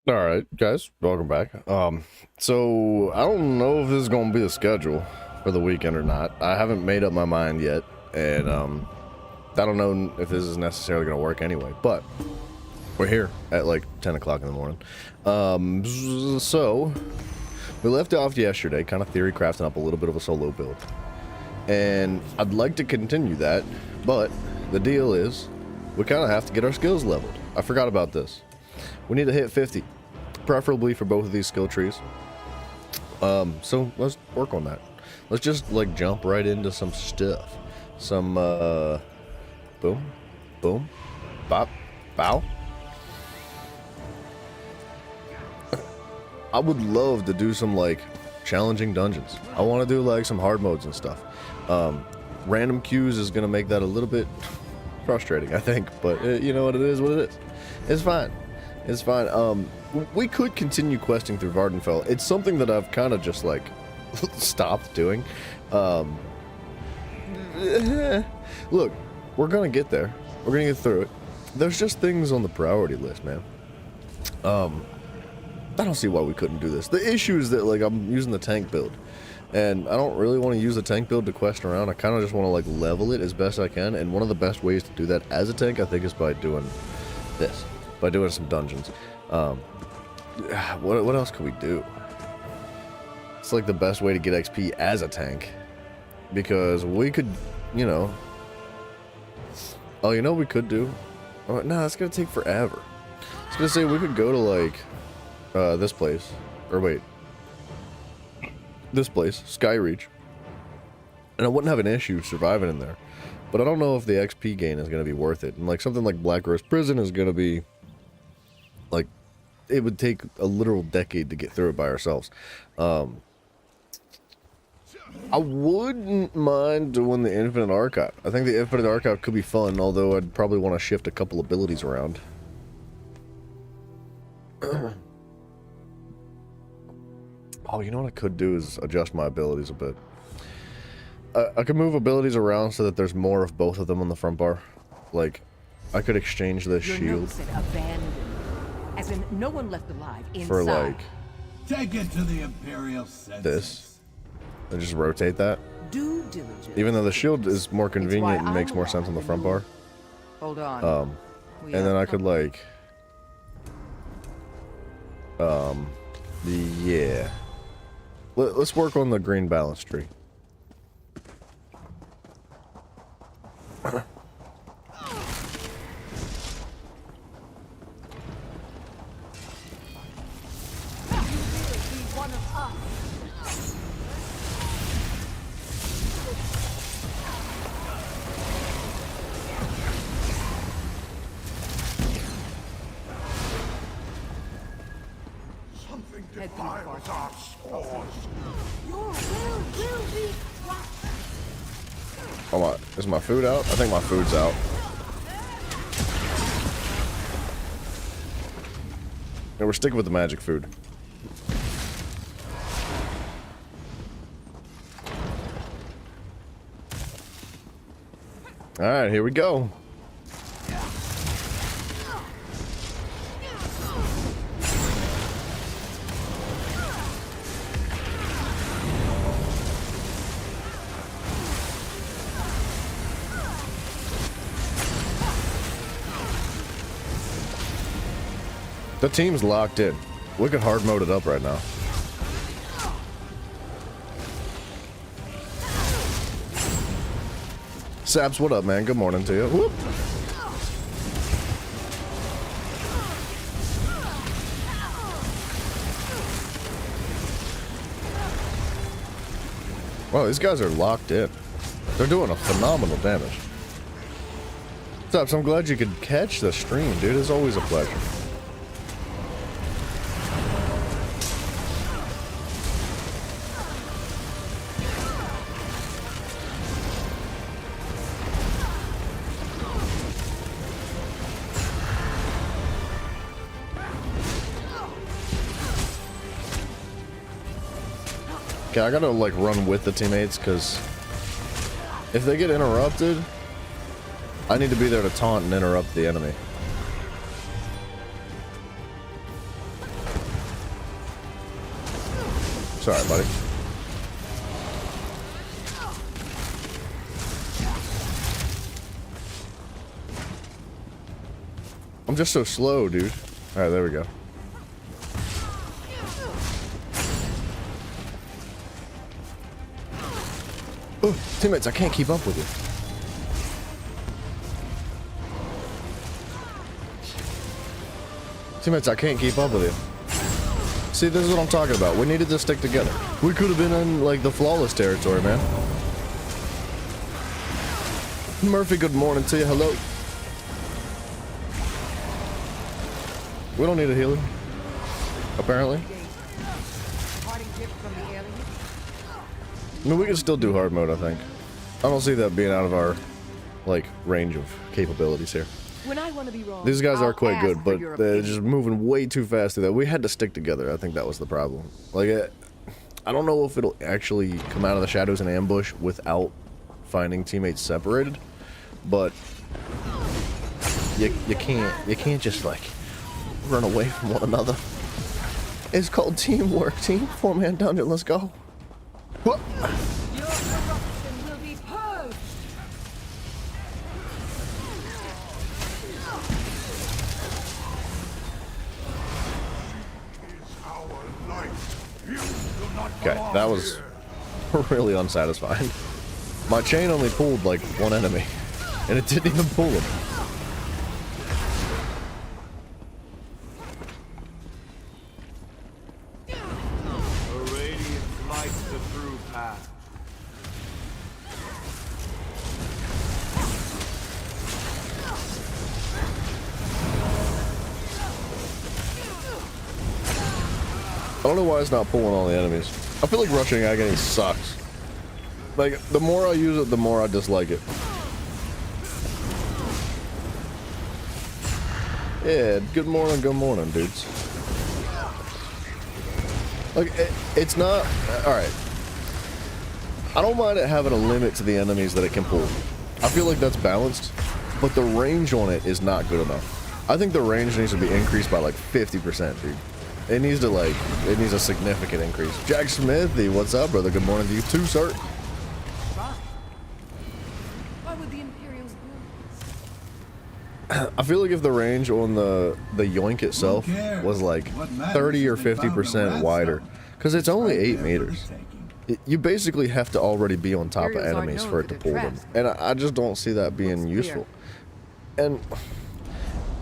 All right, guys, welcome back. So I don't know if this is gonna be the schedule for the weekend or not. I haven't made up my mind yet, and I don't know if this is necessarily gonna work anyway. But we're here at like 10 o'clock in the morning. So we left off yesterday, kind of theory crafting up a little bit of a solo build, and I'd like to continue that, but the deal is we kind of have to get our skills leveled. I forgot about this. We need to hit 50. Preferably for both of these skill trees. So let's work on that. Let's just like jump right into some stuff. Some boom, boom, bop, bow. I would love to do some like challenging dungeons. I want to do like some hard modes and stuff. Random queues is gonna make that a little bit frustrating, I think, but you know what it is, It's fine. It's fine. We could continue questing through Vvardenfell. It's something that I've kind of just like stopped doing. Look, we're gonna get there. We're gonna get through it. There's just things on the priority list, man. I don't see why we couldn't do this. The issue is that like I'm using the tank build, and I don't really want to use the tank build to quest around. I kind of just want to like level it as best I can, and one of the best ways to do that as a tank, I think, is by doing this. By doing some dungeons. What else could we do? It's like the best way to get XP as a tank, because we could, you know. Oh, you know what we could do? Oh, no, that's gonna take forever. I was gonna say we could go to like this place, or wait, this place, Skyreach, and I wouldn't have an issue surviving in there. But I don't know if the XP gain is gonna be worth it, and like something like Black Rose Prison is gonna be. Like, it would take a literal decade to get through it by ourselves. I wouldn't mind doing the Infinite Archive. I think the Infinite Archive could be fun, although I'd probably want to shift a couple abilities around. Oh, you know what I could do is adjust my abilities a bit. I could move abilities around so that there's more of both of them on the front bar. Like, I could exchange this shield. As in, no one left alive inside. For like take it to the Imperial Census. This, and just rotate that. Due diligence. Even though the shield is more convenient and makes more sense on the front bar. Hold on. And then I could like, yeah. Let's work on the green balance tree. Hold on, is my food out? I think my food's out. Yeah, we're sticking with the magic food. Alright, here we go. The team's locked in. We could hard mode it up right now. Saps, what up, man? Good morning to you. Whoop. Wow, these guys are locked in. They're doing a phenomenal damage. Saps, I'm glad you could catch the stream, dude. It's always a pleasure. Okay, I gotta like run with the teammates, because if they get interrupted, I need to be there to taunt and interrupt the enemy. Sorry, buddy. I'm just so slow, dude. Alright, there we go. Oh, teammates, I can't keep up with you. Teammates, I can't keep up with you. See, this is what I'm talking about. We needed to stick together. We could have been in, like, the flawless territory, man. Murphy, good morning to you. Hello. We don't need a healer. Apparently. I mean, we can still do hard mode, I think. I don't see that being out of our, like, range of capabilities here. When I want to be wrong, These guys are I'll quite ask good, for but your they're opinion. just moving way too fast through that. We had to stick together. I think that was the problem. Like, I don't know if it'll actually come out of the shadows and ambush without finding teammates separated, but you can't just, like, run away from one another. It's called teamwork, team. 4-man dungeon. Let's go. Whoop. Your corruption will be purged. Okay, that was really unsatisfying. My chain only pulled like one enemy, and it didn't even pull him. A radiance lights the through path. I don't know why it's not pulling all the enemies. I feel like rushing agony sucks. Like, the more I use it, the more I dislike it. Yeah, good morning, dudes. Like, it's not... Alright. I don't mind it having a limit to the enemies that it can pull. I feel like that's balanced, but the range on it is not good enough. I think the range needs to be increased by like 50%, dude. It needs to, like, it needs a significant increase. Jack Smithy, what's up, brother? Good morning to you too, sir. Why would the Imperials do I feel like if the range on the yoink itself was like 30 or 50% wider, because it's only 8 meters. You basically have to already be on top of Imperials are enemies known for it for to their pull them. traps. And I just don't see that being Looks useful. And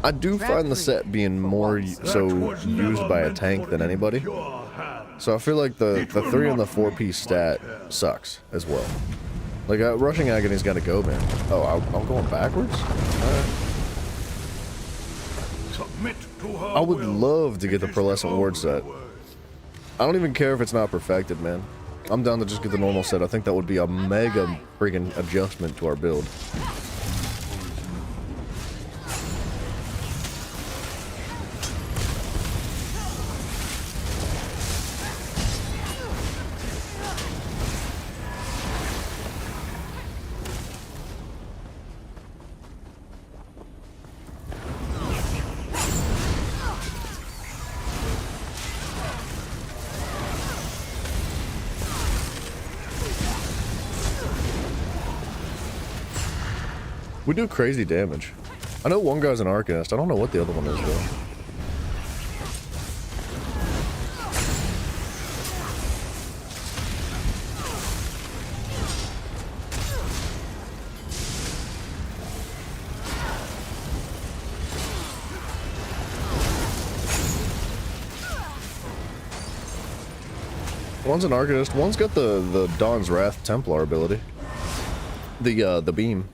I do find the set being more so used by a tank than anybody. So I feel like the 3 and the 4-piece stat sucks as well. Like, rushing agony's got to go, man. Oh, I'm going backwards? Alright. I would love to get the pearlescent ward set. I don't even care if it's not perfected, man. I'm down to just get the normal set. I think that would be a mega freaking adjustment to our build. We do crazy damage. I know one guy's an Arcanist. I don't know what the other one is, though. One's an Arcanist. One's got the Dawn's Wrath Templar ability. The beam.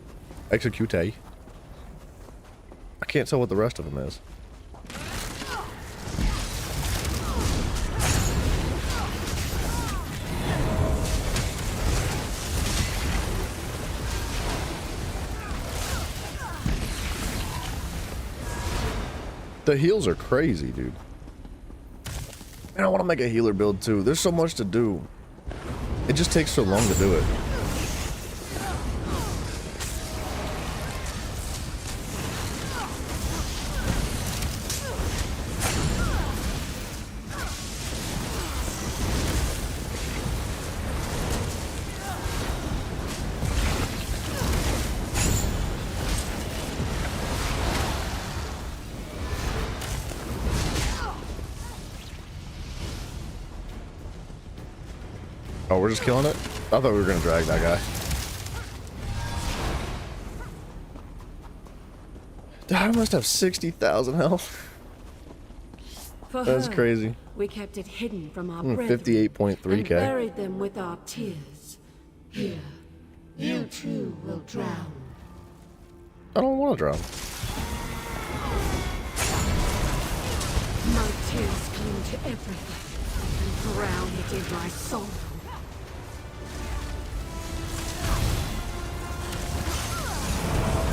Execute. I can't tell what the rest of them is. The heals are crazy, dude. And I want to make a healer build too. There's so much to do. It just takes so long to do it. Oh, we're just killing it? I thought we were gonna drag that guy. Dude, I must have 60,000 health. For That's her, crazy. we kept it hidden from our brethren 58.3k. and buried them with our tears. Here, you too will drown. I don't want to drown. My tears cling to everything and drown it in my soul.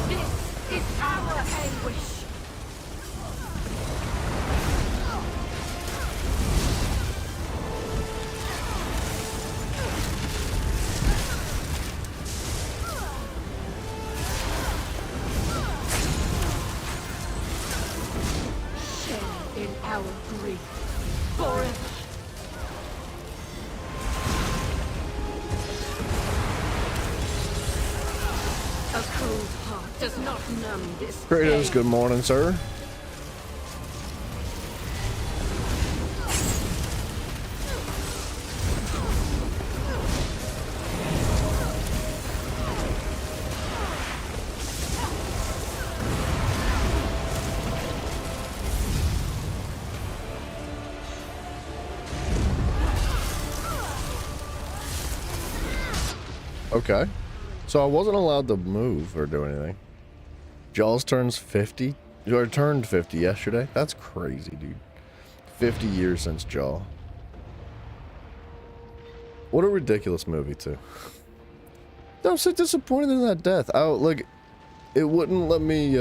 This is our anguish. Share in our grief forever. A cold heart does not numb this Kratos, pain. good morning, sir. Okay. So I wasn't allowed to move or do anything. Jaws turns 50. Or turned 50 yesterday. That's crazy, dude. 50 years since Jaw. What a ridiculous movie, too. I'm so disappointed in that death. It wouldn't let me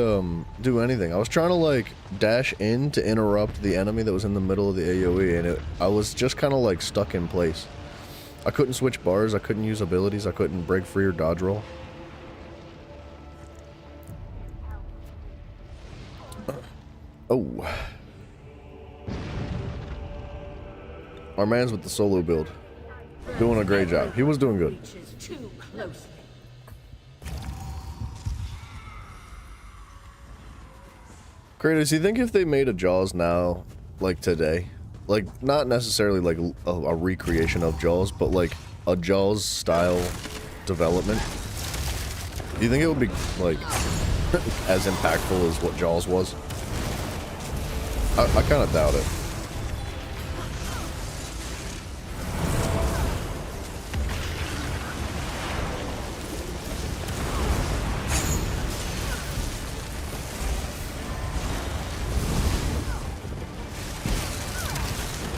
do anything. I was trying to like dash in to interrupt the enemy that was in the middle of the AoE, and I was just kind of like stuck in place. I couldn't switch bars, I couldn't use abilities, I couldn't break free or dodge roll. Oh. Our man's with the solo build. Doing a great job. He was doing good. Reaches too closely. Kratos, you think if they made a Jaws now, like today, like not necessarily like a recreation of Jaws, but like a Jaws style development, do you think it would be like as impactful as what Jaws was? I kind of doubt it.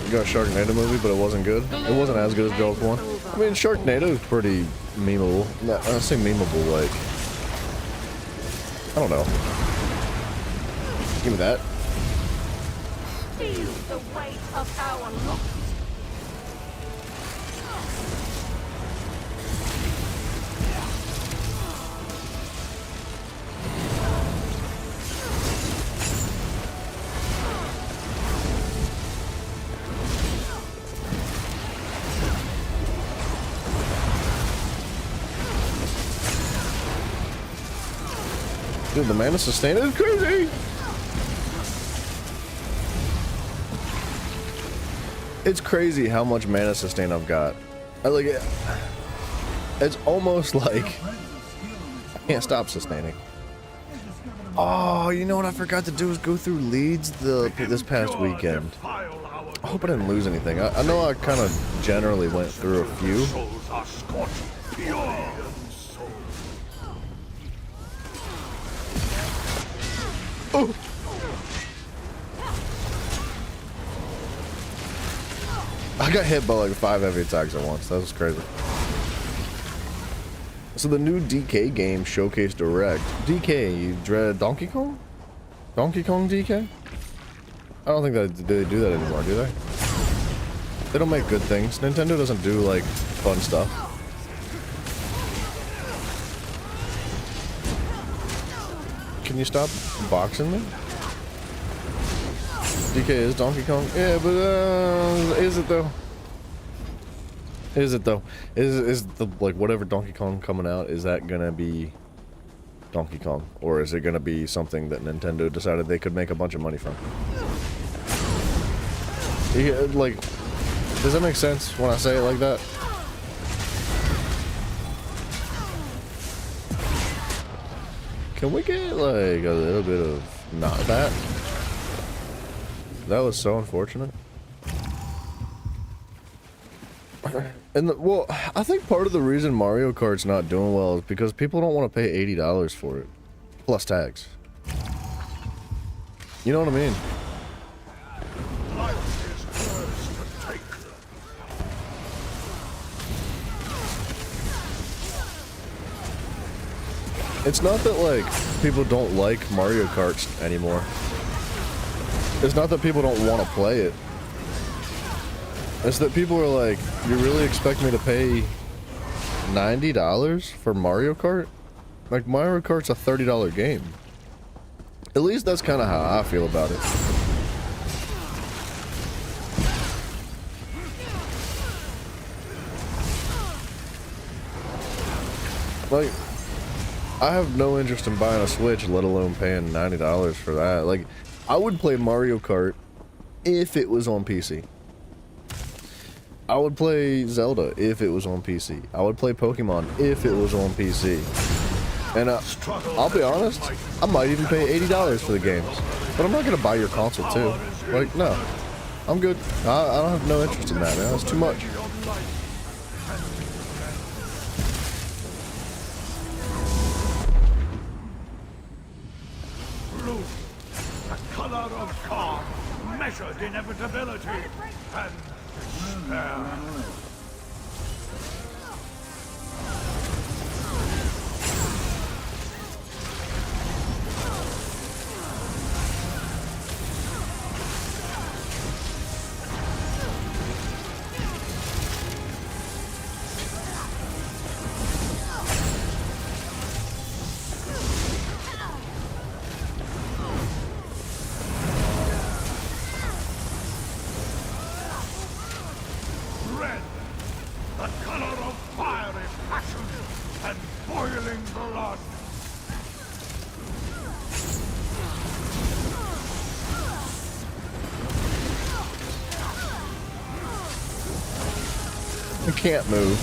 You got a Sharknado movie, but it wasn't good. It wasn't as good as Jaws 1. I mean, Sharknado is pretty memeable. Not, I say memeable, like, I don't know. Give me that. Feel the weight of our loss. Dude, the mana sustain is crazy! It's crazy how much mana sustain I've got. I like it. It's almost like I can't stop sustaining. Oh, you know what I forgot to do is go through leads this past weekend. I hope I didn't lose anything. I know I kind of generally went through a few. Oh. I got hit by like 5 heavy attacks at once. That was crazy. So the new DK game showcased direct. DK, you dread Donkey Kong? Donkey Kong DK? I don't think that they do that anymore, do they? They don't make good things. Nintendo doesn't do like fun stuff. Can you stop boxing me? DK is Donkey Kong? Yeah, but is it though? Is it though? Is the like whatever Donkey Kong coming out, is that gonna be Donkey Kong? Or is it gonna be something that Nintendo decided they could make a bunch of money from? Yeah, like, does that make sense when I say it like that? Can we get like a little bit of not that? That was so unfortunate. And well, I think part of the reason Mario Kart's not doing well is because people don't want to pay $80 for it, plus tax. You know what I mean? It's not that like people don't like Mario Kart anymore. It's not that people don't want to play it. It's that people are like, you really expect me to pay $90 for Mario Kart? Like, Mario Kart's a $30 game. At least that's kind of how I feel about it. Like, I have no interest in buying a Switch, let alone paying $90 for that. Like, I would play Mario Kart if it was on PC. I would play Zelda if it was on PC. I would play Pokemon if it was on PC. And I'll be honest, I might even pay $80 for the games. But I'm not going to buy your console too. Like, no. I'm good. I don't have no interest in that, man. That's too much. Blue, the color of calm, measured inevitability, and despair. Red, the color of fiery passion and boiling blood. I can't move.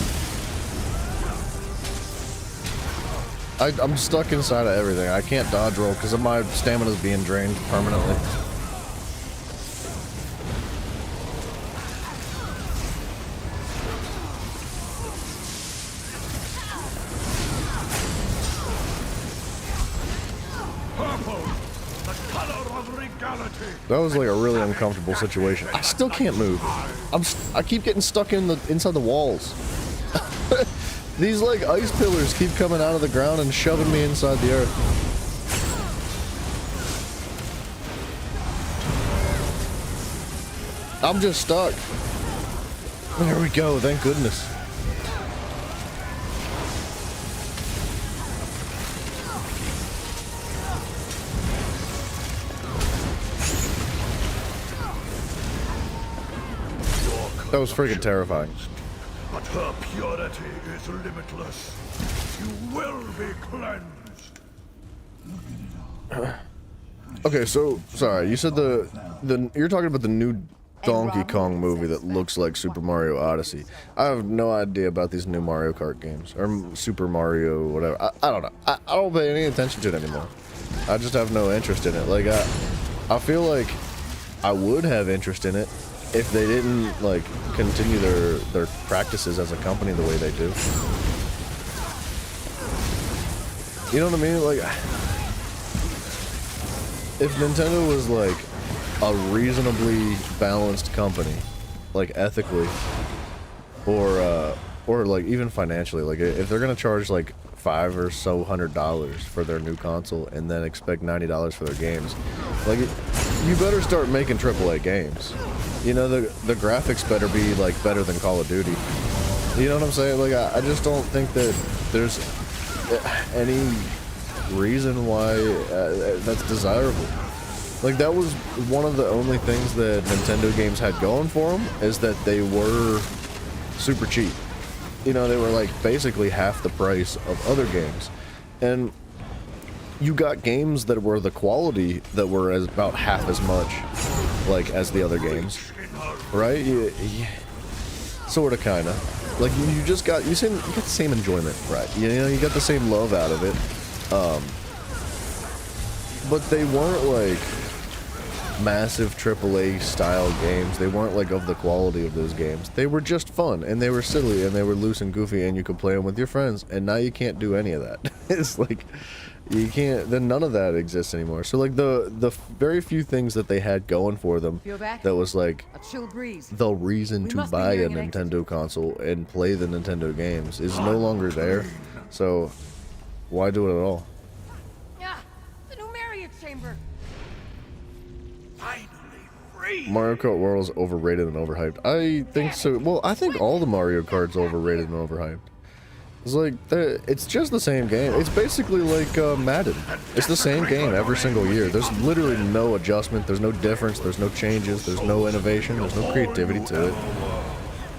I'm stuck inside of everything. I can't dodge roll because my stamina's being drained permanently. Purple, the color of regality. That was like a really uncomfortable situation. I still can't move. I keep getting stuck inside the walls. These like ice pillars keep coming out of the ground and shoving me inside the earth. I'm just stuck. There we go, thank goodness. That was freaking terrifying. But her purity is limitless. You will be cleansed. Okay, so sorry, you said you're talking about the new Donkey Kong movie that looks like Super Mario Odyssey. I have no idea about these new Mario Kart games or Super Mario whatever. I don't know. I don't pay any attention to it anymore. I just have no interest in it. Like I feel like I would have interest in it if they didn't like continue their practices as a company the way they do. You know what I mean? Like, if Nintendo was like a reasonably balanced company, like ethically, or like even financially, like if they're gonna charge like $500 or so for their new console and then expect $90 for their games, like you better start making AAA games. You know, the graphics better be like better than Call of Duty. You know what I'm saying? Like I just don't think that there's any reason why that's desirable. Like that was one of the only things that Nintendo games had going for them, is that they were super cheap. You know, they were like basically half the price of other games. And you got games that were the quality that were about half as much like as the other games, right? Sort of, kind of. Like you got the same enjoyment, right? You know, you got the same love out of it. but they weren't like massive AAA style games. They weren't like of the quality of those games. They were just fun, and they were silly, and they were loose and goofy, and you could play them with your friends. And now you can't do any of that. It's like you can't. Then none of that exists anymore. So like the very few things that they had going for them, Feel back? that was like A chill breeze. the reason We to must be buy a nearing an exit. Nintendo console and play the Nintendo games is no longer there. So why do it at all? Yeah, the new Marriott chamber. Finally free. Mario Kart World is overrated and overhyped. I think so. Well, I think all the Mario Kart's overrated and overhyped. It's like it's just the same game. It's basically like Madden. It's the same game every single year. There's literally no adjustment. There's no difference. There's no changes. There's no innovation. There's no creativity to it.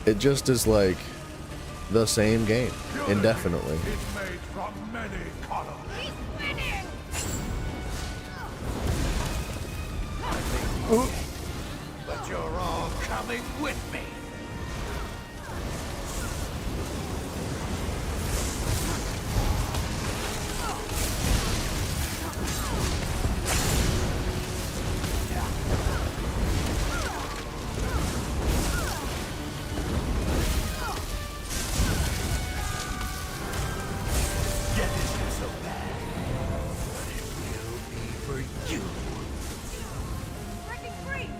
It just is like the same game indefinitely. It's made from many colors. He's winning. But you're all coming with me. Death isn't so bad, but it will be for you. Breaking free.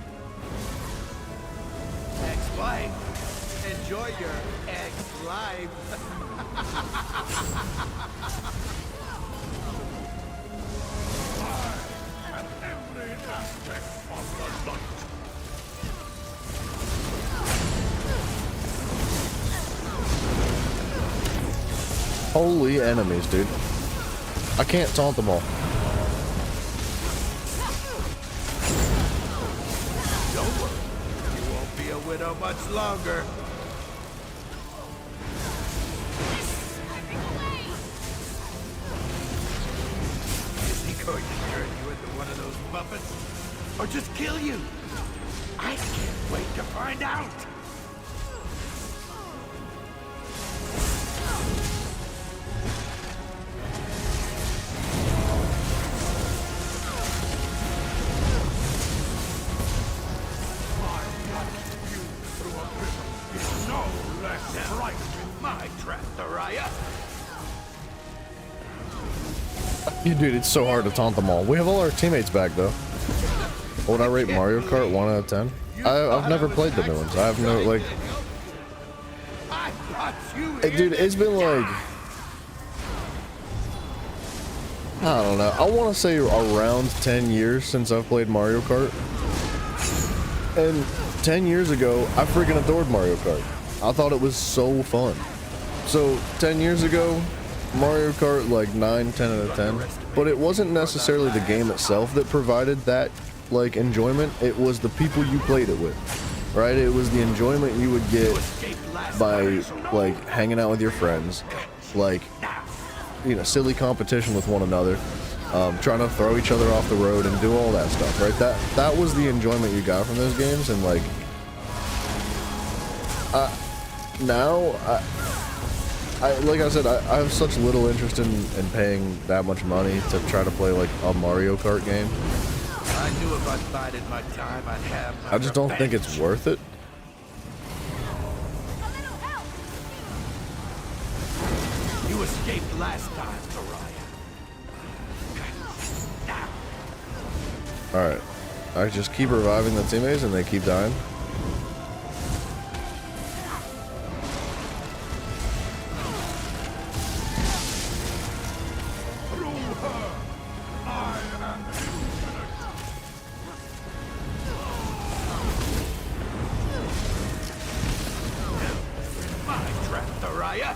Ex-wife, enjoy your ex-life. And every aspect of the light. Holy enemies, dude. I can't taunt them all. Don't worry, you won't be a widow much longer. Is he going to turn you into one of those puppets? Or just kill you? I can't wait to find out! No less bright. My trap, Thariah! You dude, it's so hard to taunt them all. We have all our teammates back though. What would I rate Mario Kart 1 out of 10? I've never played the new ones. I have no like. I brought you Dude, it's been like, I don't know. I want to say around 10 years since I've played Mario Kart. And 10 years ago, I freaking adored Mario Kart. I thought it was so fun. So 10 years ago, Mario Kart like 9, 10 out of 10. But it wasn't necessarily the game itself that provided that like enjoyment. It was the people you played it with, right? It was the enjoyment you would get by like hanging out with your friends, like, you know, silly competition with one another, trying to throw each other off the road and do all that stuff, right? That was the enjoyment you got from those games. And like now like I said, I have such little interest in paying that much money to try to play like a Mario Kart game. I knew if I bided my time, I'd have my I just don't think it's revenge. worth it. You escaped last time, Thariah. Alright. I just keep reviving the teammates and they keep dying. Through her, I am infinite. My trap, Thariah.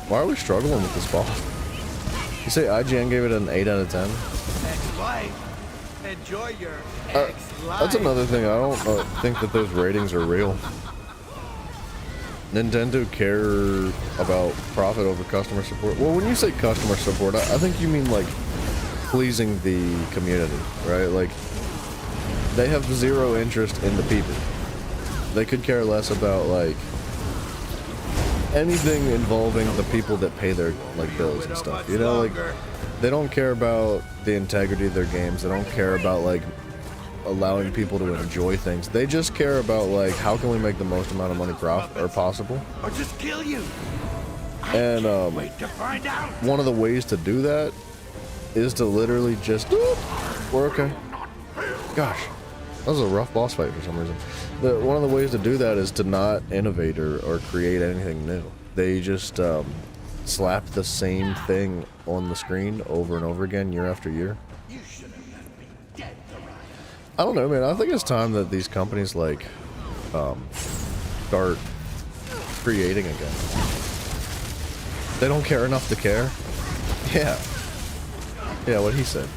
Why are we struggling with this ball? You say IGN gave it an 8 out of 10? Ex-wife, enjoy your ex-life. That's another thing. I don't think that those ratings are real. Nintendo care about profit over customer support. Well, when you say customer support, I think you mean like pleasing the community, right? Like they have zero interest in the people. They could care less about like anything involving the people that pay their like bills and stuff. You know, like They don't care about the integrity of their games. They don't care about like allowing people to enjoy things. They just care about like how can we make the most amount of money possible. Or just kill you. And Wait to find out. one of the ways to do that is to literally just we're okay. Gosh, that was a rough boss fight for some reason. One of the ways to do that is to not innovate or create anything new. They just slap the same thing on the screen over and over again year after year. I don't know, man. I think it's time that these companies like start creating again. They don't care enough to care. Yeah, what he said.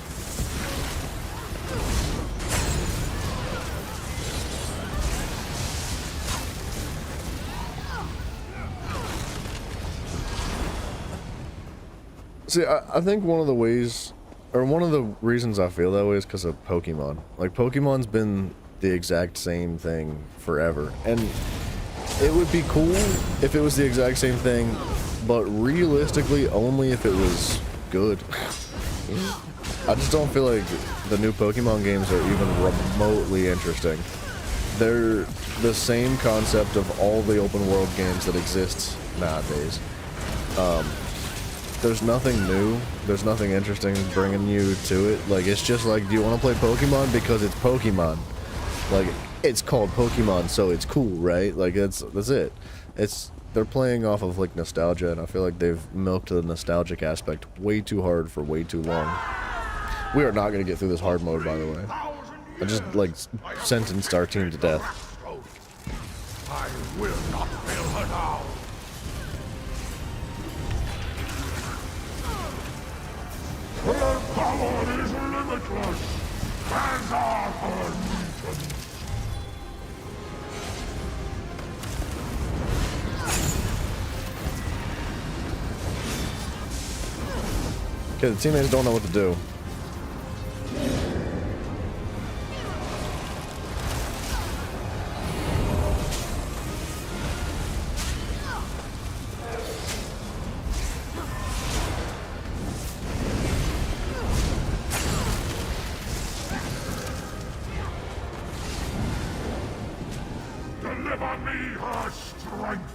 See, I think one of the ways, or one of the reasons I feel that way is because of Pokemon. Like, Pokemon's been the exact same thing forever. And it would be cool if it was the exact same thing, but realistically, only if it was good. I just don't feel like the new Pokemon games are even remotely interesting. They're the same concept of all the open world games that exist nowadays. There's nothing new. There's nothing interesting bringing you to it. Like, it's just like, do you want to play Pokemon because it's Pokemon? Like, it's called Pokemon, so it's cool, right? Like, that's it. They're playing off of like nostalgia, and I feel like they've milked the nostalgic aspect way too hard for way too long. We are not going to get through this hard mode, by the way. I just like sentenced our team to death. I will not fail her now. Her power is limitless, as are her mutants. Okay, the teammates don't know what to do. Deliver me her strength.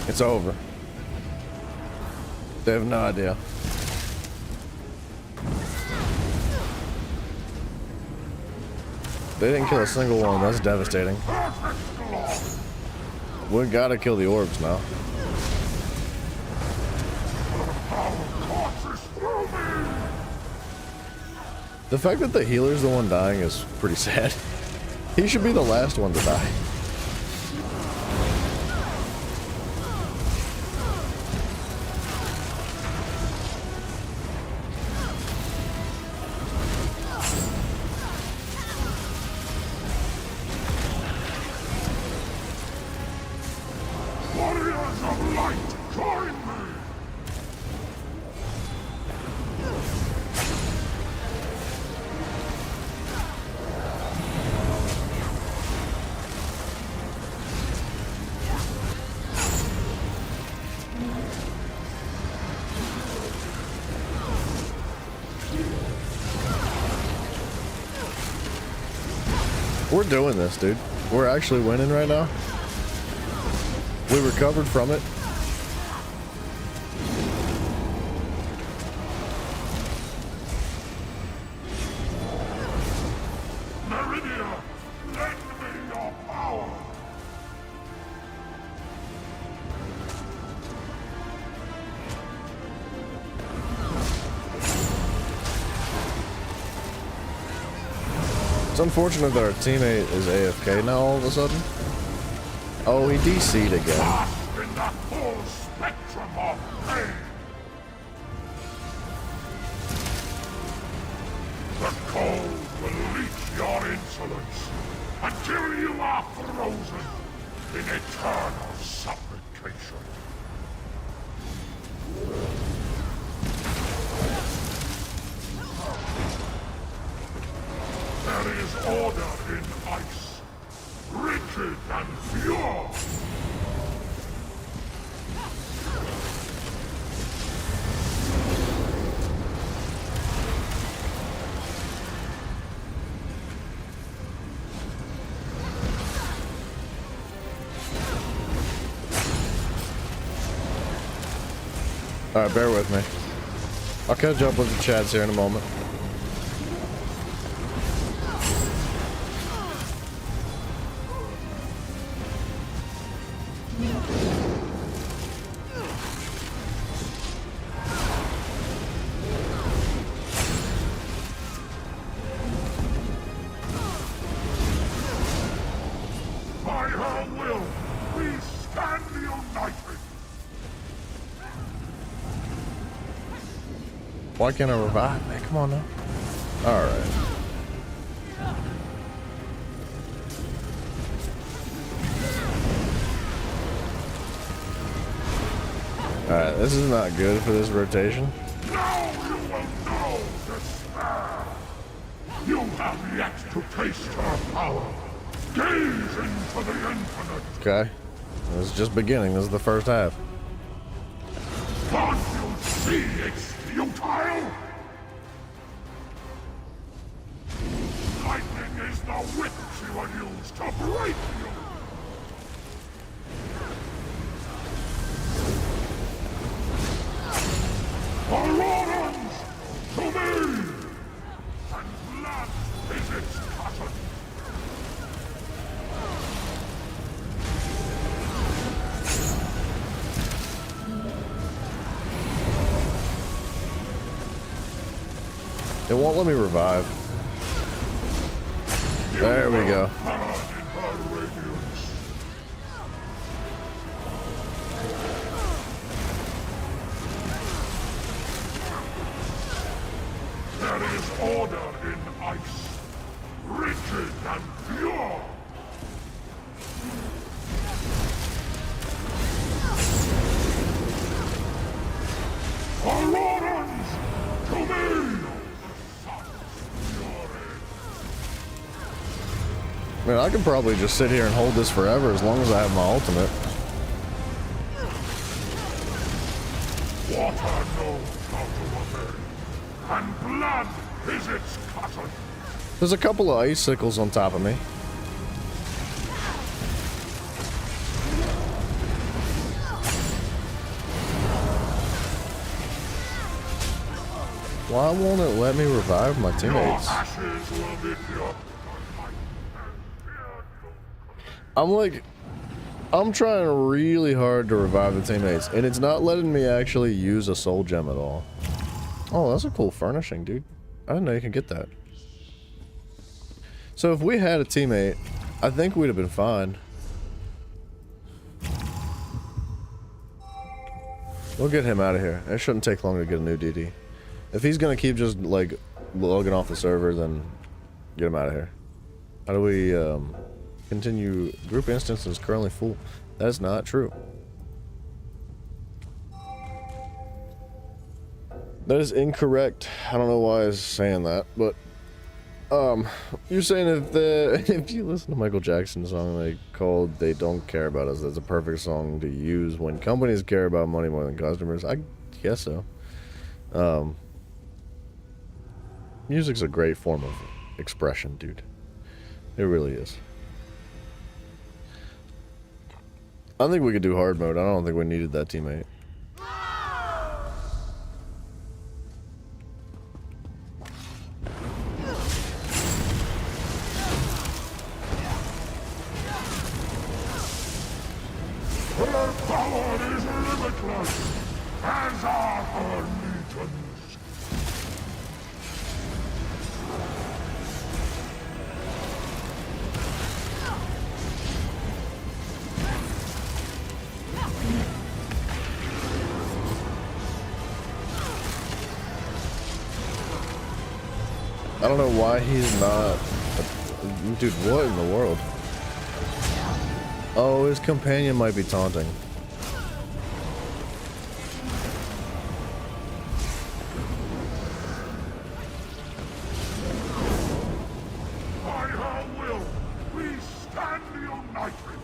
It's over. They have no idea. They didn't kill a single one. That's devastating. We gotta kill the orbs now. The fact that the healer's the one dying is pretty sad. He should be the last one to die. Warriors of light, join me! We're doing this, dude. We're actually winning right now. We recovered from it. Meridia, lend me your power! It's unfortunate that our teammate is AFK now all of a sudden. Oh, he DC'd again. Bask in the full spectrum of pain! The cold will leech your insolence until you are frozen in eternal supplication. There is order in ice, rigid and Alright, bear with me. I'll catch up with the chads here in a moment. By her will, we stand united. Why can't I revive me? Come on now. Alright. Alright, this is not good for this rotation. Now you will know despair. You have yet to taste her power. Gaze into the infinite. Okay. This is just beginning. This is the first half. Can't you see it's futile? Lightning is the whip she will use to break you. Aurorans, to me! And blood is its cousin. It won't let me revive. There we go. Burn in her radiance. There is order in ice, rigid and pure. Aurorans, to me! Man, I could probably just sit here and hold this forever as long as I have my ultimate. Water knows how to obey, and blood is its cousin. There's a couple of icicles on top of me. Why won't it let me revive my Your teammates? ashes will be pure. I'm trying really hard to revive the teammates, and it's not letting me actually use a soul gem at all. Oh, that's a cool furnishing, dude. I didn't know you could get that. So if we had a teammate, I think we'd have been fine. We'll get him out of here. It shouldn't take long to get a new DD. If he's gonna keep just like logging off the server, then get him out of here. How do we continue? Group instance is currently full. That is not true. That is incorrect. I don't know why it's saying that, but you're saying if you listen to Michael Jackson's song they called "They Don't Care About Us," that's a perfect song to use when companies care about money more than customers. I guess so. Music's a great form of expression, dude. It really is. I think we could do hard mode. I don't think we needed that teammate. Her power is limitless, as are her legions. I don't know why he's not... Dude, what in the world? Oh, his companion might be taunting. By her will, we stand united.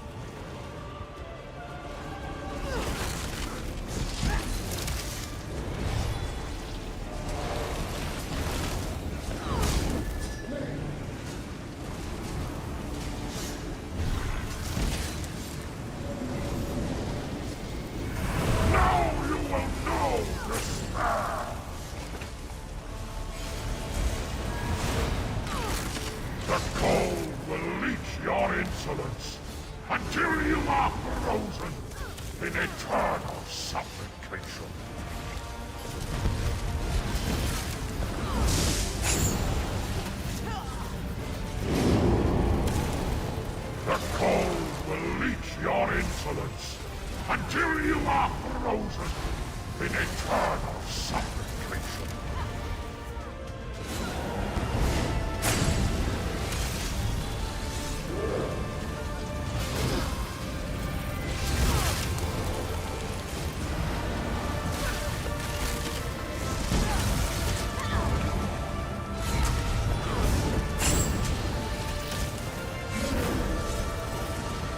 frozen in eternal supplication.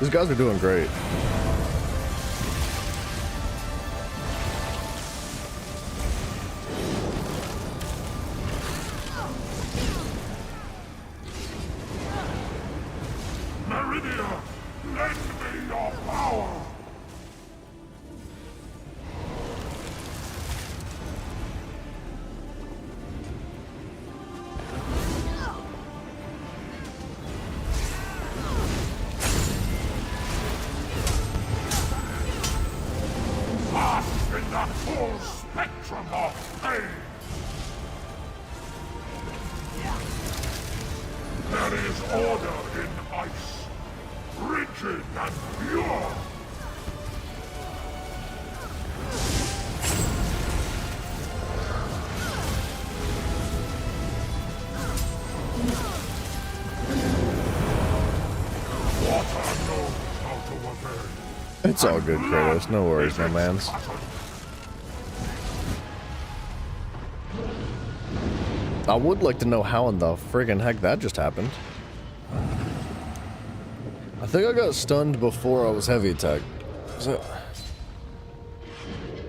These guys are doing great. Meridia, lend me your power! Bask in the full spectrum of pain! There is order in ice, rigid and pure. Water knows how to obey. It's all good, Kratos. No worries, my mans. I would like to know how in the friggin' heck that just happened. I think I got stunned before I was heavy attacked. So,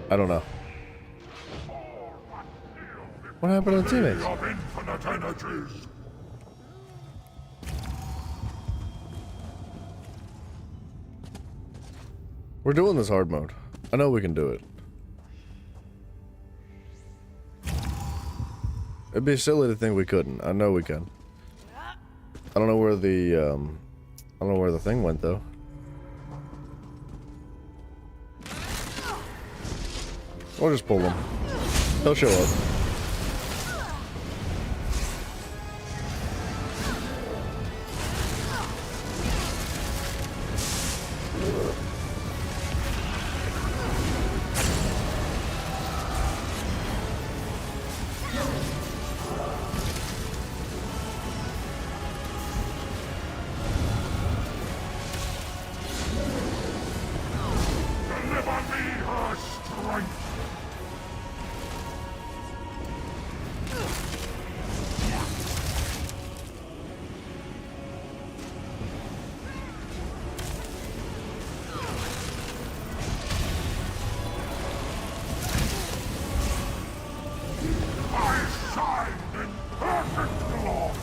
I don't know. What happened to the teammates? Of infinite energies. We're doing this hard mode. I know we can do it. It'd be silly to think we couldn't. I know we can. I don't know where the I don't know where the thing went though. Or just pull them. They'll show up. Deliver me her strength. I shine in perfect glory.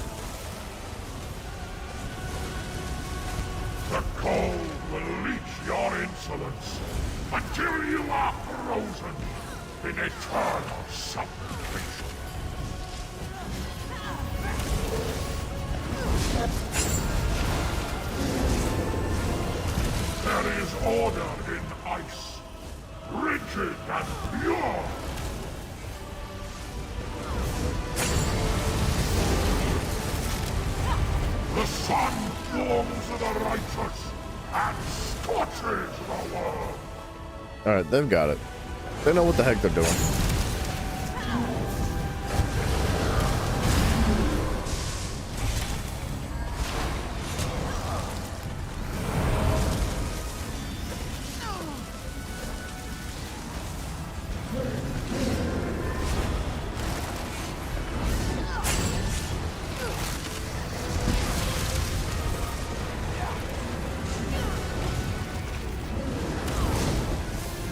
The cold will leech your insolence until you are frozen in eternal supplication. There is order in ice, rigid and pure. The sun warms the righteous and scorches the world. Alright, they've got it. They know what the heck they're doing.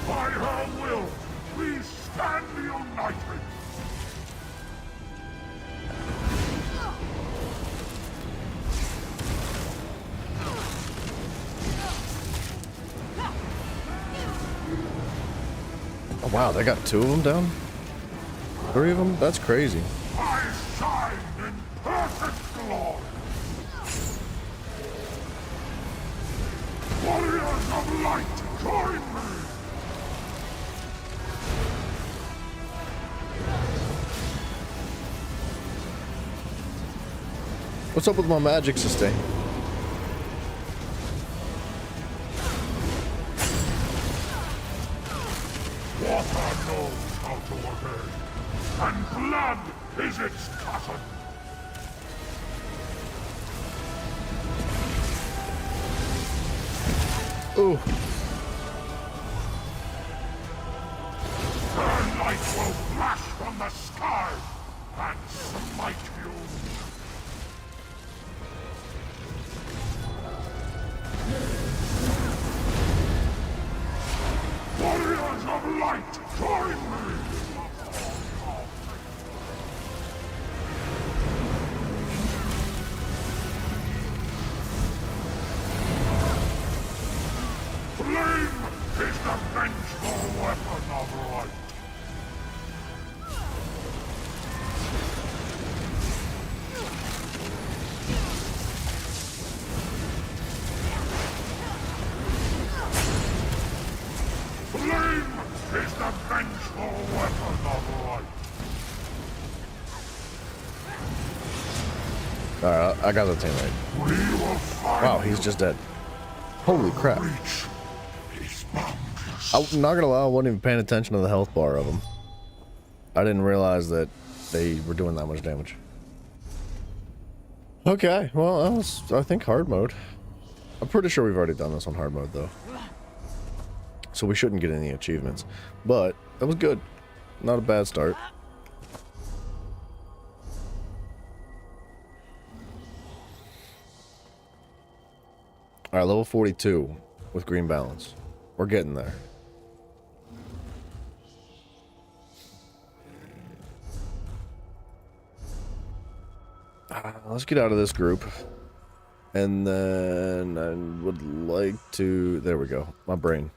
By her will, we stand united. Oh wow, they got 2 of them down? 3 of them? That's crazy. I shine in perfect glory. Warriors of light, join me. What's up with my magic sustain? Water knows how to obey, and blood is its cotton. Ooh. Their light will flash from the sky and smite you. Warriors of light, join me! Flame is the vengeful weapon of light. Flame is the vengeful weapon of light. Alright, I got the teammate. We will find Wow, he's just dead. Holy crap. reach his boundless. I'm not gonna lie, I wasn't even paying attention to the health bar of him. I didn't realize that they were doing that much damage. Okay, well, that was, I think, hard mode. I'm pretty sure we've already done this on hard mode, though. So we shouldn't get any achievements. But, that was good. Not a bad start. Alright, level 42 with green balance. We're getting there. Let's get out of this group. And then I would like to... There we go. My brain.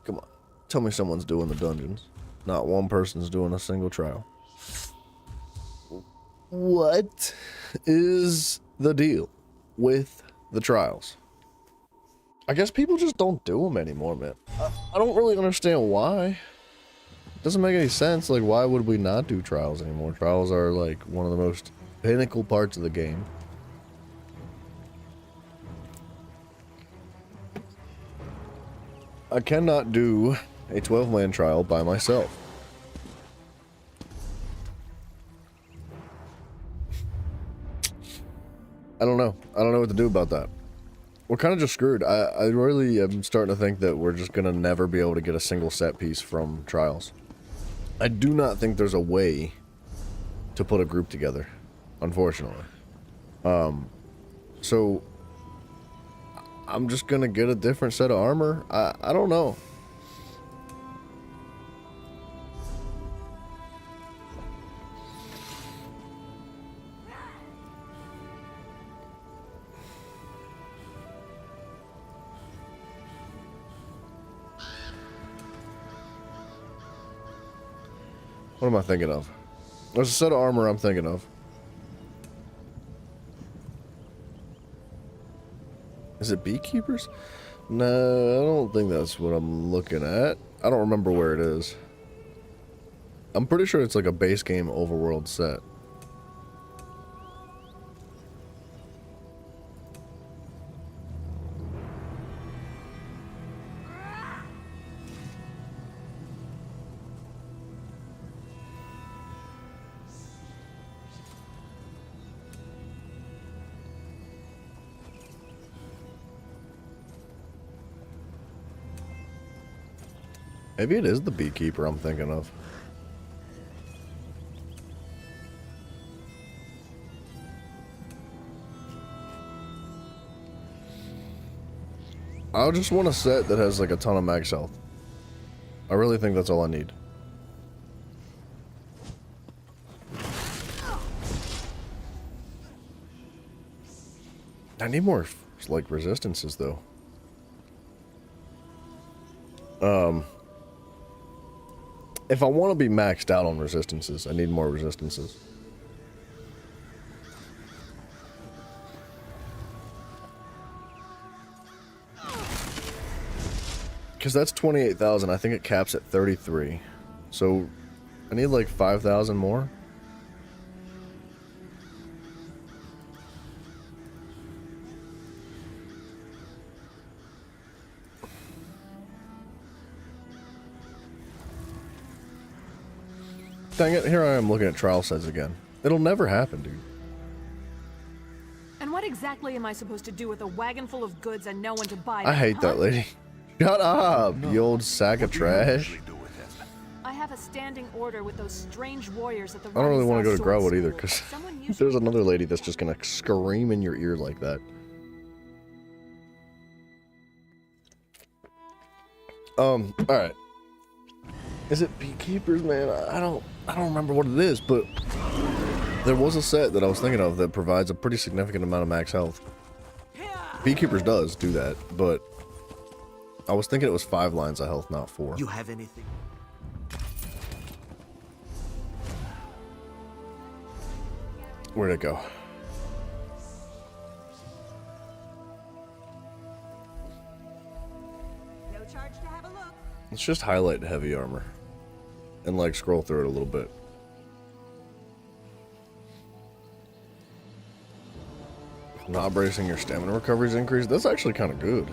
Come on. Tell me someone's doing the dungeons. Not one person's doing a single trial. What is the deal with the trials? I guess people just don't do them anymore, man. I don't really understand why. Doesn't make any sense. Like, why would we not do trials anymore? Trials are like one of the most pinnacle parts of the game. I cannot do a 12-man trial by myself. I don't know. I don't know what to do about that. We're kind of just screwed. I really am starting to think that we're just going to never be able to get a single set piece from trials. I do not think there's a way to put a group together, unfortunately. So I'm just going to get a different set of armor. I don't know. What am I thinking of? There's a set of armor I'm thinking of. Is it beekeepers? No, I don't think that's what I'm looking at. I don't remember where it is. I'm pretty sure it's like a base game overworld set. Maybe it is the beekeeper I'm thinking of. I just want a set that has like a ton of max health. I really think that's all I need. I need more like resistances though. If I want to be maxed out on resistances, I need more resistances. Because that's 28,000. I think it caps at 33. So I need like 5,000 more. Dang it, here I am looking at trial sets again. It'll never happen, dude. And what exactly am I supposed to do with a wagon full of goods and no one to buy I them, hate huh? that lady. Shut up, you old sack of trash. I have a standing order with those strange warriors at the I don't really want to go to Sword Growwood either, School. because Someone usually- there's another lady that's just gonna scream in your ear like that. Alright. Is it Beekeepers, man? I don't remember what it is, but there was a set that I was thinking of that provides a pretty significant amount of max health. Beekeepers does do that, but I was thinking it was 5 lines of health, not 4. You have anything? Where'd it go? No charge to have a look. Let's just highlight heavy armor and like scroll through it a little bit. Not bracing, your stamina recovery is increased. That's actually kind of good.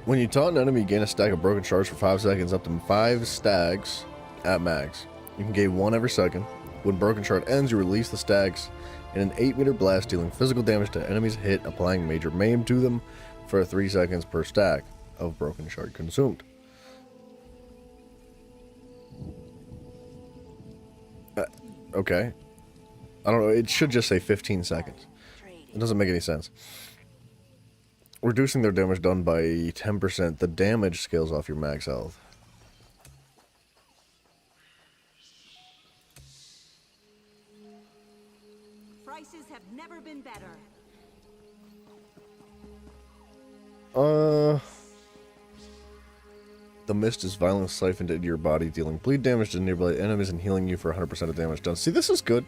When you taunt an enemy, gain a stack of broken shards for 5 seconds, up to 5 stacks at max. You can gain 1 every second. When broken shard ends, you release the stacks in an 8-meter blast, dealing physical damage to enemies hit, applying major maim to them for 3 seconds per stack of broken shard consumed. Okay. I don't know, it should just say 15 seconds. It doesn't make any sense. Reducing their damage done by 10%. The damage scales off your max health. Prices have never been better. The mist is violently siphoned into your body, dealing bleed damage to nearby enemies and healing you for 100% of damage done. See, this is good.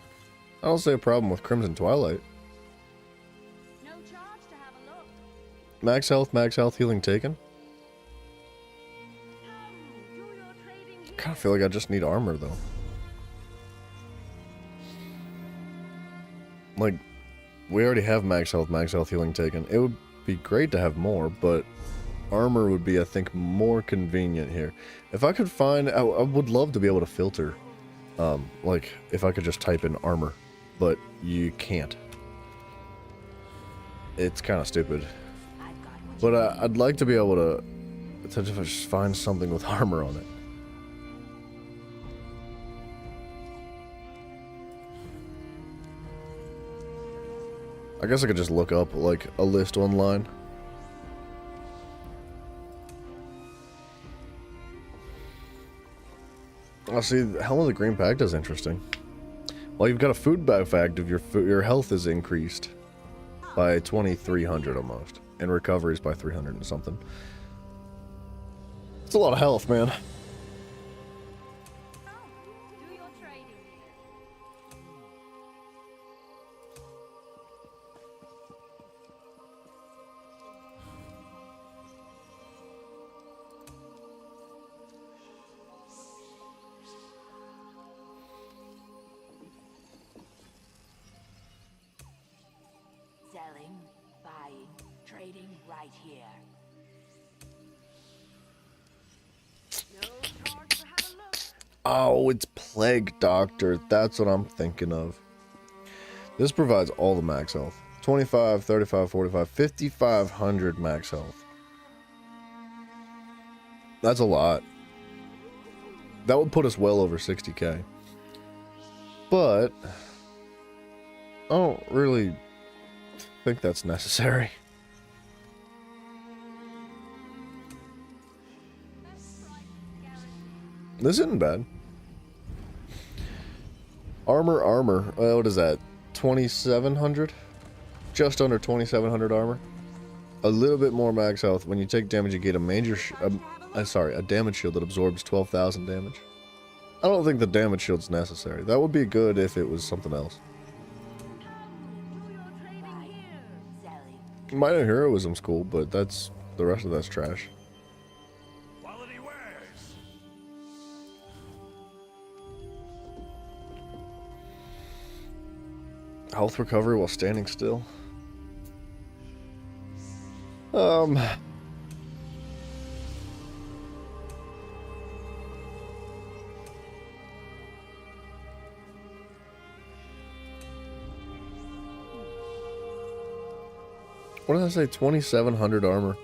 I don't see a problem with Crimson Twilight. No charge to have a look. Max health, healing taken. I kind of feel like I just need armor, though. Like, we already have max health, healing taken. It would be great to have more, but armor would be, I think, more convenient here. If I could find, I would love to be able to filter, like, if I could just type in armor, but you can't. It's kind of stupid. But I'd like to be able to just find something with armor on it. I guess I could just look up, like, a list online. I see, Helm of the Green Pact is interesting. Well, you've got a food buff active, your health is increased by 2,300 almost, and recoveries by 300 and something. It's a lot of health, man. Do your trading. Selling, buying, trading right here. No charge to have a look. Oh, it's Plague Doctor. That's what I'm thinking of. This provides all the max health. 25, 35, 45, 5,500 max health. That's a lot. That would put us well over 60k. But I don't really think that's necessary. This isn't bad. Armor. What is that? 2,700? Just under 2,700 armor. A little bit more max health. When you take damage, you get a major, a damage shield that absorbs 12,000 damage. I don't think the damage shield's necessary. That would be good if it was something else. Minor heroism's cool, but the rest of that's trash. Quality wares. Health recovery while standing still. Um, what did I say? 2,700 armor.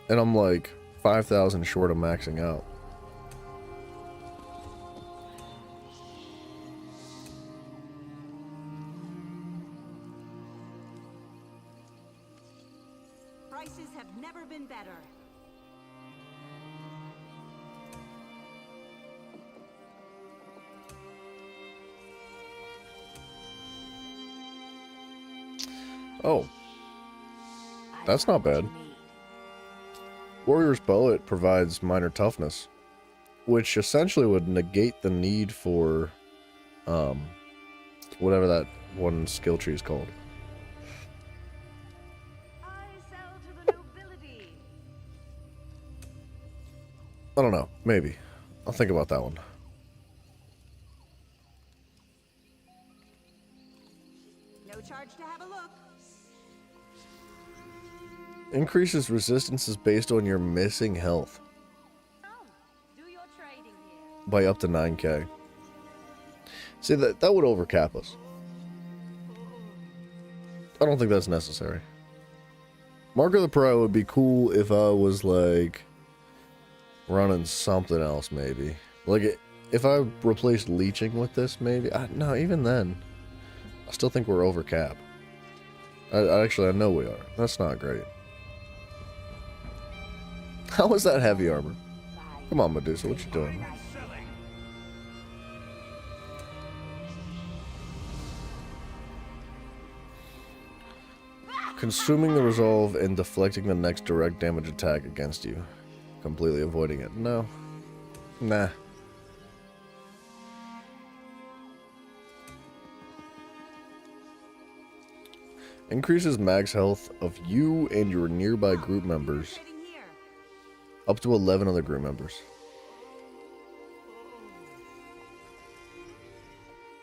And I'm like 5,000 short of maxing out. Prices have never been better. Oh. That's not bad. Warrior's Bullet provides minor toughness, which essentially would negate the need for, whatever that one skill tree is called. I sell to the nobility. I don't know. Maybe. I'll think about that one. No charge to have a look. Increases resistances based on your missing health Oh, do your trading here. by up to 9k. See, that would overcap us. I don't think that's necessary. Mark of the Pro would be cool if I was, like, running something else, maybe. Like, if I replaced leeching with this, maybe. No, even then, I still think we're overcap. Actually, I know we are. That's not great. How is that heavy armor? Come on, Medusa, what you doing? Consuming the resolve and deflecting the next direct damage attack against you. Completely avoiding it. No. Nah. Increases max health of you and your nearby group members. Trading here. Up to 11 other group members.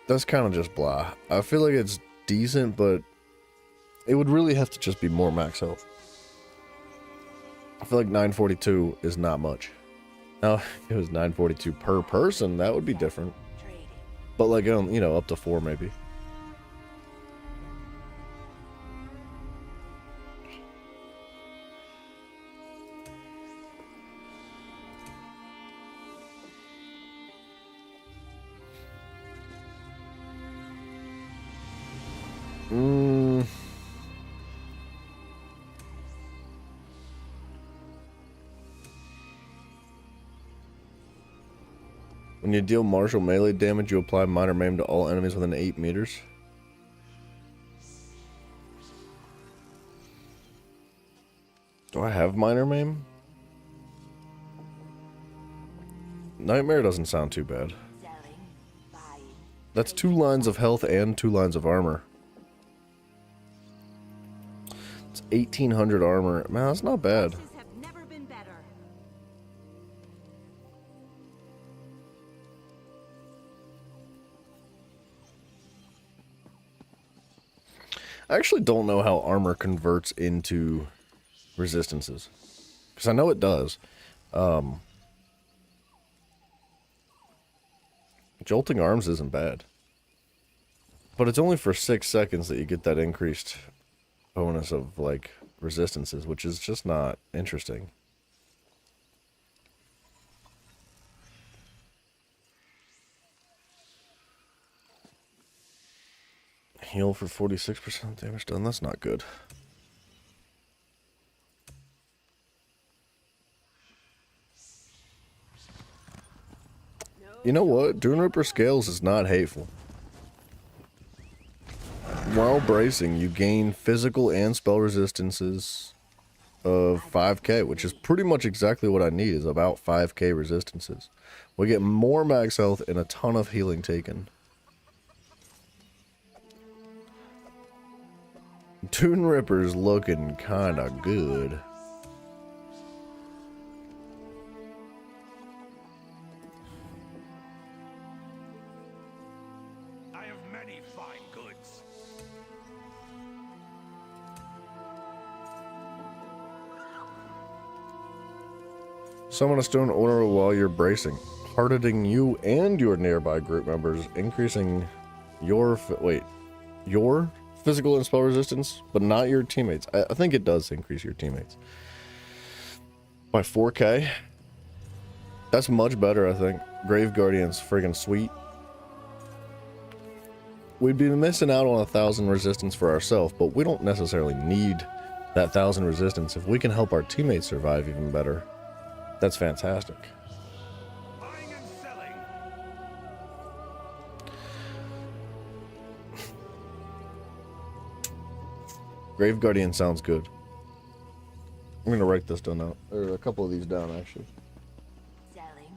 That's kind of just blah. I feel like it's decent, but it would really have to just be more max health. I feel like 942 is not much. Now, if it was 942 per person, that would be different. Trading. But like, you know, up to 4 maybe. When you deal martial melee damage, you apply minor maim to all enemies within 8 meters. Do I have minor maim? Nightmare doesn't sound too bad. Selling. Buying. That's 2 lines of health and 2 lines of armor. It's 1,800 armor. Man, that's not bad. Prices have never been better. I actually don't know how armor converts into resistances. Because I know it does. Jolting arms isn't bad. But it's only for 6 seconds that you get that increased bonus of, like, resistances, which is just not interesting. Heal for 46% damage done. That's not good. You know what? Dune Ripper Scales is not hateful. While bracing, you gain physical and spell resistances of 5k, which is pretty much exactly what I need, is about 5k resistances. We get more max health and a ton of healing taken. Dune Ripper's looking kinda good. I have many fine goods. Summon a stone aura while you're bracing, hardening you and your nearby group members, increasing your your physical and spell resistance, but not your teammates. I think it does increase your teammates by 4k. That's much better, I think. Grave Guardian's friggin' sweet. We'd be missing out on 1,000 resistance for ourselves, but we don't necessarily need that 1,000 resistance. If we can help our teammates survive even better, that's fantastic. Buying and selling. Grave Guardian sounds good. I'm gonna write this down now, or a couple of these down actually.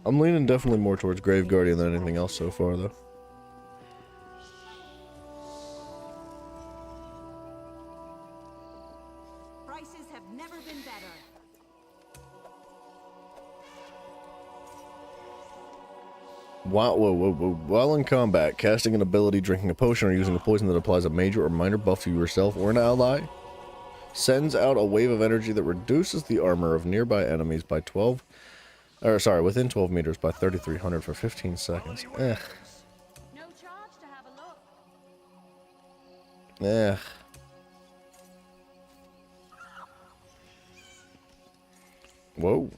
I'm leaning definitely more towards Grave Guardian than anything else so far, though. Prices have never been better. While in combat, casting an ability, drinking a potion, or using a poison that applies a major or minor buff to yourself or an ally, sends out a wave of energy that reduces the armor of nearby enemies by within 12 meters by 3,300 for 15 seconds. No charge to have a look. Whoa.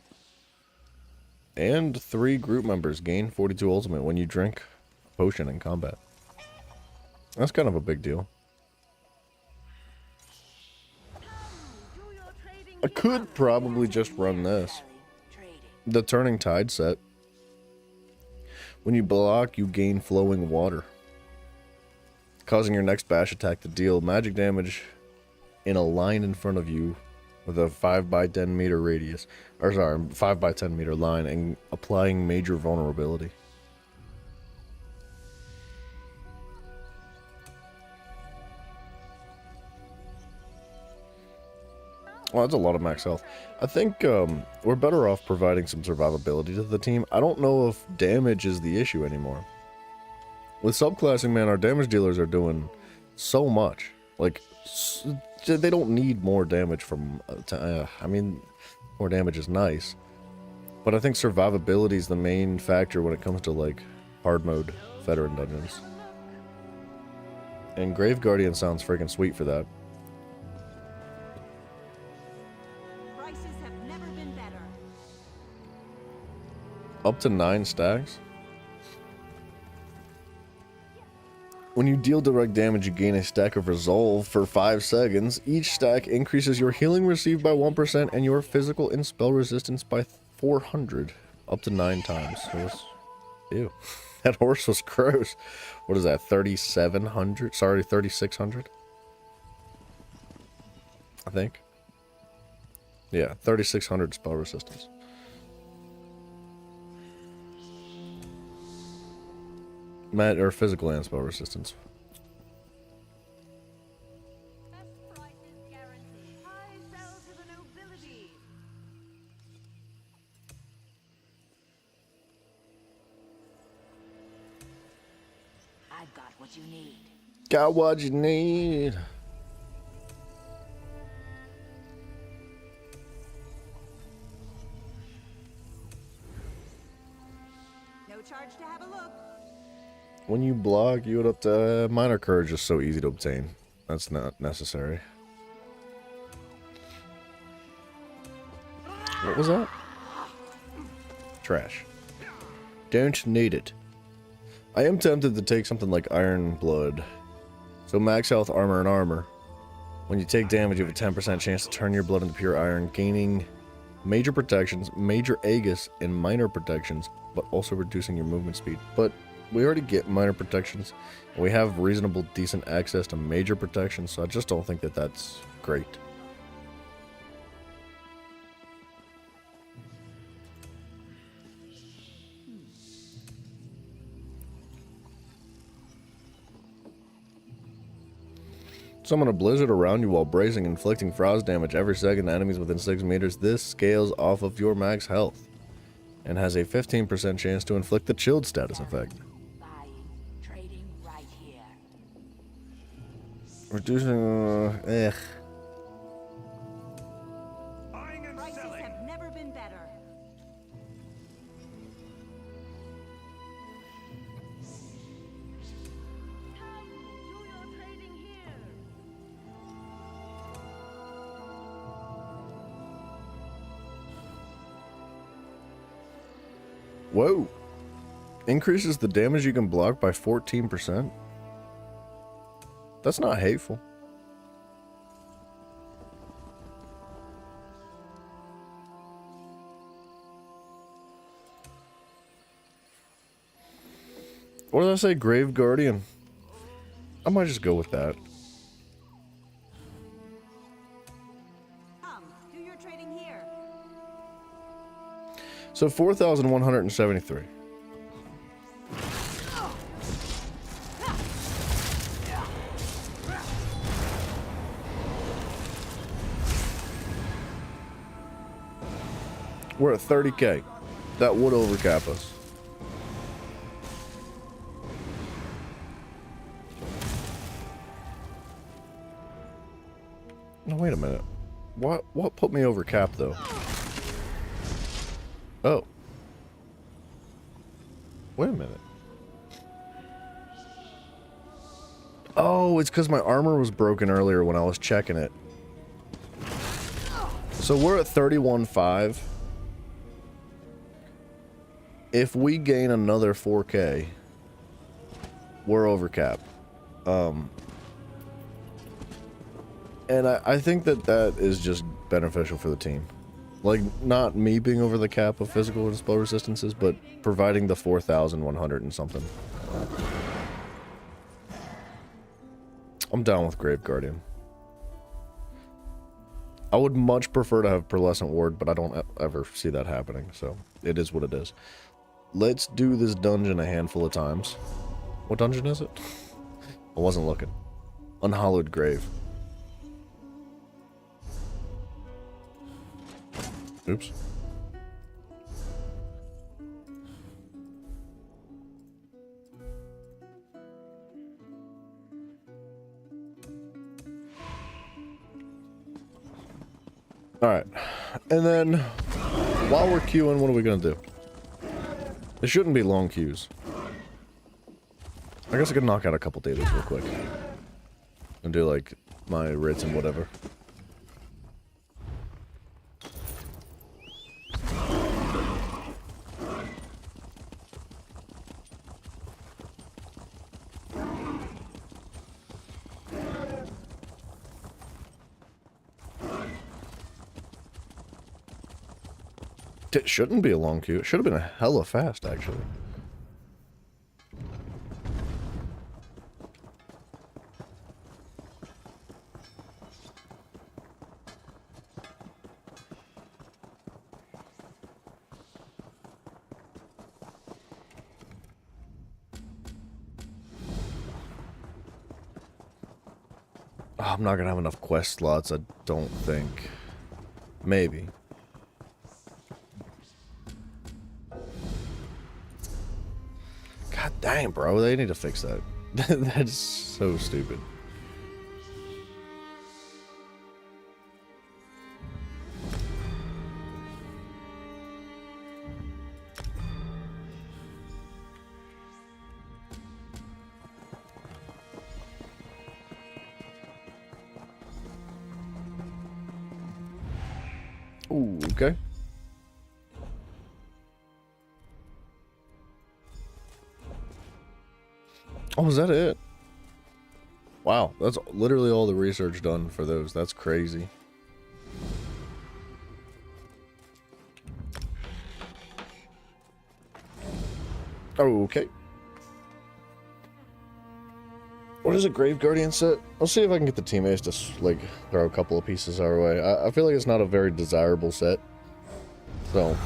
And 3 group members gain 42 ultimate when you drink a potion in combat. That's kind of a big deal. I could probably just run this. The Turning Tide set. When you block, you gain flowing water, causing your next bash attack to deal magic damage in a line in front of you with a 5 by 10 meter radius. Or sorry, 5 by 10 meter line, and applying major vulnerability. Well, that's a lot of max health. I think we're better off providing some survivability to the team. I don't know if damage is the issue anymore. With subclassing, man, our damage dealers are doing so much. Like, they don't need more damage from... I mean, more damage is nice. But I think survivability is the main factor when it comes to, like, hard mode veteran dungeons. And Grave Guardian sounds freaking sweet for that. Up to 9 stacks. When you deal direct damage, you gain a stack of Resolve for 5 seconds. Each stack increases your healing received by 1% and your physical and spell resistance by 400. Up to 9 times. Ew. That horse was gross. What is that, 3,700? Sorry, 3,600? I think. Yeah, 3,600 spell resistance. Or physical and spell resistance. Best prices guaranteed. High sell to the nobility. I've got what you need. Got what you need. No charge to have a look. When you block, you would up to minor courage is so easy to obtain. That's not necessary. What was that? Trash. Don't need it. I am tempted to take something like Iron Blood. So max health, armor, and armor. When you take damage, you have a 10% chance to turn your blood into pure iron, gaining major protections, major Aegis, and minor protections, but also reducing your movement speed. But we already get minor protections, and we have reasonable, decent access to major protections, so I just don't think that that's great. Summon a blizzard around you while bracing, inflicting frost damage every second to enemies within 6 meters. This scales off of your max health, and has a 15% chance to inflict the chilled status effect. Reducing, Buying and Prices selling. have never been better. Whoa. Increases the damage you can block by 14%. That's not hateful. What did I say? Grave Guardian? I might just go with that. Come, do your trading here. So 4,173. We're at 30k. That would overcap us. No, wait a minute. What put me over cap though? Oh. Wait a minute. Oh, it's because my armor was broken earlier when I was checking it. So we're at 31.5. If we gain another 4k, we're over cap. And I think that is just beneficial for the team. Like, not me being over the cap of physical and spell resistances, but providing the 4,100 and something. I'm down with Grave Guardian. I would much prefer to have Pearlescent Ward, but I don't ever see that happening, so it is what it is. Let's do this dungeon a handful of times. What dungeon is it? I wasn't looking. Unhallowed Grave. Oops. Alright. And then, while we're queuing, what are we gonna do? There shouldn't be long queues. I guess I could knock out a couple dailies real quick. And do, like, my writs and whatever. It shouldn't be a long queue. It should have been a hella fast, actually. Oh, I'm not gonna have enough quest slots, I don't think. Maybe. God dang, bro, they need to fix that. That's so stupid. Ooh, okay. Oh, is that it? Wow, that's literally all the research done for those. That's crazy. Okay. What is a Grave Guardian set? I'll see if I can get the teammates to, like, throw a couple of pieces our way. I feel like it's not a very desirable set. So,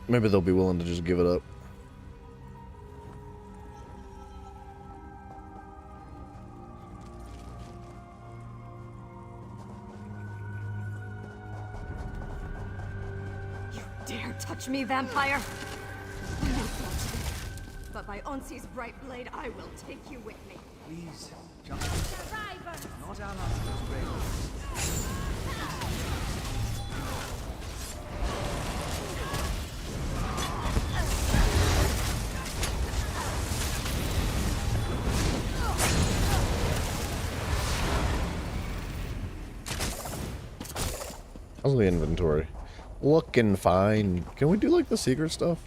maybe they'll be willing to just give it up. You dare touch me, vampire? But by Onsi's bright blade, I will take you with me. Please, jump. Not our master's grave. How's the inventory? Looking fine. Can we do like the secret stuff?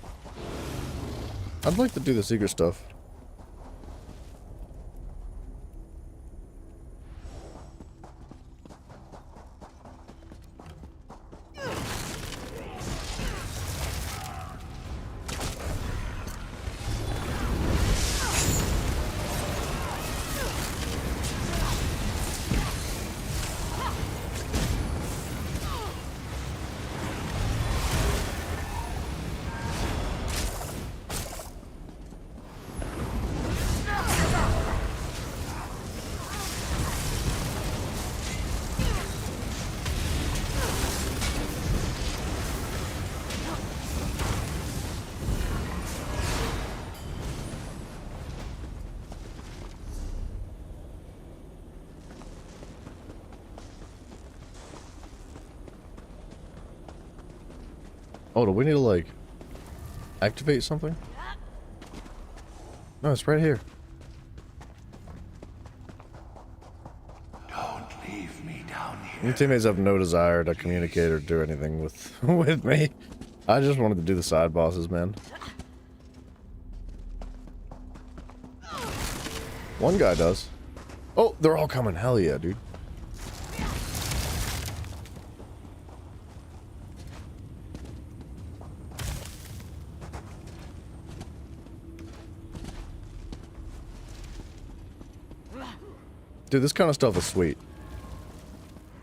I'd like to do the secret stuff. Oh, do we need to, like, activate something? No, it's right here. Don't leave me down here. Your teammates have no desire to communicate or do anything with with me. I just wanted to do the side bosses, man. One guy does. Oh, they're all coming. Hell yeah, dude. Dude, this kind of stuff is sweet.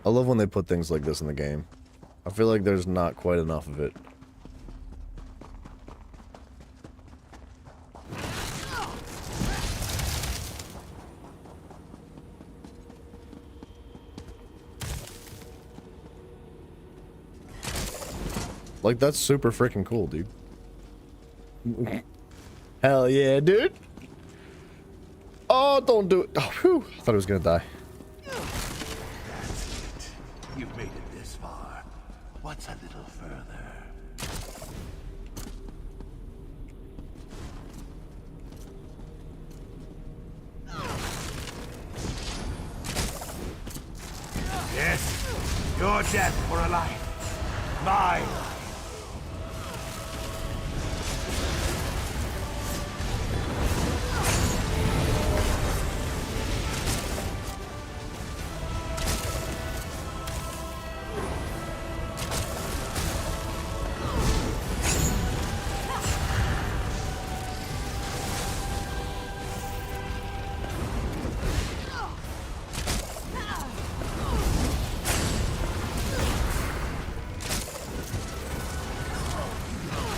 I love when they put things like this in the game. I feel like there's not quite enough of it. Like, that's super freaking cool, dude. Hell yeah, dude. Oh, don't do it. Oh, whew. I thought I was gonna die. That's it. You've made it this far. What's a little further? Yes, your death for a life. My life.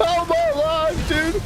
Oh my life, dude!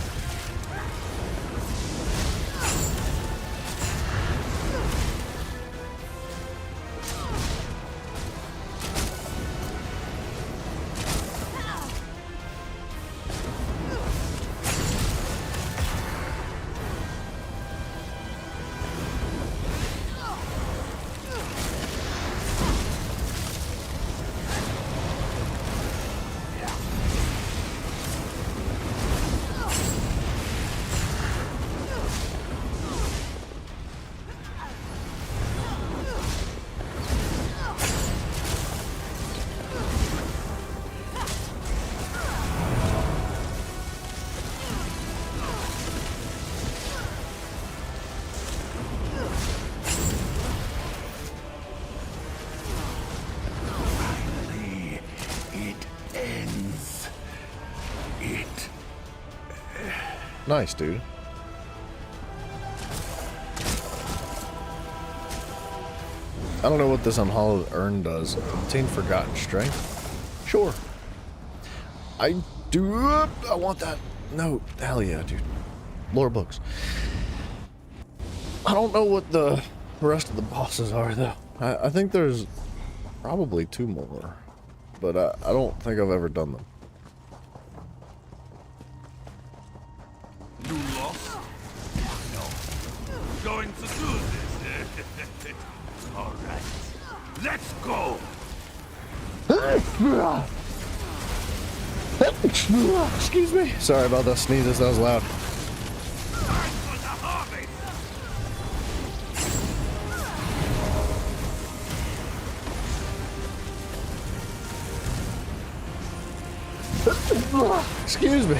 Nice, dude. I don't know what this unhallowed urn does. Obtain forgotten strength? Sure. I want that note. Hell yeah, dude. Lore books. I don't know what the rest of the bosses are, though. I think there's probably 2 more. But I don't think I've ever done them. You lost? No. Going to do this. All right. Let's go. Excuse me. Sorry about that sneezes. That was loud. Time for the harvest. Excuse me.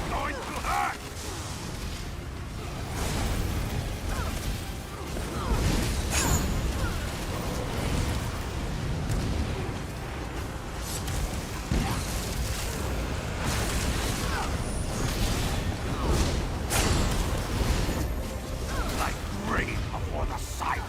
Going to hurt! Like rain before the sight.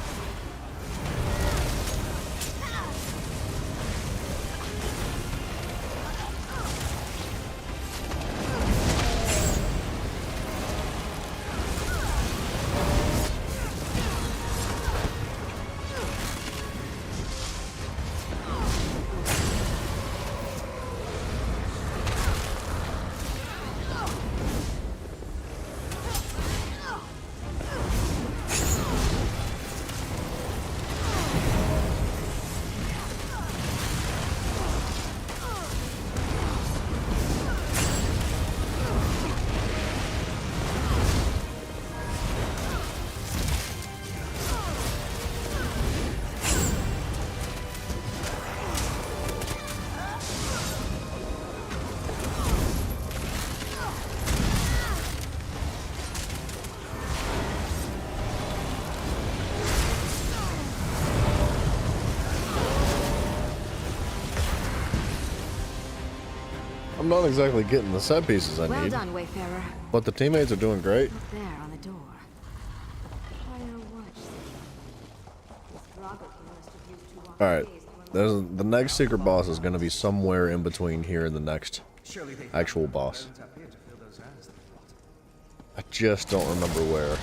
I'm not exactly getting the set pieces I Well need, done, Wayfarer. but the teammates are doing great. Up there on the door. Fire watch. This Drago must have used to walk Alright, days through the next secret boss is going to be somewhere in between here and the next actual boss. I just don't remember where.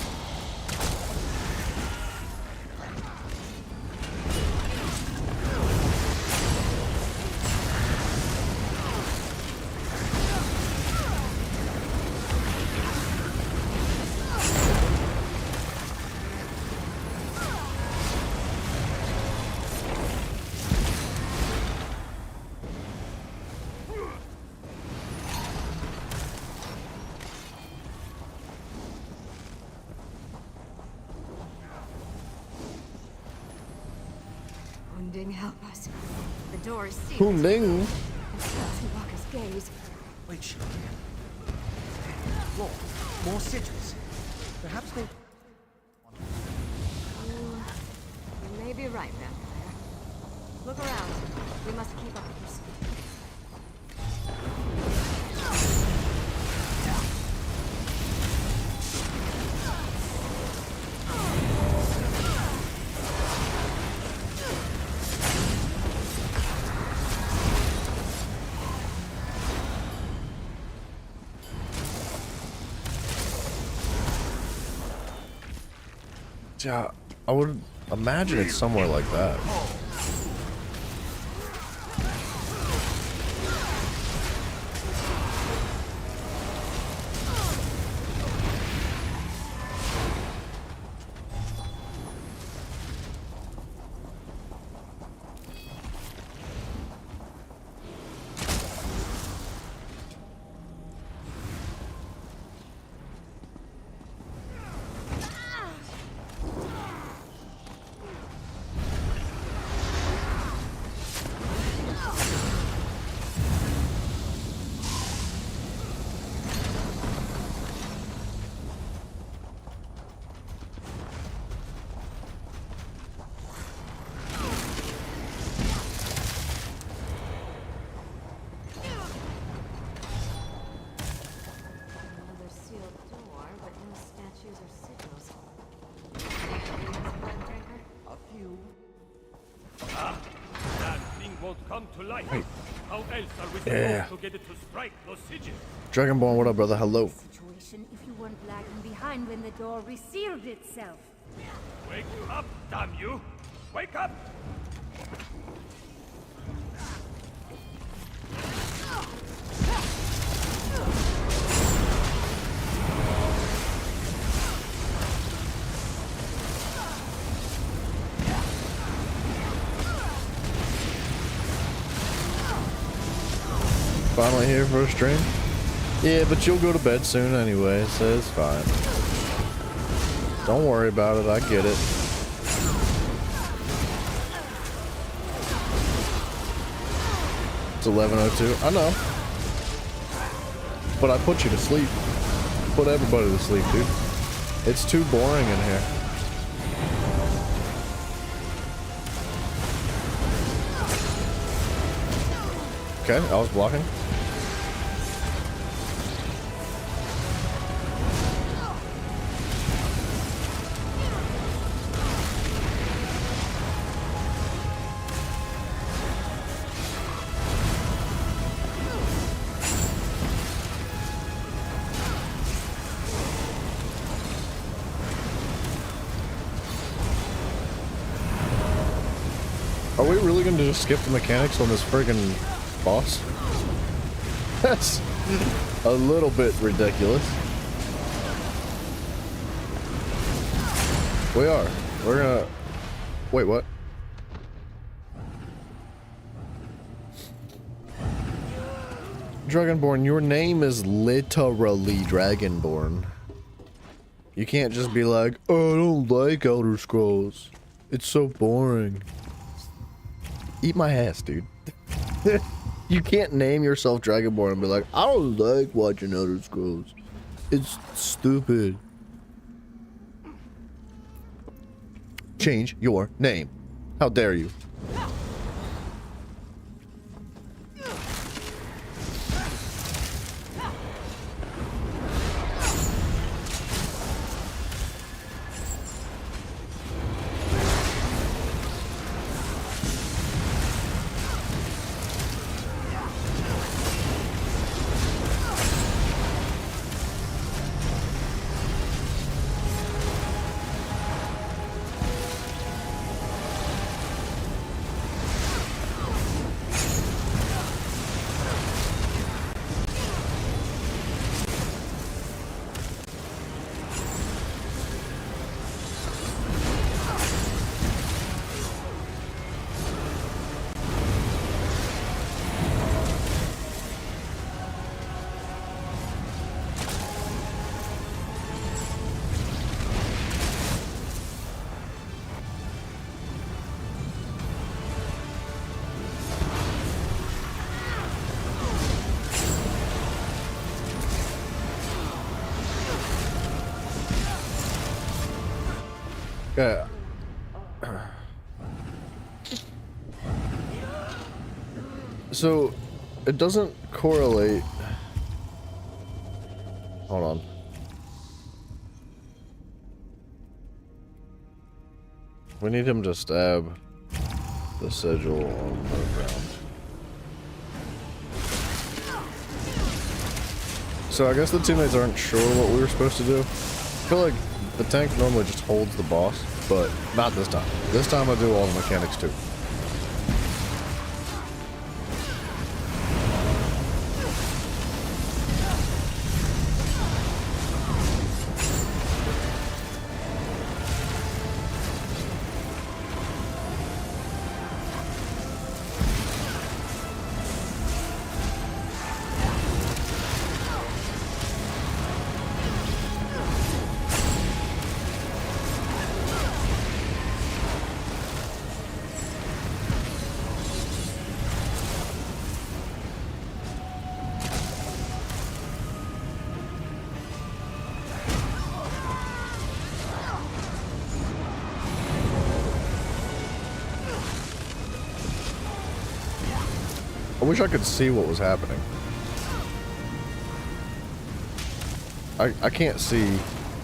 Hunding, help us. The door is sealed. Hunding. To Walker's gaze. Wait, shit. More sigils. Perhaps they... You may be right, Vampire. Look around. We must keep up the pursuit. Yeah, I would imagine it's somewhere like that. Another sealed door, but no statues or sigils. A few. That thing won't come to life. Wait. How else are we Yeah. supposed to get it to strike those sigils? Dragonborn, what up, brother? Hello. Situation if you weren't lagging behind when the door resealed itself. Wake up, damn you! Wake up! Finally here for a stream? Yeah, but you'll go to bed soon anyway, so it's fine. Don't worry about it, I get it. It's 11:02. I know. But I put you to sleep. Put everybody to sleep, dude. It's too boring in here. Okay, I was blocking. Are we really going to just skip the mechanics on this friggin' boss? That's a little bit ridiculous. We are. We're gonna... Wait, what? Dragonborn, your name is literally Dragonborn. You can't just be like, oh, I don't like Elder Scrolls. It's so boring. Eat my ass, dude. You can't name yourself Dragonborn and be like, I don't like watching Elder Scrolls. It's stupid. Change your name. How dare you? Yeah. So, it doesn't correlate. Hold on. We need him to stab the sigil on the ground. So I guess the teammates aren't sure what we were supposed to do. I feel like the tank normally just holds the boss, but not this time. This time I do all the mechanics too. I wish I could see what was happening. I can't see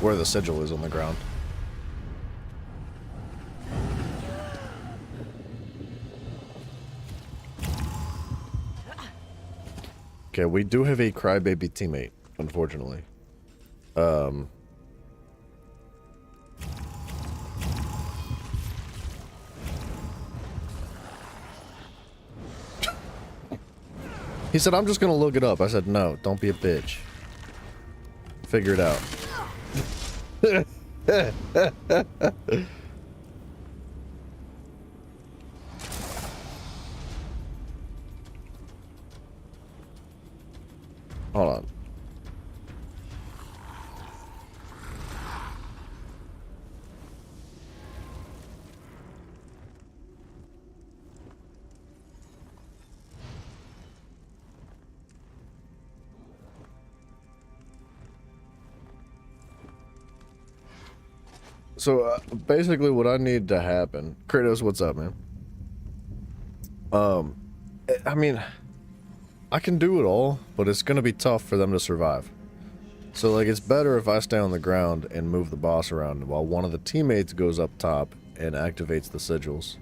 where the sigil is on the ground. Okay, we do have a crybaby teammate, unfortunately. He said, I'm just gonna look it up. I said, no, don't be a bitch. Figure it out. Hold on. So basically what I need to happen, Kratos, what's up, man? I mean, I can do it all, but it's gonna be tough for them to survive. So like, it's better if I stay on the ground and move the boss around while one of the teammates goes up top and activates the sigils.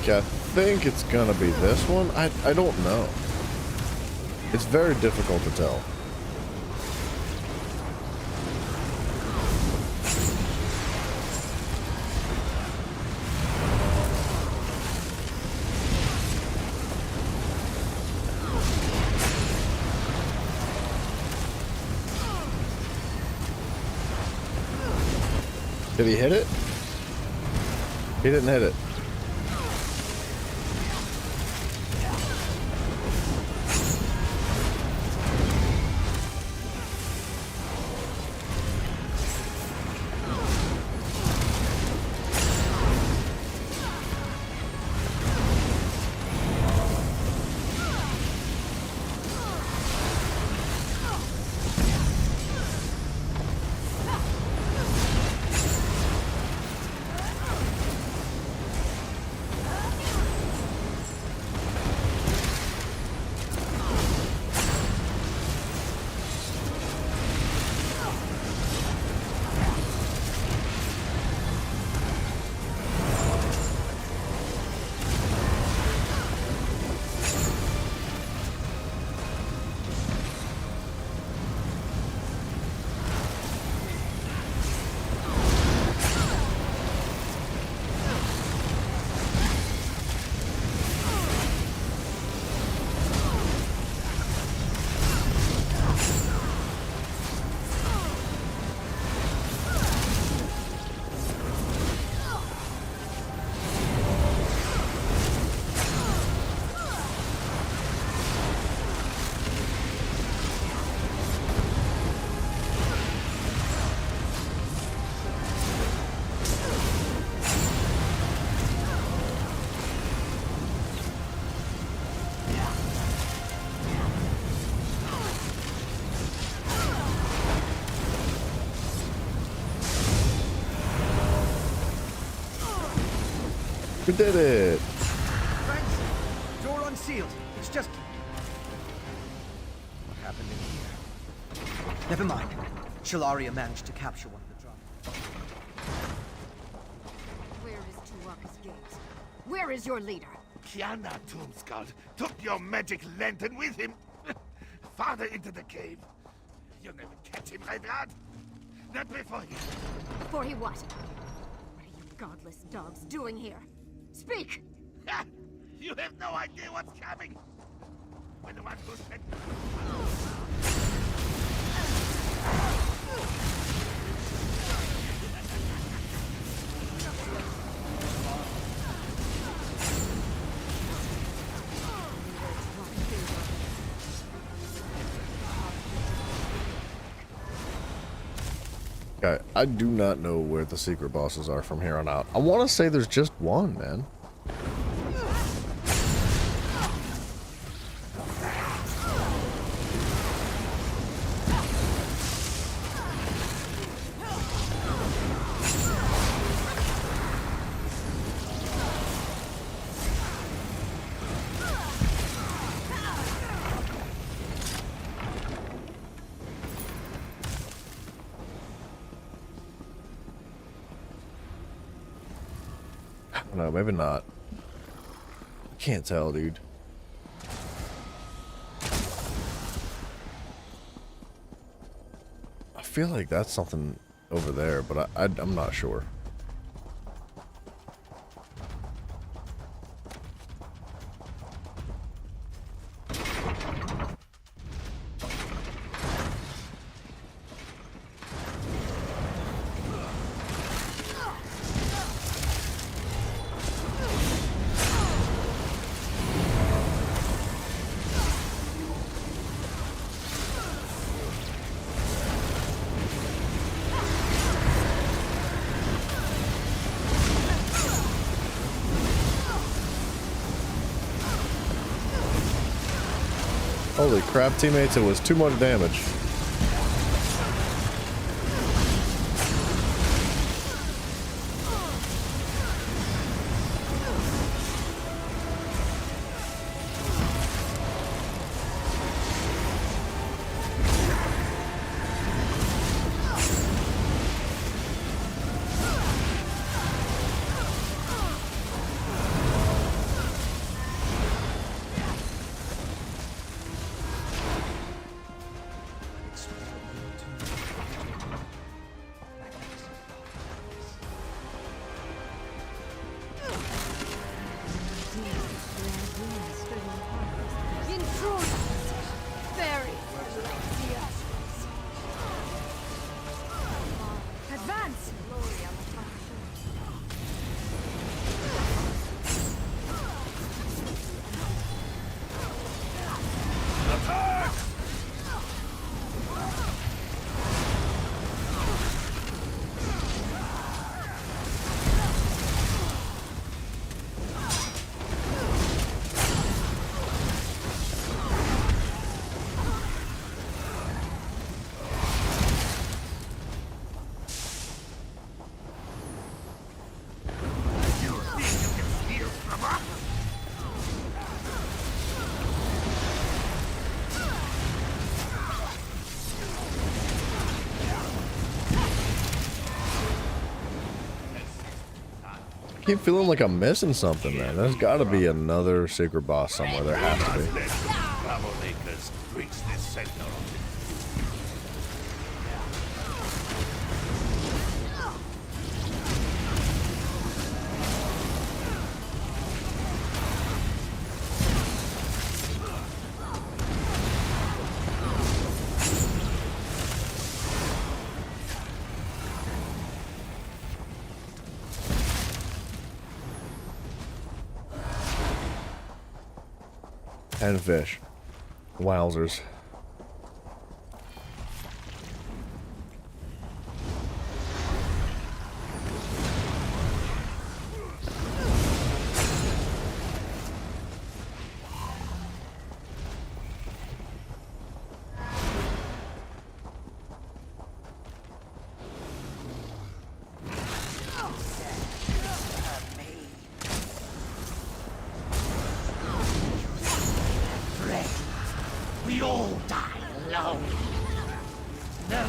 I think it's gonna be this one. I don't know. It's very difficult to tell. Did he hit it? He didn't hit it. We did it! Friends, door unsealed. It's just... What happened in here? Never mind. Shalaria managed to capture one of the drones. Where is Tuwaka's gate? Where is your leader? Kiana Tombskull took your magic lantern with him. Farther into the cave. You'll never catch him, Reinhard. Not before he... For he what? What are you godless dogs doing here? Speak! Ha! You have no idea what's coming. When the one who said... Okay, I do not know where the secret bosses are from here on out. I want to say there's just one, man. No, maybe not. Can't tell, dude. I feel like that's something over there, but I'm not sure. Holy crap, teammates, it was too much damage. Advance! I keep feeling like I'm missing something, man. There's got to be another secret boss somewhere. There has to be. Troublemakers reach this center. And fish. Wowzers. We all die alone. No,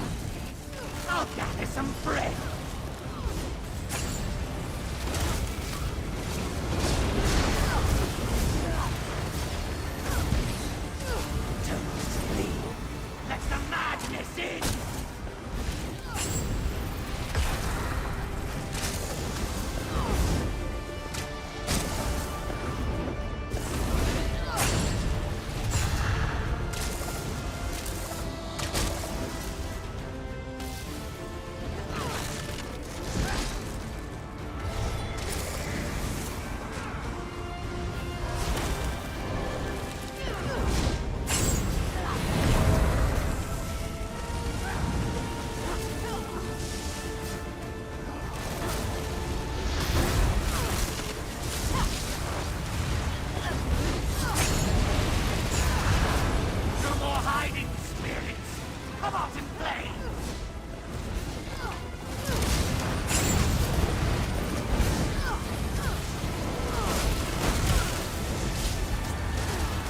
I'll gather some bread. Don't sleep. Let the madness in. Come out and play!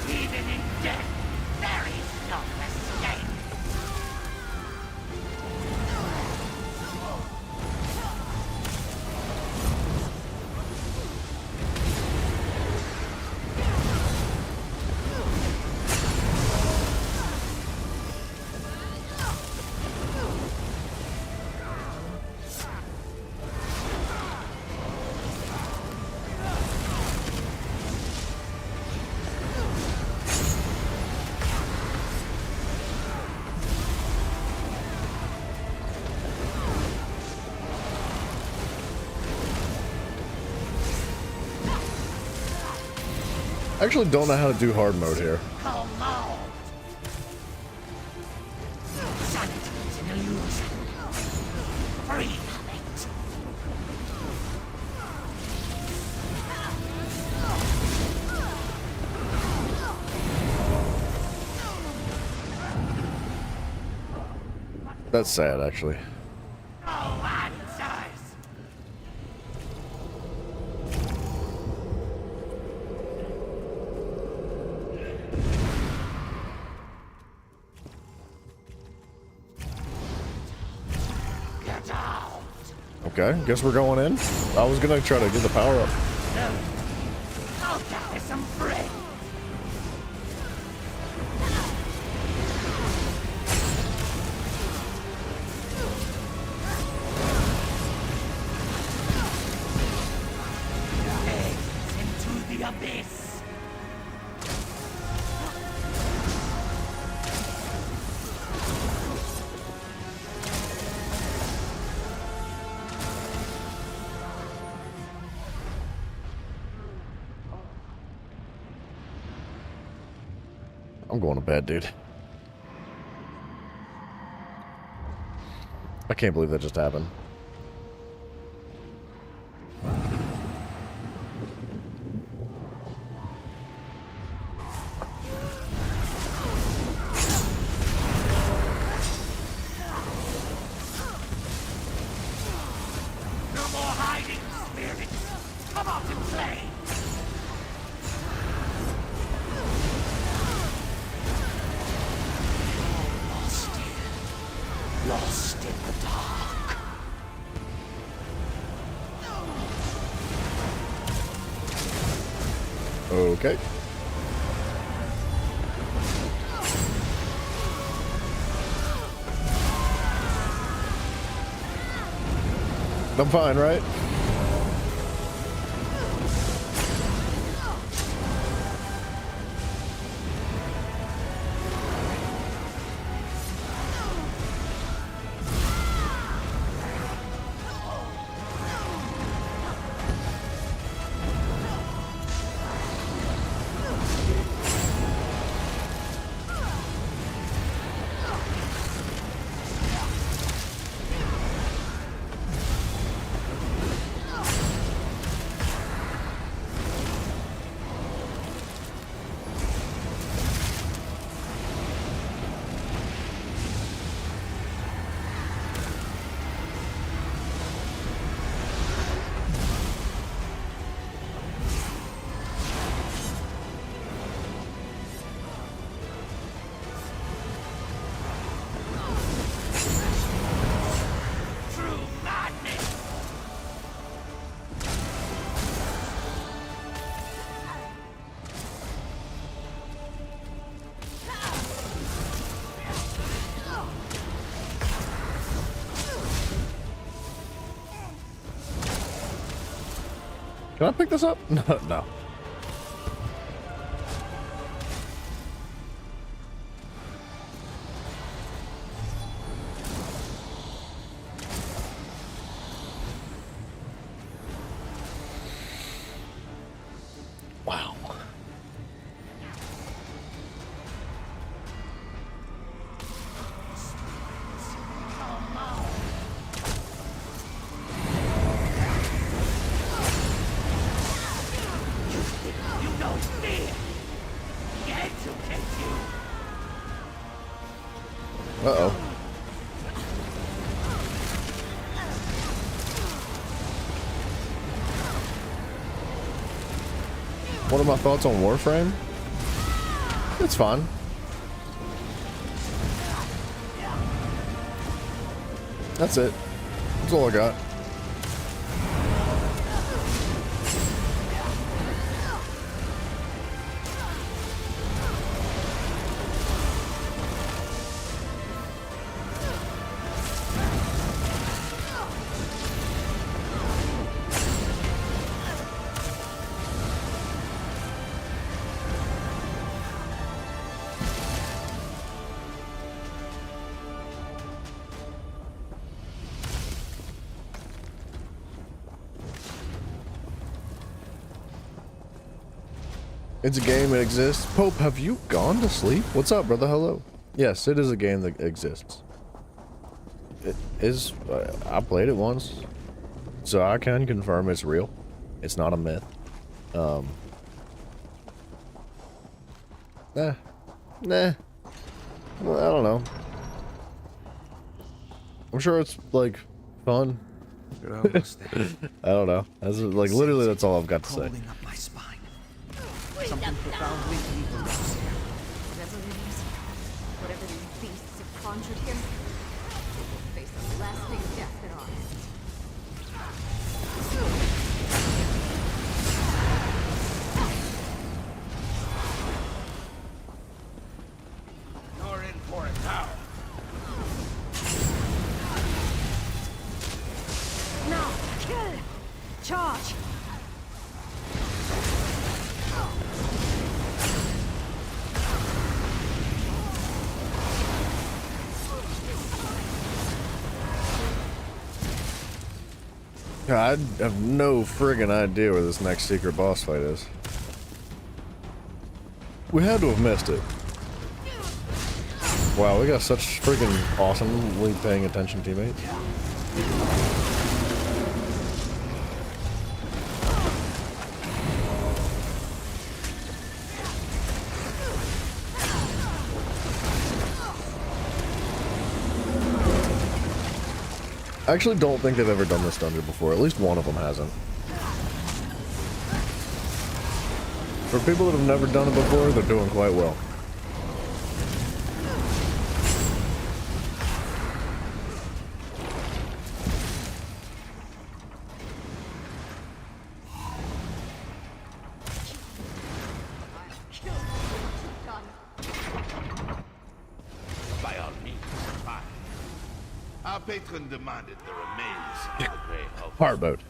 Even in death, there is no escape! I actually don't know how to do hard mode here. Come out! Sanity is an illusion. Free of it. That's sad, actually. Oh, I'm size. Get out. Okay, guess we're going in. I was gonna try to get the power up. I'll gather some bread. Into the abyss. I'm going to bed, dude. I can't believe that just happened. No more hiding, spirits. Come out and play. Lost in the dark. Okay. I'm fine, right? True madness. Can I pick this up? No, no. Wow. You don't fear. Educate you. Uh-oh. What are my thoughts on Warframe? It's fun. That's it. That's all I got. It's a game that exists. Pope, have you gone to sleep? What's up, brother? Hello. Yes, it is a game that exists. It is. I played it once, so I can confirm it's real. It's not a myth. Nah. Well, I don't know. I'm sure it's like fun. You're almost there. I don't know. That's like literally that's all I've got to say. Crawling up my spine. Something profoundly evil lives here. Whatever it is, whatever these beasts have conjured here, will face the lasting death that are. You're in for it now. Now, kill! Charge! I have no friggin' idea where this next secret boss fight is. We had to have missed it. Wow, we got such friggin' awesomely paying attention teammates. I actually don't think they've ever done this dungeon before. At least one of them hasn't. For people that have never done it before, they're doing quite well. By all means, fine. Our patron demanded the remains of the Grey Hulk. Hard mode.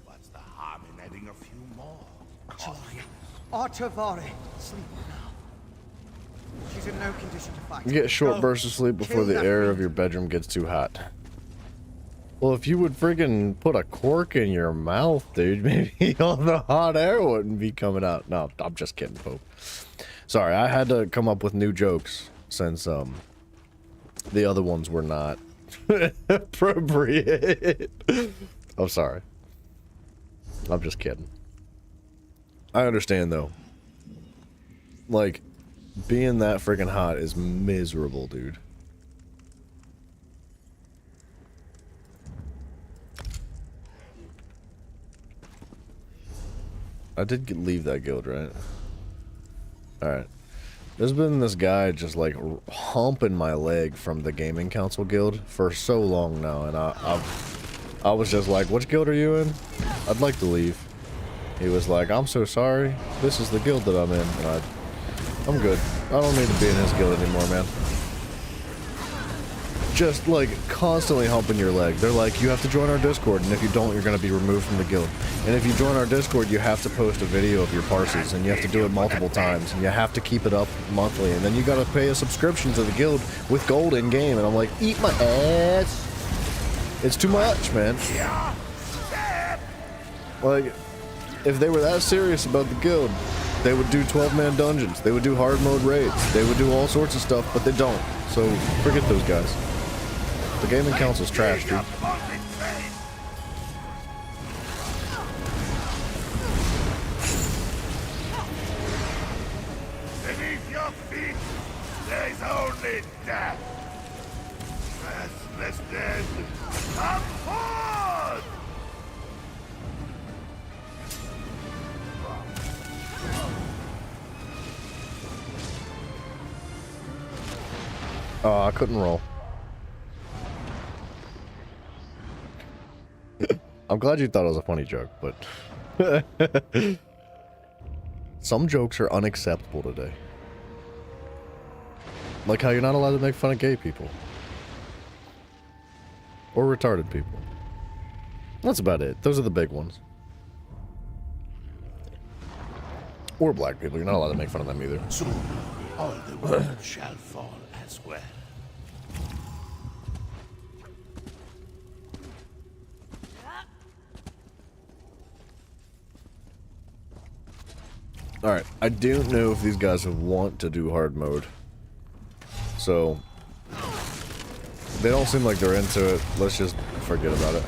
What's the harm in adding a few more? Artavare, sleep now. She's in no condition to fight. You get short Go. bursts of sleep before Kill the that air fiend. of your bedroom gets too hot. Well, if you would friggin' put a cork in your mouth, dude, maybe all the hot air wouldn't be coming out. No, I'm just kidding, Pope. Sorry, I had to come up with new jokes since the other ones were not appropriate. I'm sorry. I'm just kidding. I understand though. Like, being that freaking hot is miserable, dude. I did leave that guild, right? Alright. There's been this guy just like humping my leg from the gaming council guild for so long now, and I was just like, which guild are you in? I'd like to leave. He was like, I'm so sorry. This is the guild that I'm in. And I'm good. I don't need to be in his guild anymore, man. Just like constantly humping your leg. They're like, you have to join our Discord, and if you don't, you're going to be removed from the guild. And if you join our Discord, you have to post a video of your parses, and you have to do it multiple times, and you have to keep it up monthly, and then you got to pay a subscription to the guild with gold in game. And I'm like, eat my ass. It's too much, man. Like, if they were that serious about the guild, they would do 12-man dungeons. They would do hard mode raids. They would do all sorts of stuff, but they don't. So forget those guys. The gaming council's trash, dude. Beneath your feet, there's only death. Restless dead, come forth! Oh, I couldn't roll. I'm glad you thought it was a funny joke, but some jokes are unacceptable today. Like how you're not allowed to make fun of gay people. Or retarded people. That's about it. Those are the big ones. Or black people. You're not allowed to make fun of them either. Soon, all the world shall fall as well. Alright, I don't know if these guys want to do hard mode. So, they don't seem like they're into it. Let's just forget about it.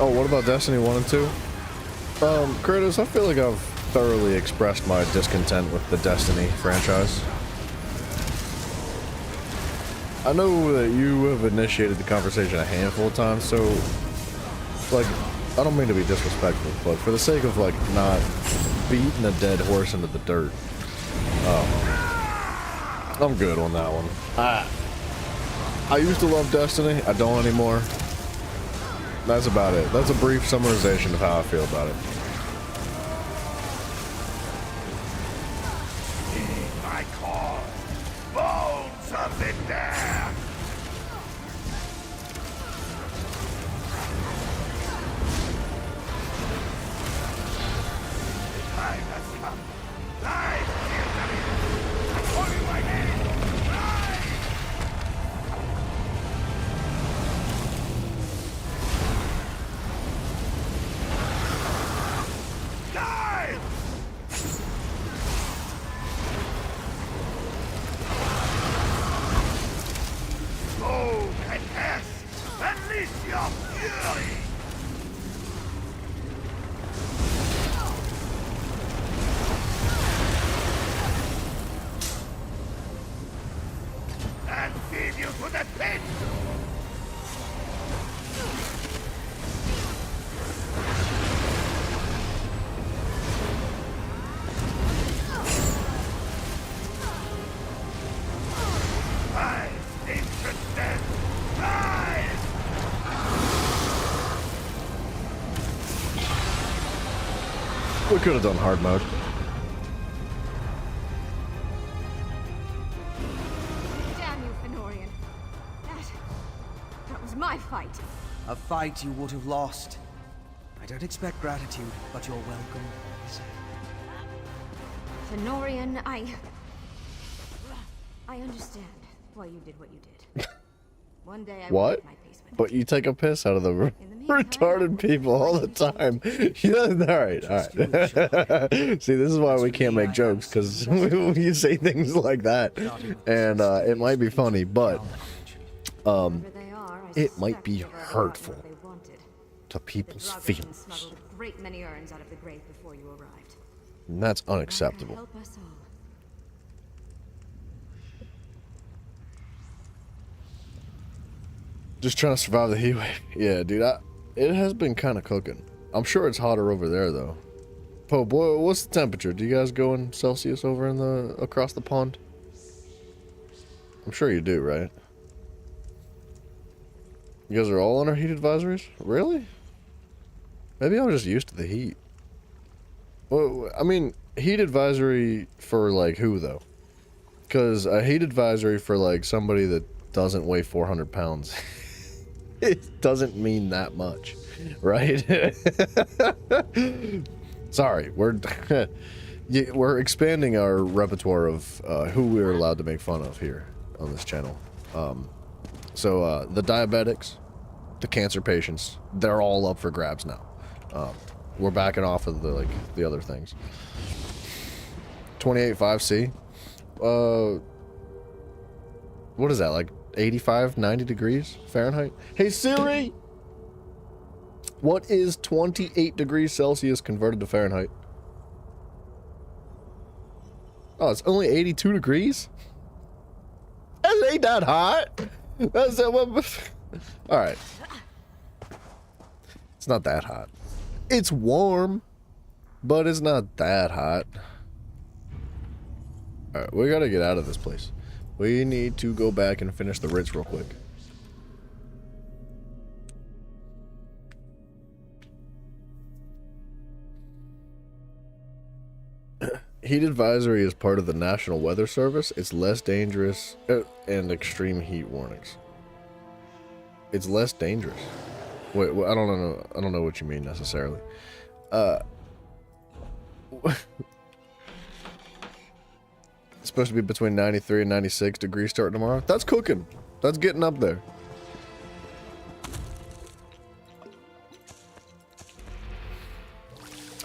Oh, what about Destiny 1 and 2? Kratos, I feel like I've thoroughly expressed my discontent with the Destiny franchise. I know that you have initiated the conversation a handful of times, so, like, I don't mean to be disrespectful, but for the sake of, like, not beating a dead horse into the dirt, I'm good on that one. I used to love Destiny, I don't anymore. That's about it. That's a brief summarization of how I feel about it. My cause, bones of it there. Time has come. Live, I'm holding my hand. Die! Go, contest! Unleash your fury! And feed you to the pit! Rise, ancient dead! Rise! We could have done hard mode. Damn you, Fenorian. That was my fight. A fight you would have lost. I don't expect gratitude, but you're welcome. Fenorian, I understand why you did what you did. One day I will What? make my peace with But you take a piss out of the In the meantime, retarded people all the time. Yeah, alright. See, this is why we can't make jokes, because you say things like that, and it might be funny, but wherever they are, I it might suspect be they got hurtful what they wanted. to The people's Dragons feelings. smuggled a great many urns out of the grave before you arrived. And that's That could unacceptable. help us all. Just trying to survive the heat wave. Yeah, dude, it has been kind of cooking. I'm sure it's hotter over there, though. Poe, boy, what's the temperature? Do you guys go in Celsius over in across the pond? I'm sure you do, right? You guys are all under heat advisories? Really? Maybe I'm just used to the heat. Well, I mean, heat advisory for, like, who, though? Because a heat advisory for, like, somebody that doesn't weigh 400 pounds, it doesn't mean that much, right? Sorry, we're expanding our repertoire of who we're allowed to make fun of here on this channel. So the diabetics, the cancer patients, they're all up for grabs now. We're backing off of the other things. 28.5C. What is that, like 85, 90 degrees Fahrenheit? Hey Siri! What is 28 degrees Celsius converted to Fahrenheit? Oh, it's only 82 degrees? That ain't that hot! That's Alright. It's not that hot. It's warm, but it's not that hot. Alright, we gotta get out of this place. We need to go back and finish the Ritz real quick. Heat advisory is part of the National Weather Service. It's less dangerous and extreme heat warnings. It's less dangerous. Wait, I don't know what you mean necessarily. It's supposed to be between 93 and 96 degrees starting tomorrow. That's cooking. That's getting up there.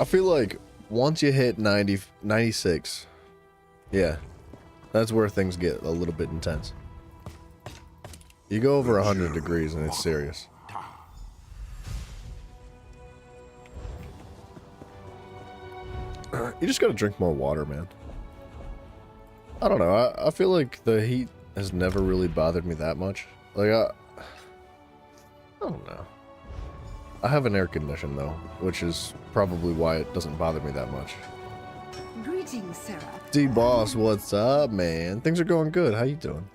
I feel like once you hit 90, 96, yeah, that's where things get a little bit intense. You go over 100 degrees and it's serious. You just gotta drink more water, man. I don't know. I feel like the heat has never really bothered me that much. Like, I don't know. I have an air condition, though, which is probably why it doesn't bother me that much. Greetings, Sarah. D-Boss, what's up, man? Things are going good. How you doing?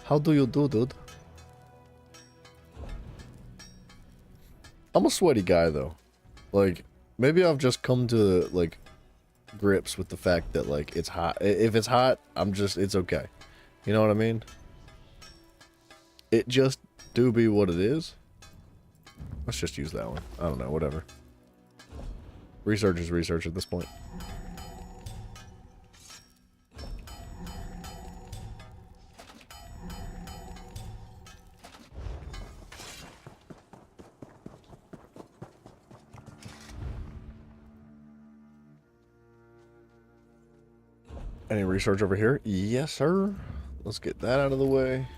How do you do, dude? I'm a sweaty guy, though. Like, maybe I've just come to, like, grips with the fact that, like, it's hot. If it's hot, it's okay. You know what I mean? It just do be what it is. Let's just use that one. I don't know, whatever. Research is research at this point. Any research over here? Yes, sir. Let's get that out of the way.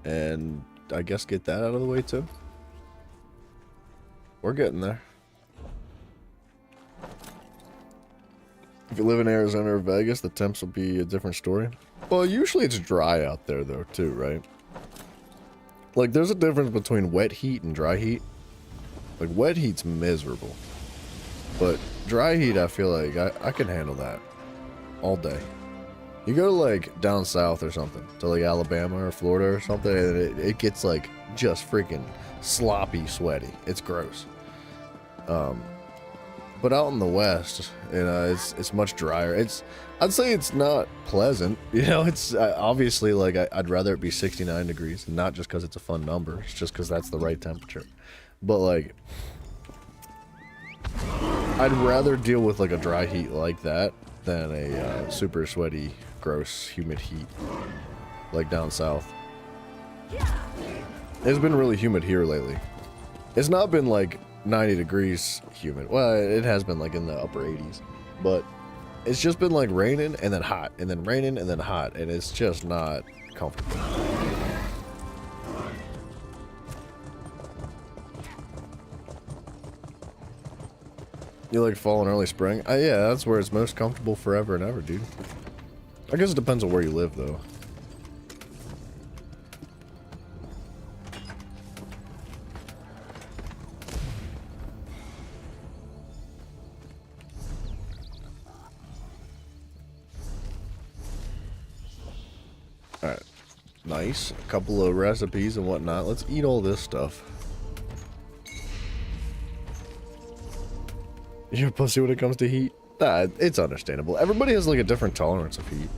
And I guess get that out of the way, too. We're getting there. If you live in Arizona or Vegas, the temps will be a different story. Well, usually it's dry out there, though, too, right? Like, there's a difference between wet heat and dry heat. Like, wet heat's miserable. But dry heat, I feel like I can handle that all day. You go to, like, down south or something, to, like, Alabama or Florida or something, and it gets, like, just freaking sloppy sweaty. It's gross. But out in the west, you know, it's much drier. I'd say it's not pleasant. You know, it's obviously, like, I'd rather it be 69 degrees, not just because it's a fun number. It's just because that's the right temperature. But, like, I'd rather deal with, like, a dry heat like that than a super sweaty, gross, humid heat like down south. It's been really humid here lately. It's not been like 90 degrees humid. Well, it has been like in the upper 80s, but it's just been like raining and then hot and then raining and then hot, and it's just not comfortable. You like fall and early spring? Yeah, that's where it's most comfortable forever and ever, dude. I guess it depends on where you live, though. Alright. Nice. A couple of recipes and whatnot. Let's eat all this stuff. You're a pussy when it comes to heat? Nah, it's understandable. Everybody has like a different tolerance of heat.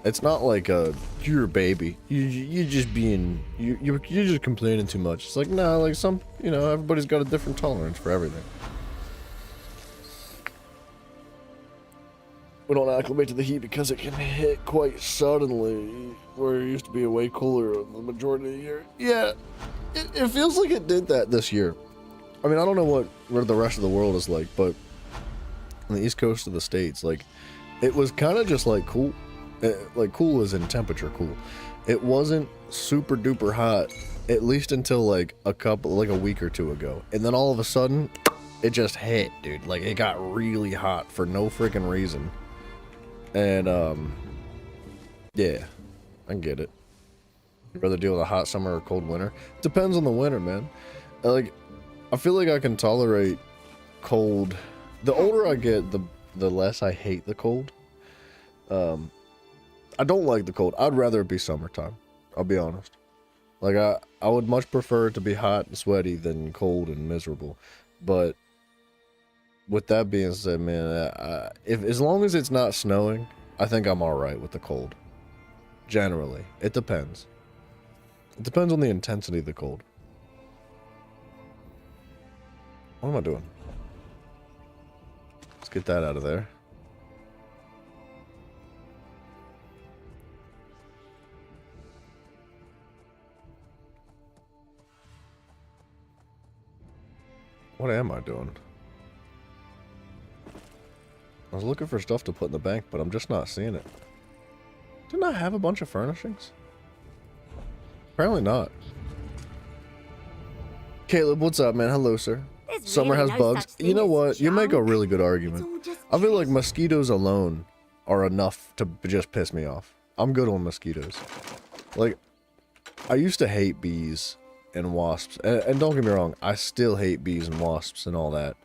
It's not like you're a baby. You're just being you're just complaining too much. It's like nah, like some, you know, everybody's got a different tolerance for everything. We don't acclimate to the heat because it can hit quite suddenly, where it used to be way cooler the majority of the year. Yeah, it feels like it did that this year. I mean, I don't know what the rest of the world is like, but on the east coast of the States, like, it was kind of just like cool. Like, cool as in temperature cool. It wasn't super duper hot, at least until like a week or two ago. And then all of a sudden, it just hit, dude. Like, it got really hot for no freaking reason. And, yeah, I get it. You'd rather deal with a hot summer or a cold winter? Depends on the winter, man. Like, I feel like I can tolerate cold. The older I get, the less I hate the cold. I don't like the cold. I'd rather it be summertime. I'll be honest. Like, I would much prefer it to be hot and sweaty than cold and miserable. But with that being said, man, if as long as it's not snowing, I think I'm all right with the cold. Generally, it depends. It depends on the intensity of the cold. What am I doing? Let's get that out of there. What am I doing? I was looking for stuff to put in the bank, but I'm just not seeing it. Didn't I have a bunch of furnishings? Apparently not. Caleb, what's up, man? Hello, sir. This Summer really has no bugs. such thing You know as what? You make a junk. really good It's argument. all just I feel like trash. mosquitoes alone are enough to just piss me off. I'm good on mosquitoes. Like, I used to hate bees and wasps. And don't get me wrong, I still hate bees and wasps and all that.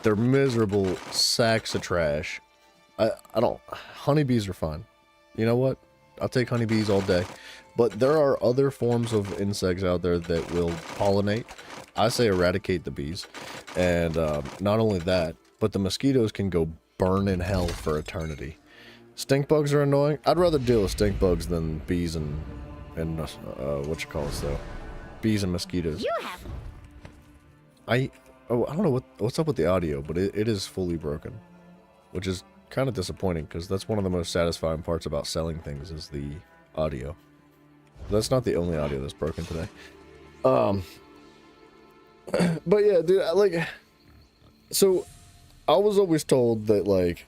They're miserable sacks of trash. I don't... Honeybees are fine. You know what? I'll take honeybees all day. But there are other forms of insects out there that will pollinate. I say eradicate the bees. And not only that, but the mosquitoes can go burn in hell for eternity. Stink bugs are annoying. I'd rather deal with stink bugs than bees and what you call it though. Bees and mosquitoes. You have I don't know what's up with the audio, but it is fully broken. Which is kind of disappointing, because that's one of the most satisfying parts about selling things is the audio. That's not the only audio that's broken today. But yeah, dude, so I was always told that, like,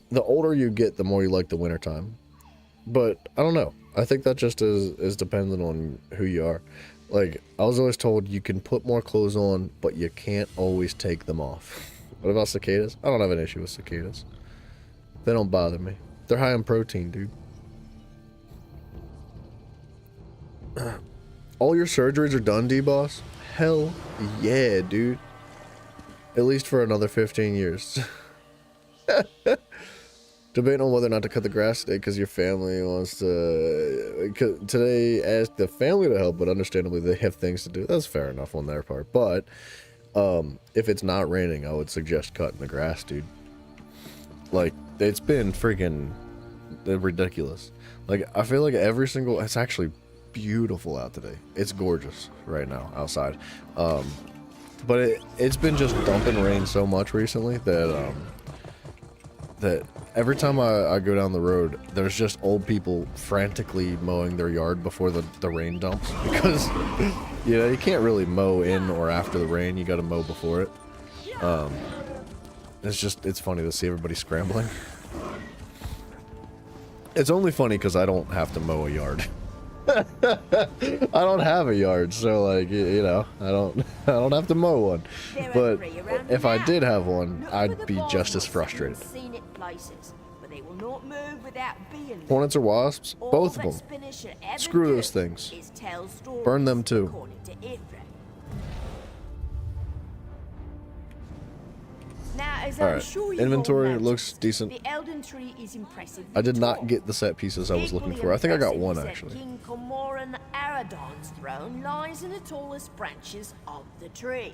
the older you get, the more you like the wintertime. But I don't know. I think that just is dependent on who you are. Like, I was always told you can put more clothes on, but you can't always take them off. What about cicadas? I don't have an issue with cicadas. They don't bother me. They're high in protein, dude. All your surgeries are done, D-Boss? Hell yeah, dude. At least for another 15 years. Debating on whether or not to cut the grass today because your family wants to... Today asked the family to help, but understandably they have things to do. That's fair enough on their part. But if it's not raining, I would suggest cutting the grass, dude. Like, it's been freaking ridiculous. Like, I feel like every single... It's actually beautiful out today. It's gorgeous right now outside. But it's been just dumping rain so much recently that that every time I go down the road, there's just old people frantically mowing their yard before the rain dumps. Because, you know, you can't really mow in or after the rain. You got to mow before it. It's funny to see everybody scrambling. It's only funny because I don't have to mow a yard. I don't have a yard, so like, you know, I don't have to mow one. But if I did have one, I'd be just as frustrated. Hornets or wasps? Both of them. Screw those things. Burn them too. Now, as All I'm right, sure you've inventory all looks noticed, decent. The Elden Tree is impressive. I did not get the set pieces I was looking for. I think I got one actually. King Cormoran Aradon's throne lies in the tallest branches of the tree.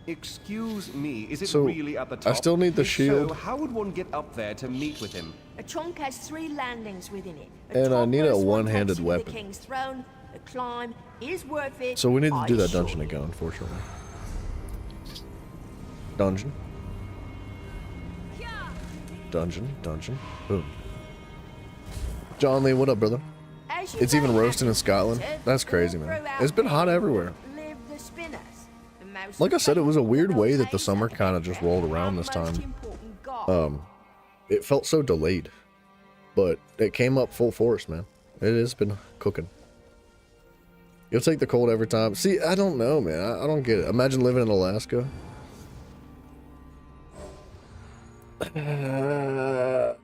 Excuse me, is it So, really at the top? I still need the If shield. So, how would one get up there to meet with him? A trunk has 3 landings within it. And I need a topmost one one-handed takes you to weapon. The king's throne. The climb is worth it. So we need to I do that assure dungeon you. again, unfortunately. Dungeon. Dungeon. Boom. John Lee, what up, brother? As you It's may even have roasting in Scotland. noted, That's crazy, all man. throughout It's been hot England everywhere. live the spinners, the most Like I said, it was a weird way that the famous summer kind of just rolled around this most time. important god. It felt so delayed, but it came up full force, man. It has been cooking. You'll take the cold every time. See, I don't know, man. I don't get it. Imagine living in Alaska.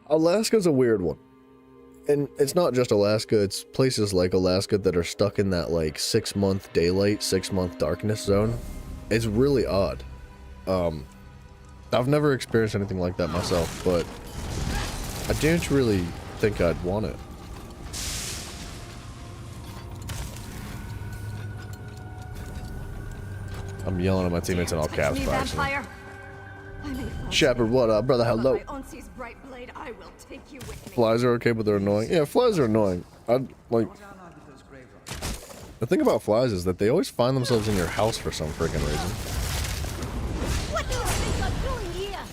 Alaska's a weird one. And it's not just Alaska, it's places like Alaska that are stuck in that like 6-month daylight, 6-month darkness zone. It's really odd. I've never experienced anything like that myself, but I didn't really think I'd want it. I'm yelling at my teammates in all caps by accident. Shepard, what up, brother? Hello. Flies are okay, but they're annoying. Yeah, flies are annoying. The thing about flies is that they always find themselves in your house for some freaking reason. What do you think I'm doing here?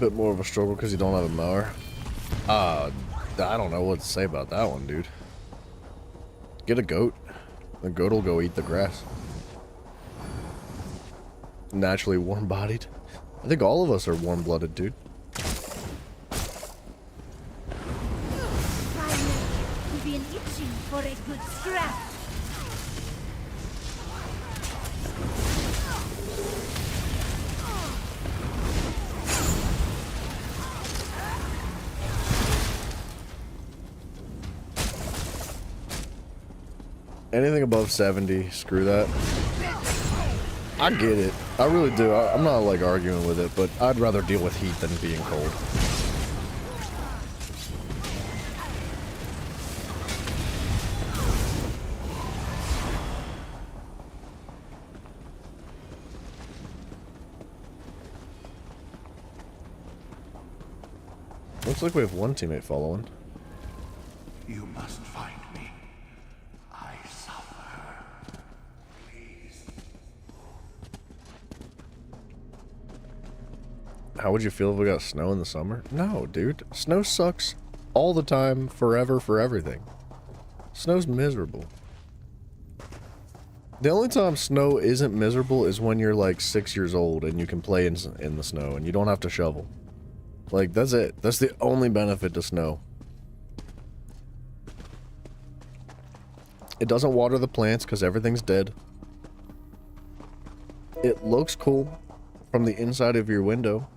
bit more of a struggle because you don't have a mower. I don't know what to say about that one, dude. Get a goat. The goat will go eat the grass. Naturally warm-bodied. I think all of us are warm-blooded, dude. Finally, you've been itching for a good scrap. Anything above 70, screw that. I get it. I really do. I'm not like arguing with it, but I'd rather deal with heat than being cold. Looks like we have one teammate following. You must find me. I suffer. Please. How would you feel if we got snow in the summer? No, dude. Snow sucks all the time, forever, for everything. Snow's miserable. The only time snow isn't miserable is when you're like 6 years old and you can play in the snow and you don't have to shovel. Like, that's it. That's the only benefit to snow. It doesn't water the plants because everything's dead. It looks cool from the inside of your window,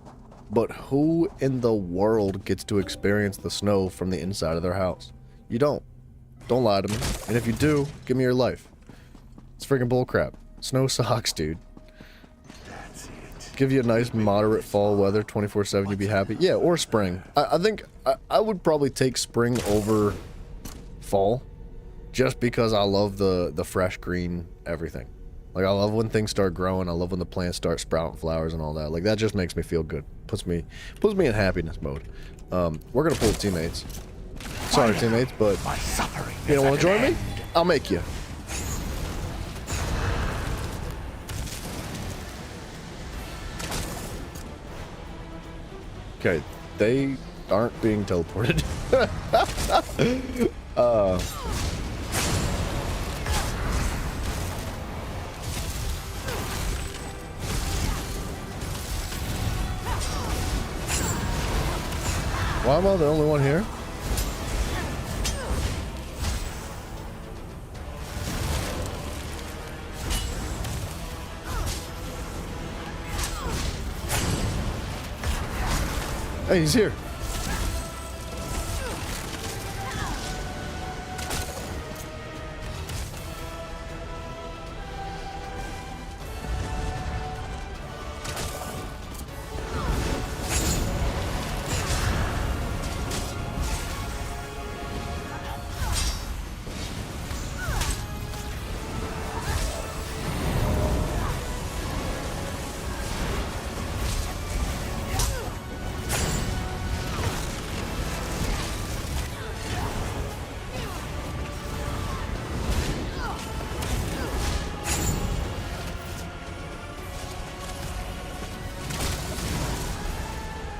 but who in the world gets to experience the snow from the inside of their house? You don't. Don't lie to me. And if you do, give me your life. It's freaking bullcrap. Snow sucks, dude. Give you a nice moderate fall weather 24/7, you'd be happy. Yeah, or spring. I think I would probably take spring over fall, just because I love the fresh green everything. Like, I love when things start growing. I love when the plants start sprouting flowers and all that. Like, that just makes me feel good. Puts me in happiness mode. We're gonna pull teammates. Sorry, teammates, but you don't want to join me? I'll make you. Okay, they aren't being teleported. Why am I the only one here? Hey, he's here.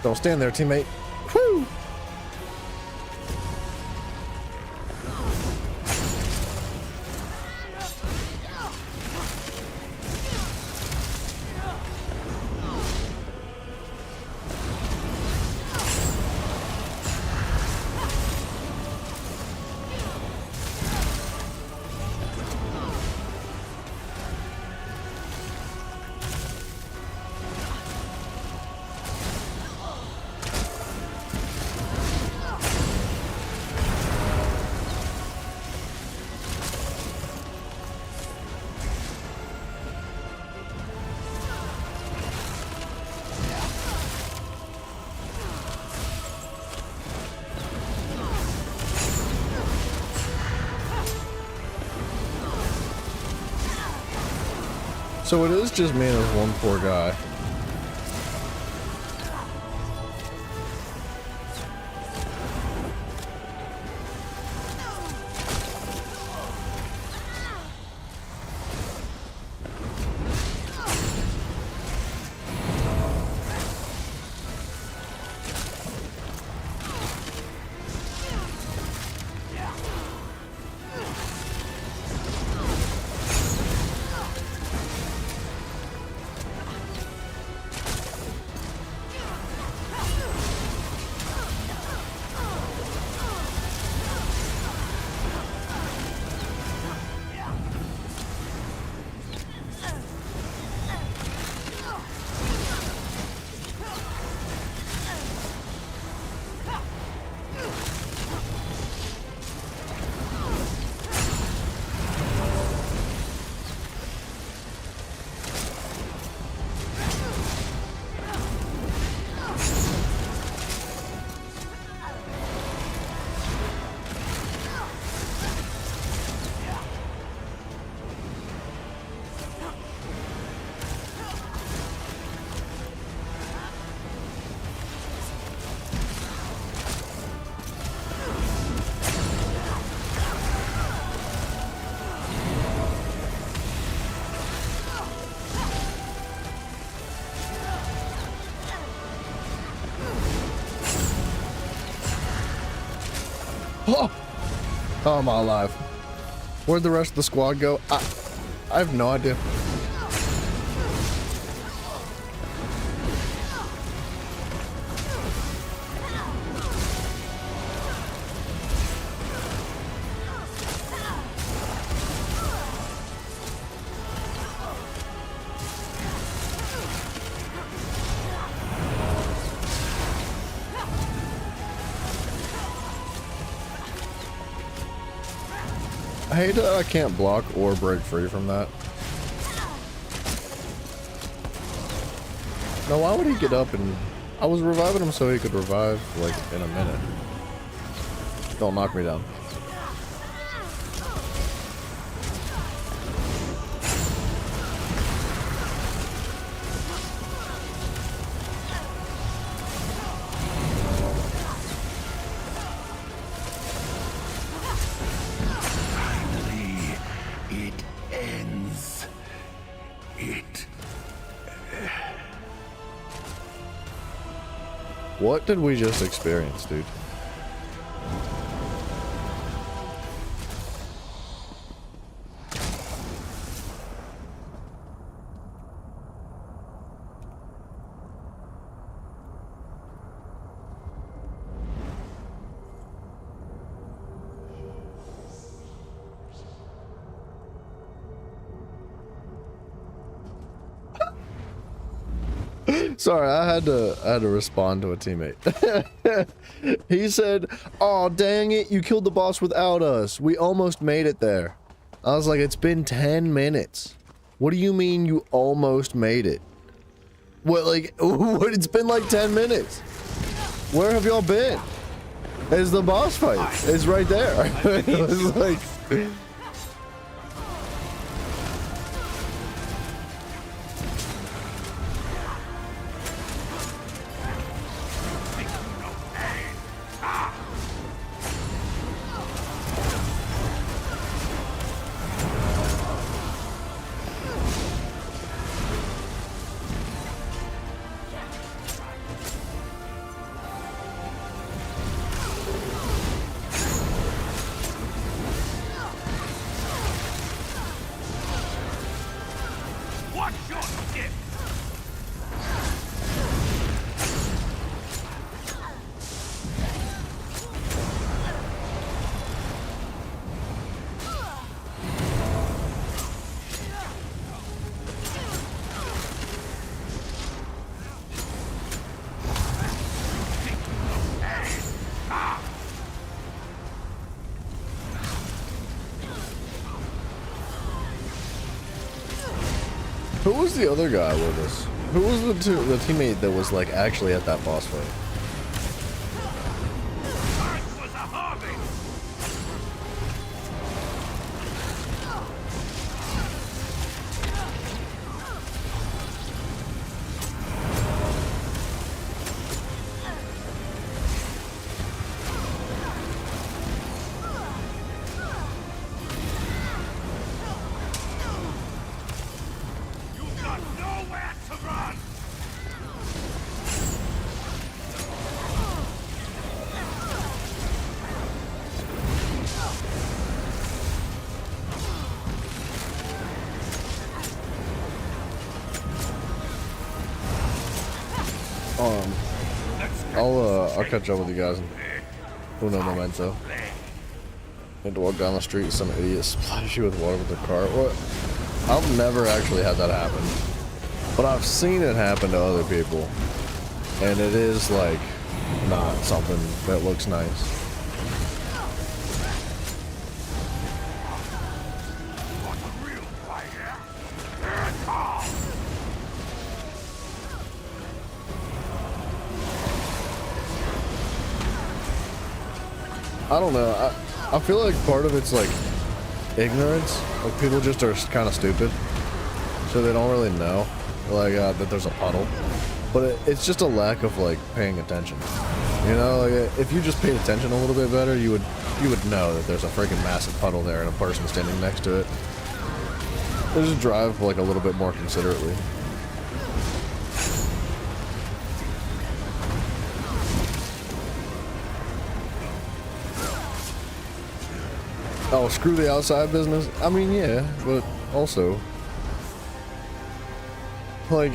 Don't stand there, teammate. Woo! So it is just me and this one poor guy. Oh, how am I alive? Where'd the rest of the squad go? I have no idea. I hate that I can't block or break free from that. Now, why would he get up and... I was reviving him so he could revive, like, in a minute. Don't knock me down. What did we just experience, dude? Sorry, I had to respond to a teammate. He said, "Oh, dang it, you killed the boss without us. We almost made it there." I was like, "It's been 10 minutes. What do you mean you almost made it? What, like, what? It's been like 10 minutes. Where have y'all been? It's the boss fight. It's right there." It's like... Who was the other guy with us? Who was the teammate that was like actually at that boss fight? I'll catch up with you guys in uno momento. Had to walk down the street, some idiot splash you with water with their car. What? I've never actually had that happen, but I've seen it happen to other people, and it is like not something that looks nice. I don't know. I feel like part of it's like ignorance. Like people just are kind of stupid, so they don't really know like that there's a puddle. But it's just a lack of like paying attention. You know, like if you just paid attention a little bit better, you would know that there's a freaking massive puddle there and a person standing next to it. They just drive like a little bit more considerately. Oh, screw the outside business? I mean, yeah, but also, like,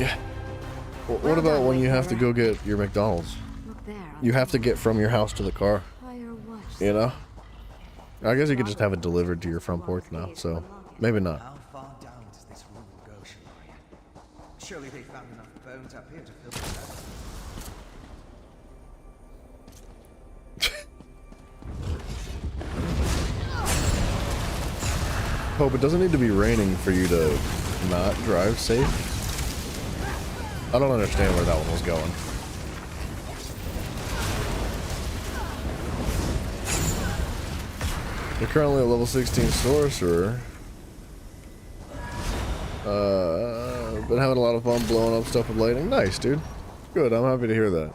what about when you have to go get your McDonald's? Look there. You have to get from your house to the car, Fire watch. you know? I guess you could just have it delivered to your front porch now, so maybe not. How far down does this room go, Shalaria? Surely they found enough bones up here to fill the level. Hope it doesn't need to be raining for you to not drive safe. I don't understand where that one was going. You're currently a level 16 sorcerer. Been having a lot of fun blowing up stuff with lightning. Nice, dude. Good, I'm happy to hear that.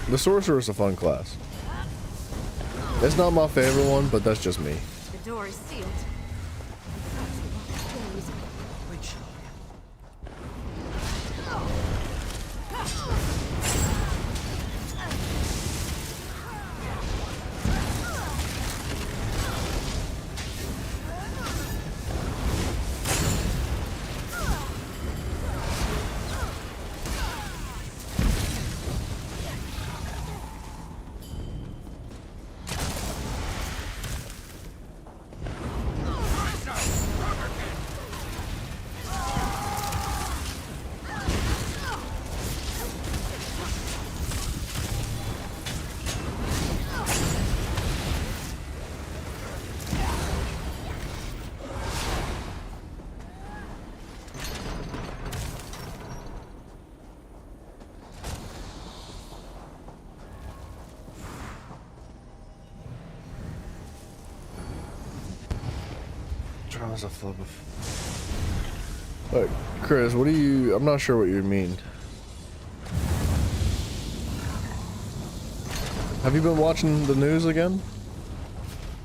The sorcerer is a fun class. It's not my favorite one, but that's just me. The door is sealed. Wait, Shalaria. Draws a flip of. Look, Chris, what do you? I'm not sure what you mean. Have you been watching the news again?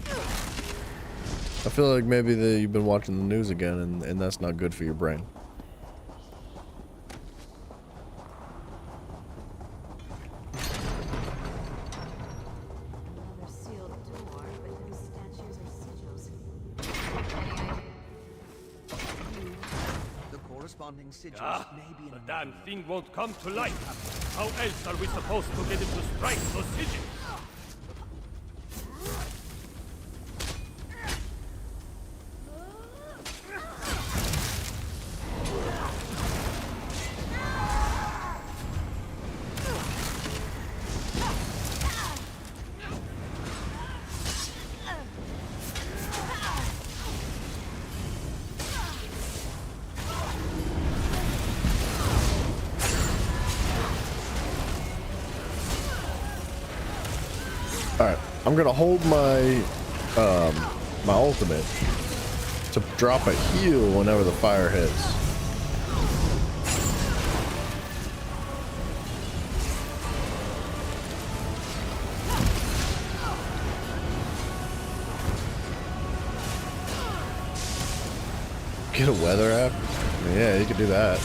I feel like maybe you've been watching the news again, and that's not good for your brain. Another sealed door, but no statues or sigils. The corresponding sigils Ah, may be in the a damn thing won't come to life. How else are we supposed to get it to strike those sigils? Alright, I'm gonna hold my my ultimate to drop a heal whenever the fire hits. Get a weather app? Yeah, you could do that.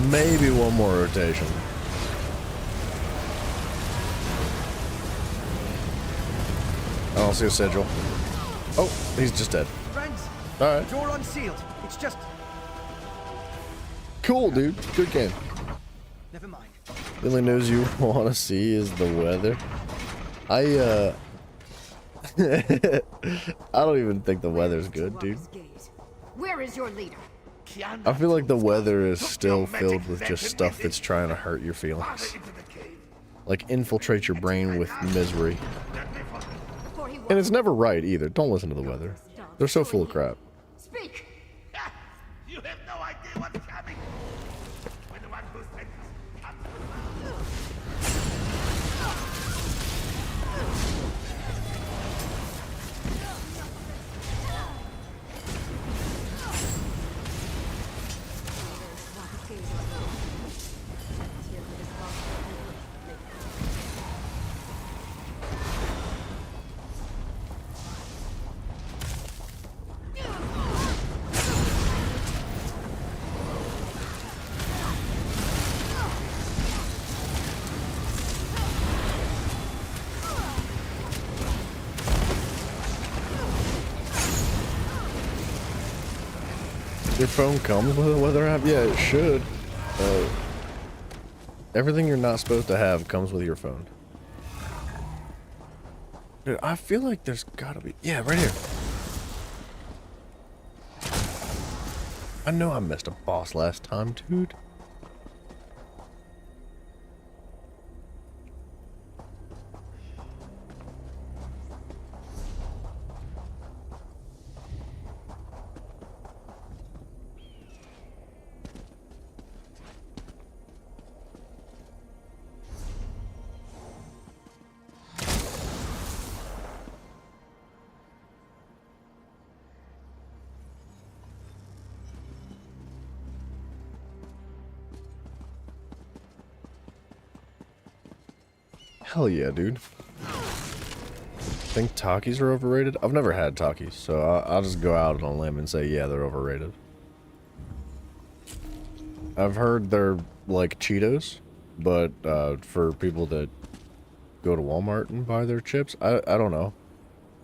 Maybe one more rotation. I don't see a sigil. Oh, he's just dead. Friends, Alright. door unsealed. It's just... Cool, dude. Good game. Never mind. The only news you want to see is the weather. I don't even think the weather's good, dude. Where is your leader? I feel like the weather is still filled with just stuff that's trying to hurt your feelings. Like infiltrate your brain with misery. And it's never right either. Don't listen to the weather. They're so full of crap. Speak. You have no idea what's coming. When the one who sent us comes Your phone comes with a weather app? Yeah, it should. Everything you're not supposed to have comes with your phone. Dude, I feel like there's gotta be... Yeah, right here. I know I missed a boss last time, dude. Hell yeah, dude. Think Takis are overrated? I've never had Takis, so I'll just go out on a limb and say, yeah, they're overrated. I've heard they're like Cheetos, but for people that go to Walmart and buy their chips, I don't know.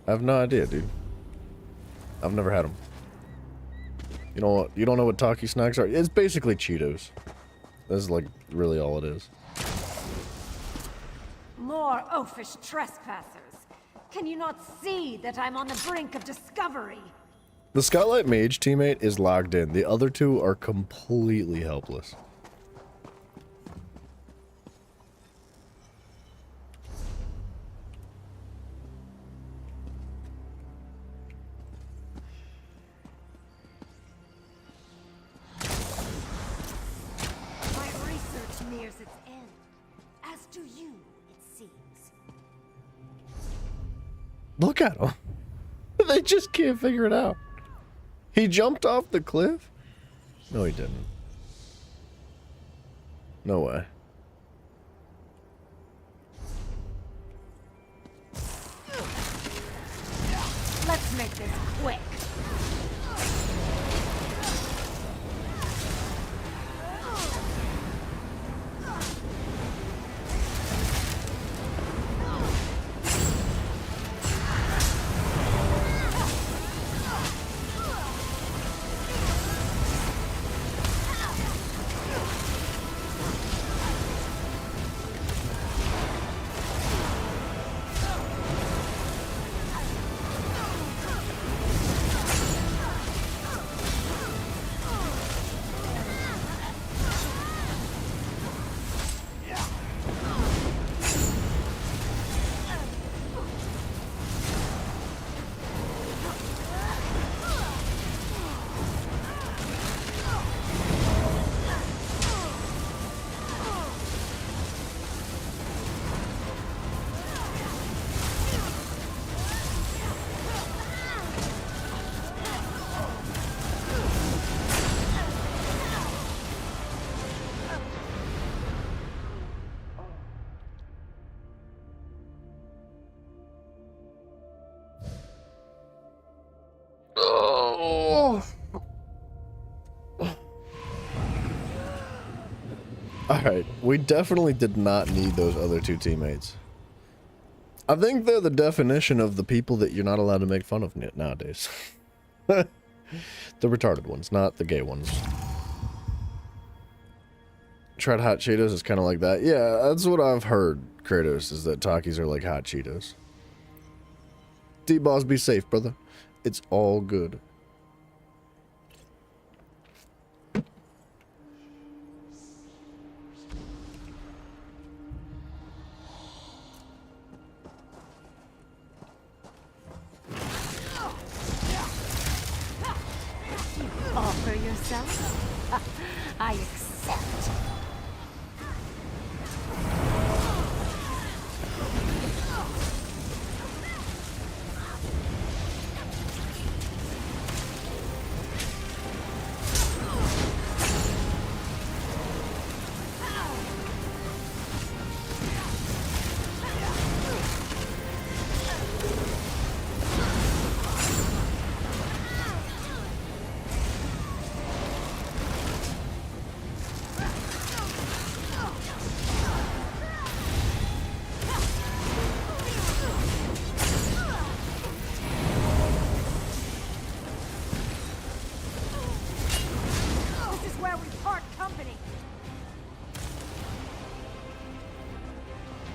I have no idea, dude. I've never had them. You know what? You don't know what Taki snacks are? It's basically Cheetos. That's like really all it is. More oafish trespassers. Can you not see that I'm on the brink of discovery? The Skylight Mage teammate is logged in. The other two are completely helpless. My research nears its end. As do you, it seems. Look at them. They just can't figure it out. He jumped off the cliff? No, he didn't. No way. Let's make this quick. Alright, we definitely did not need those other two teammates. I think they're the definition of the people that you're not allowed to make fun of nowadays. The retarded ones, not the gay ones. Tried hot Cheetos is kind of like that. Yeah, that's what I've heard, Kratos, is that Takis are like hot Cheetos. D-Boss, be safe, brother. It's all good. Offer yourself? I accept.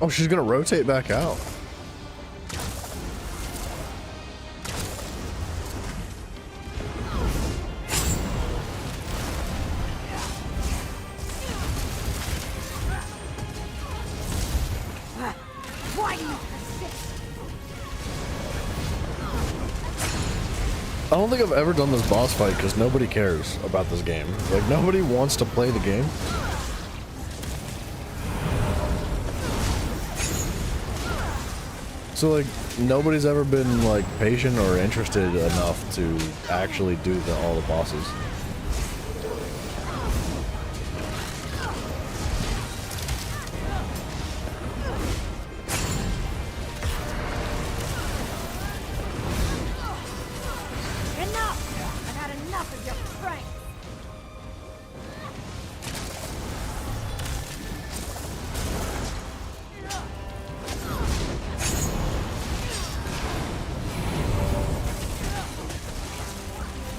Oh, she's gonna rotate back out. Why do you persist? I don't think I've ever done this boss fight because nobody cares about this game. Like, nobody wants to play the game. So, like, nobody's ever been, like, patient or interested enough to actually do all the bosses. Enough! I've had enough of your pranks!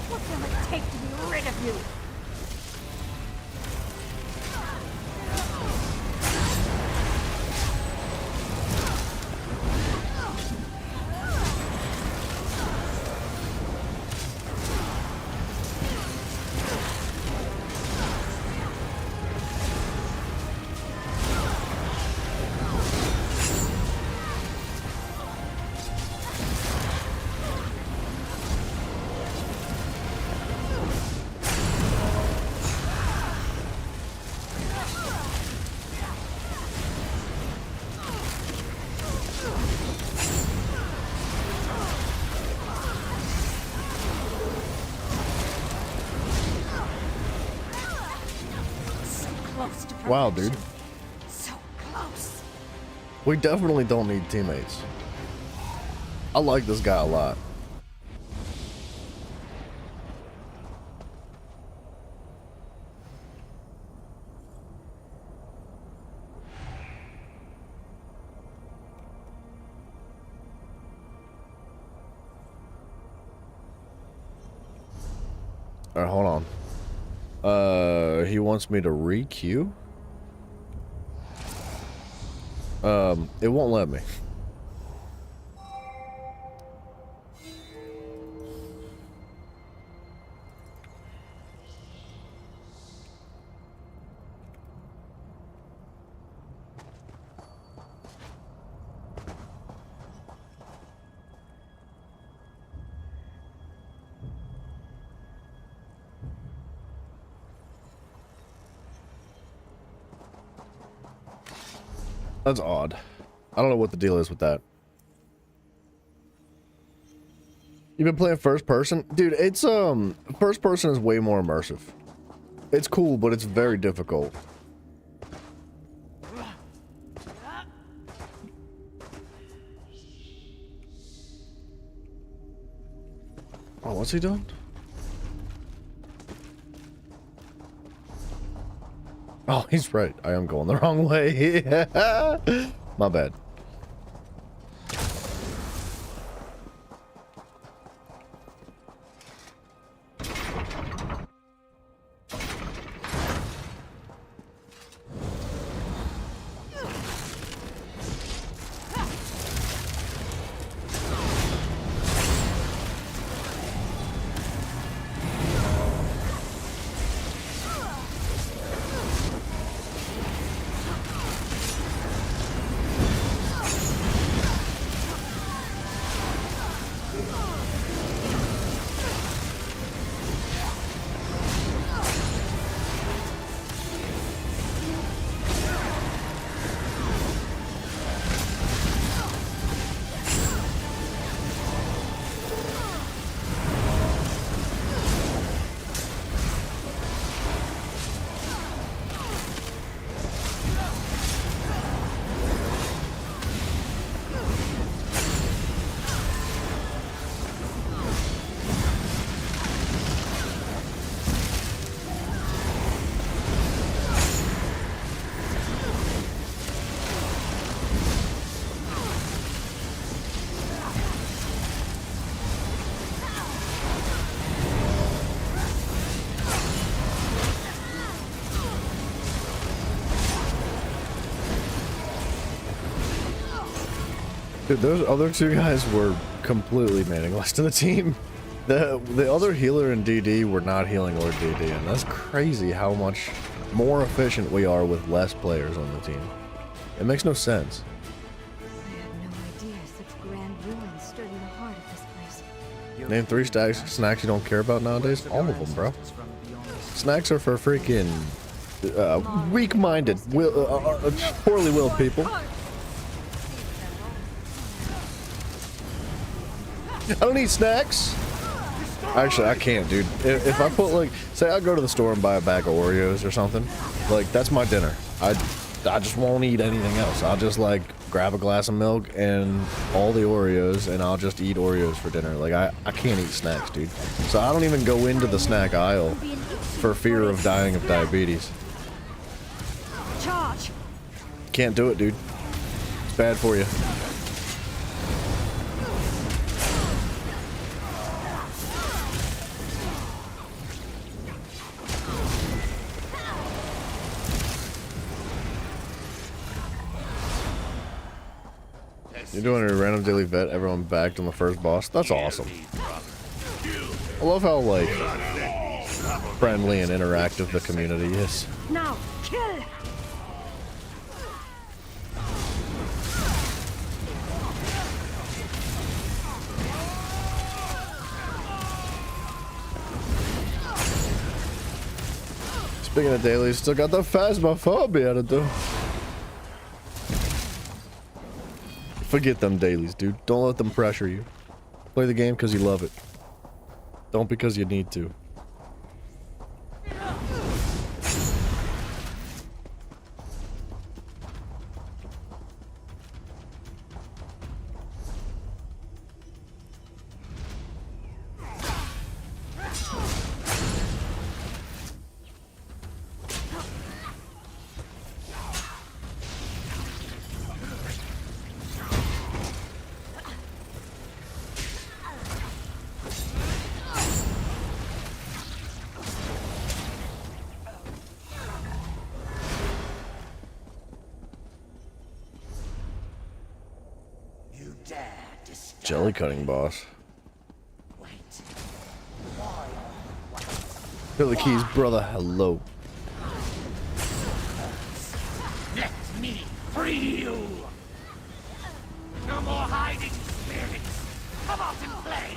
What will it take to be rid of you? Wow, dude. So close. We definitely don't need teammates. I like this guy a lot. Alright, hold on. He wants me to re-queue? It won't let me. That's odd. I don't know what the deal is with that. You've been playing first person? Dude, it's, first person is way more immersive. It's cool, but it's very difficult. Oh, what's he doing? Oh, he's right. I am going the wrong way. My bad. Dude, those other two guys were completely meaningless to the team. The other healer and DD were not healing or DD, and that's crazy how much more efficient we are with less players on the team. It makes no sense. I had no idea such grand ruins stood in the heart of this place. Name 3 snacks you don't care about nowadays. All of them, bro. Snacks are for freaking weak-minded, poorly willed people. I don't eat snacks. Actually, I can't, dude. If I put, like, say I go to the store and buy a bag of Oreos or something, like, that's my dinner. I just won't eat anything else. I'll just, like, grab a glass of milk and all the Oreos, and I'll just eat Oreos for dinner. Like, I can't eat snacks, dude. So I don't even go into the snack aisle for fear of dying of diabetes. Charge! Can't do it, dude. It's bad for you. You're doing a random daily vet, everyone backed on the first boss. That's awesome. I love how, like, friendly and interactive the community is. Now, kill! Speaking of dailies, still got the phasmophobia to do. Forget them dailies, dude. Don't let them pressure you. Play the game because you love it. Don't because you need to. Jelly cutting boss. Billy Keys, brother, hello. Let me free you! No more hiding, spirits! Come out and play!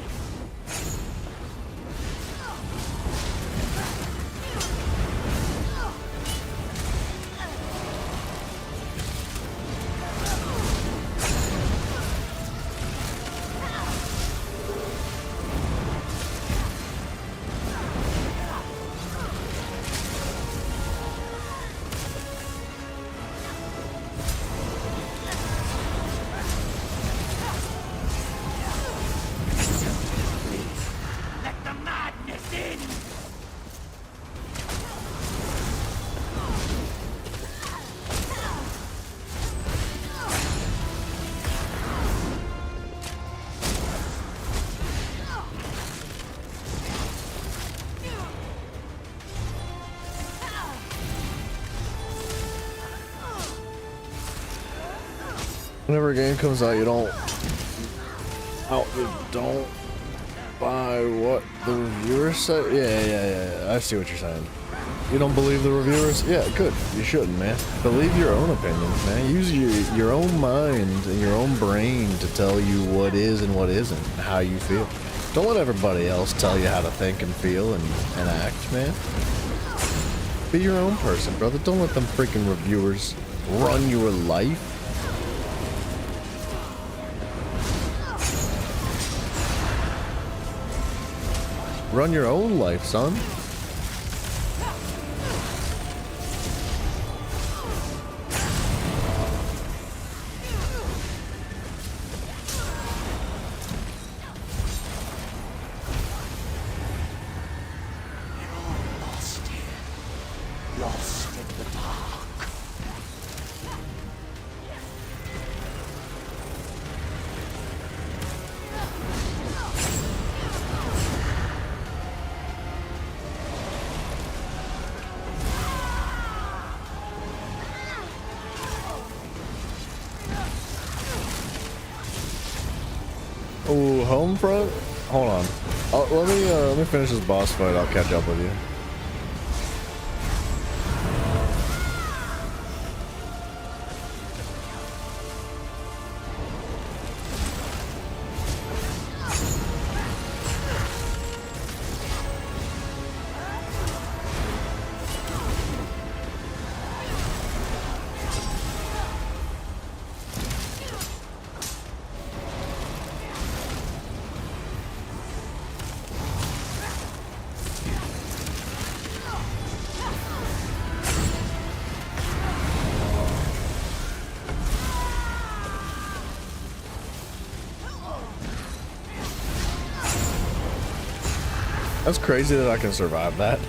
Whenever a game comes out, you don't buy what the reviewers say. Yeah. I see what you're saying. You don't believe the reviewers? Yeah, good. You shouldn't, man. Believe your own opinions, man. Use your own mind and your own brain to tell you what is and what isn't, and how you feel. Don't let everybody else tell you how to think and feel and act, man. Be your own person, brother. Don't let them freaking reviewers run your life. Run your own life, son. Lost in the dark. Oh, home front? Hold on. Let me finish this boss fight. I'll catch up with you. That's crazy that I can survive that.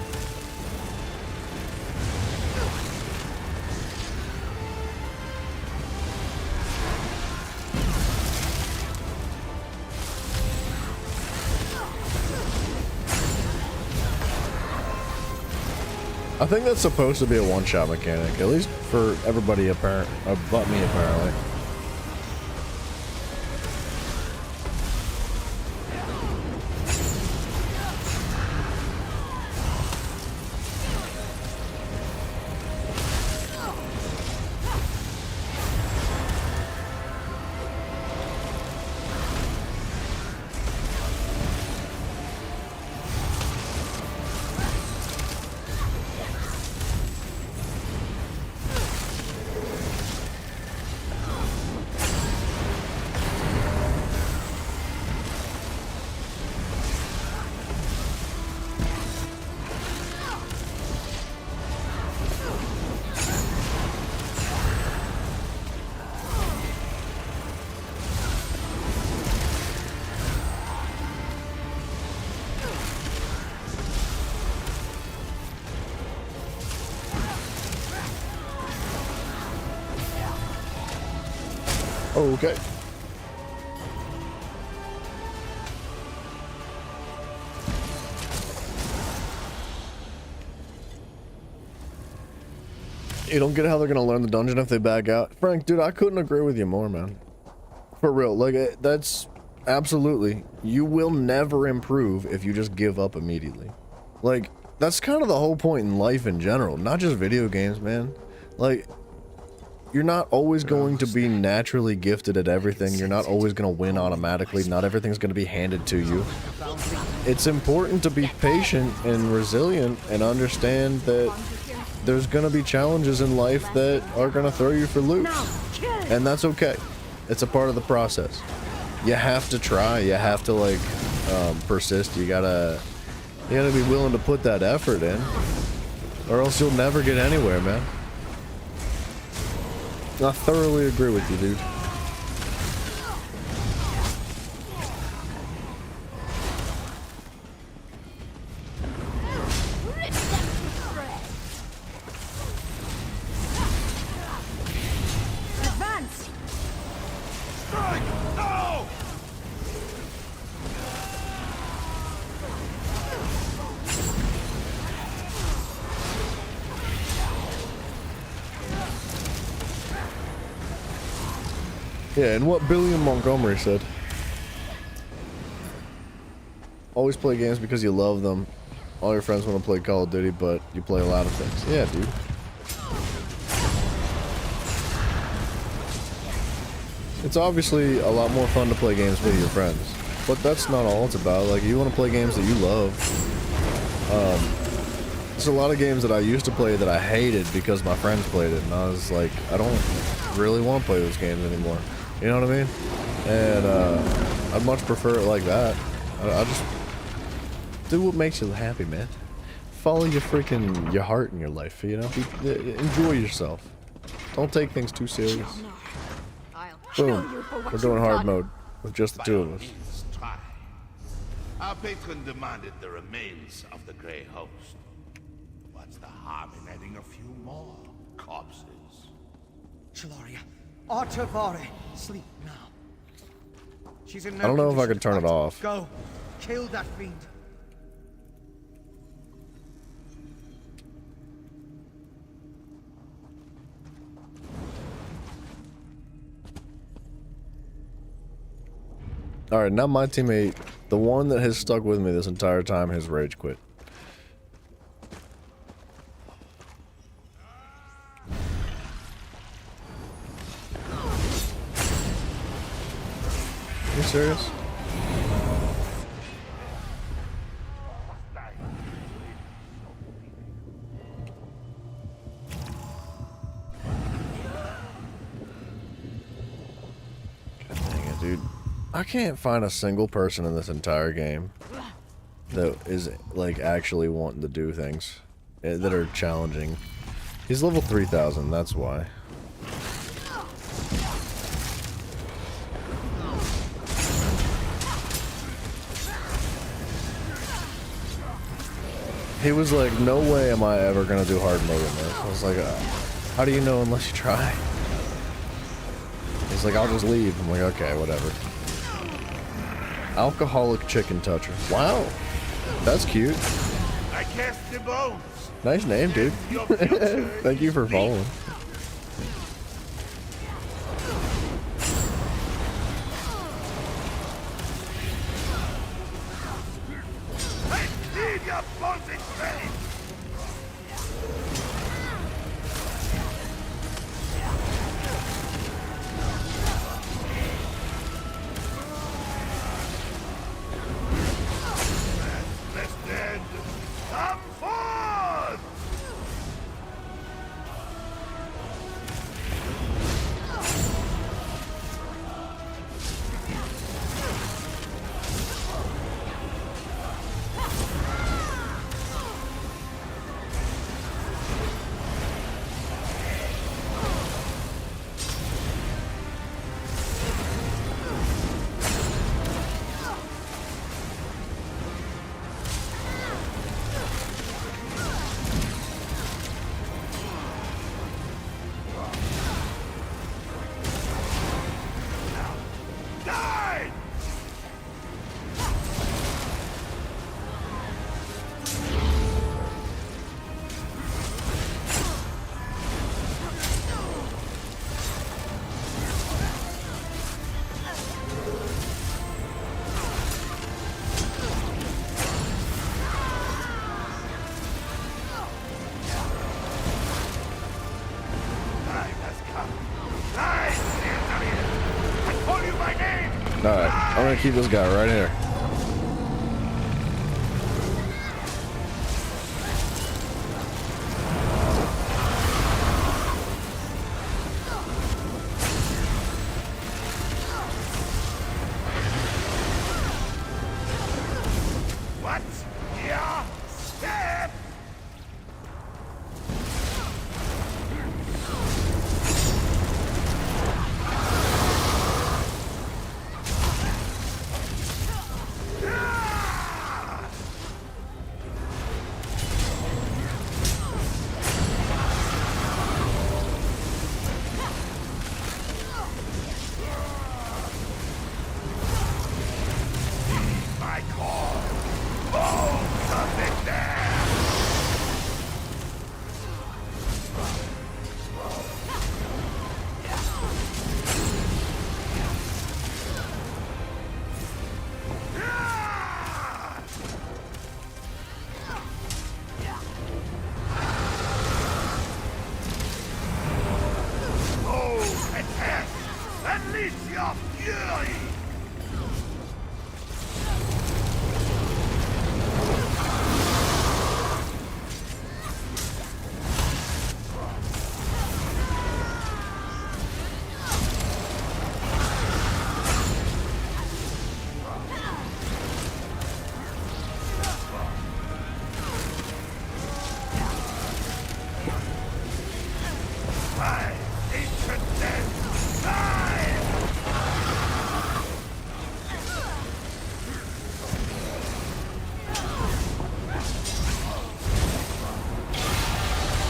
I think that's supposed to be a one-shot mechanic, at least for everybody but me apparently. Okay. You don't get how they're gonna learn the dungeon if they back out. Frank, dude, I couldn't agree with you more, man. For real, like, that's absolutely. You will never improve if you just give up immediately. Like, that's kind of the whole point in life in general, not just video games, man. Like, you're not always going to be naturally gifted at everything. You're not always going to win automatically. Not everything's going to be handed to you. It's important to be patient and resilient and understand that there's going to be challenges in life that are going to throw you for loops. And that's okay. It's a part of the process. You have to try. You have to, like, persist. You gotta be willing to put that effort in, or else you'll never get anywhere, man. I thoroughly agree with you, dude. Advance! Strike! No! Yeah, and what Billiam Montgomery said. Always play games because you love them. All your friends want to play Call of Duty, but you play a lot of things. Yeah, dude. It's obviously a lot more fun to play games with your friends. But that's not all it's about. Like, you want to play games that you love. There's a lot of games that I used to play that I hated because my friends played it. And I was like, I don't really want to play those games anymore. You know what I mean? And I'd much prefer it like that. I just do what makes you happy, man. Follow your heart in your life, you know? Enjoy yourself. Don't take things too serious. Boom. We're doing hard mode with just the two of us. Try. Our patron demanded the remains of the Grey Host. What's the harm in adding a few more corpses? Chilaria, Artavare, sleep now. She's in no I don't know if I condition could to turn it fight. off. Go, kill that fiend. Alright, now my teammate, the one that has stuck with me this entire time, has rage quit. Are you serious? God dang it, dude. I can't find a single person in this entire game that is, like, actually wanting to do things that are challenging. He's level 3000, that's why. He was like, no way am I ever gonna do hard mode in this. I was like, how do you know unless you try? He's like, I'll just leave. I'm like, okay, whatever. Alcoholic chicken toucher. Wow. That's cute. I cast the bones. Nice name, dude. Thank you for following. I need your bones in vain. Let's dead. Come forth! Die! Time has come. Rise, Anthony! I call you by name! Alright, I'm gonna keep this guy right here. What's your step?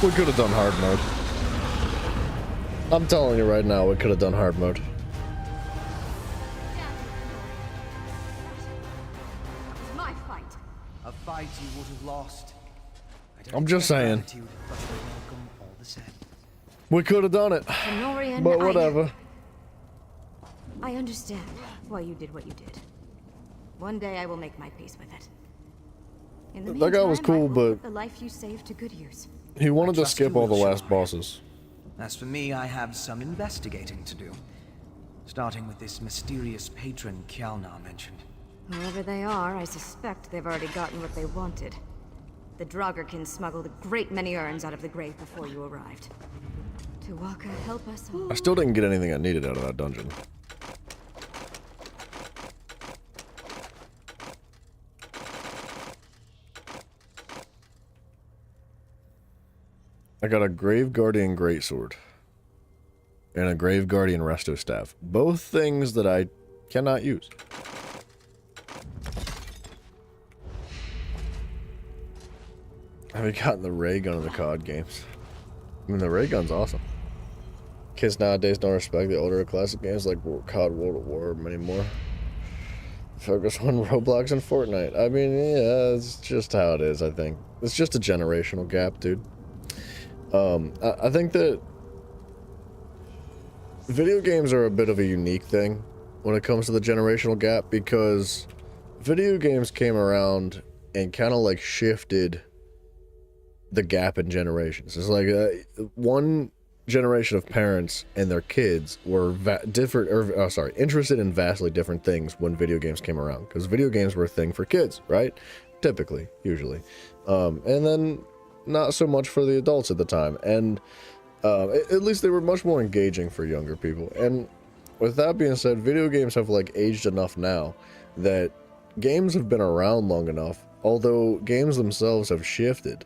We could have done hard mode. I'm telling you right now, we could have done hard mode. It's my fight. A fight you would have lost. I don't I'm just expect saying. gratitude, but you're welcome all the same. We could have done it. Fenorian, But whatever. I understand why you did what you did. One day I will make my peace with it. In the That guy was meantime, I cool, will but put the life you saved to good use. he wanted to trust skip you all the will, last Shallari. bosses. As for me, I have some investigating to do. Starting with this mysterious patron Kjalnar mentioned. Whoever they are, I suspect they've already gotten what they wanted. The Draugr smuggled a great many urns out of the grave before you arrived. Tuwaka, help us all. I still didn't get anything I needed out of that dungeon. I got a Grave Guardian Greatsword and a Grave Guardian Resto Staff. Both things that I cannot use. I haven't gotten the ray gun in the COD games. I mean, the ray gun's awesome. Kids nowadays don't respect the older classic games like COD World at War anymore. Focus on Roblox and Fortnite. I mean, yeah, it's just how it is, I think. It's just a generational gap, dude. I think that video games are a bit of a unique thing when it comes to the generational gap, because video games came around and kind of like shifted the gap in generations. It's like one generation of parents and their kids were interested in vastly different things when video games came around, because video games were a thing for kids, right? Typically, usually, and then not so much for the adults at the time, and at least they were much more engaging for younger people. And with that being said, video games have like aged enough now that games have been around long enough, although games themselves have shifted.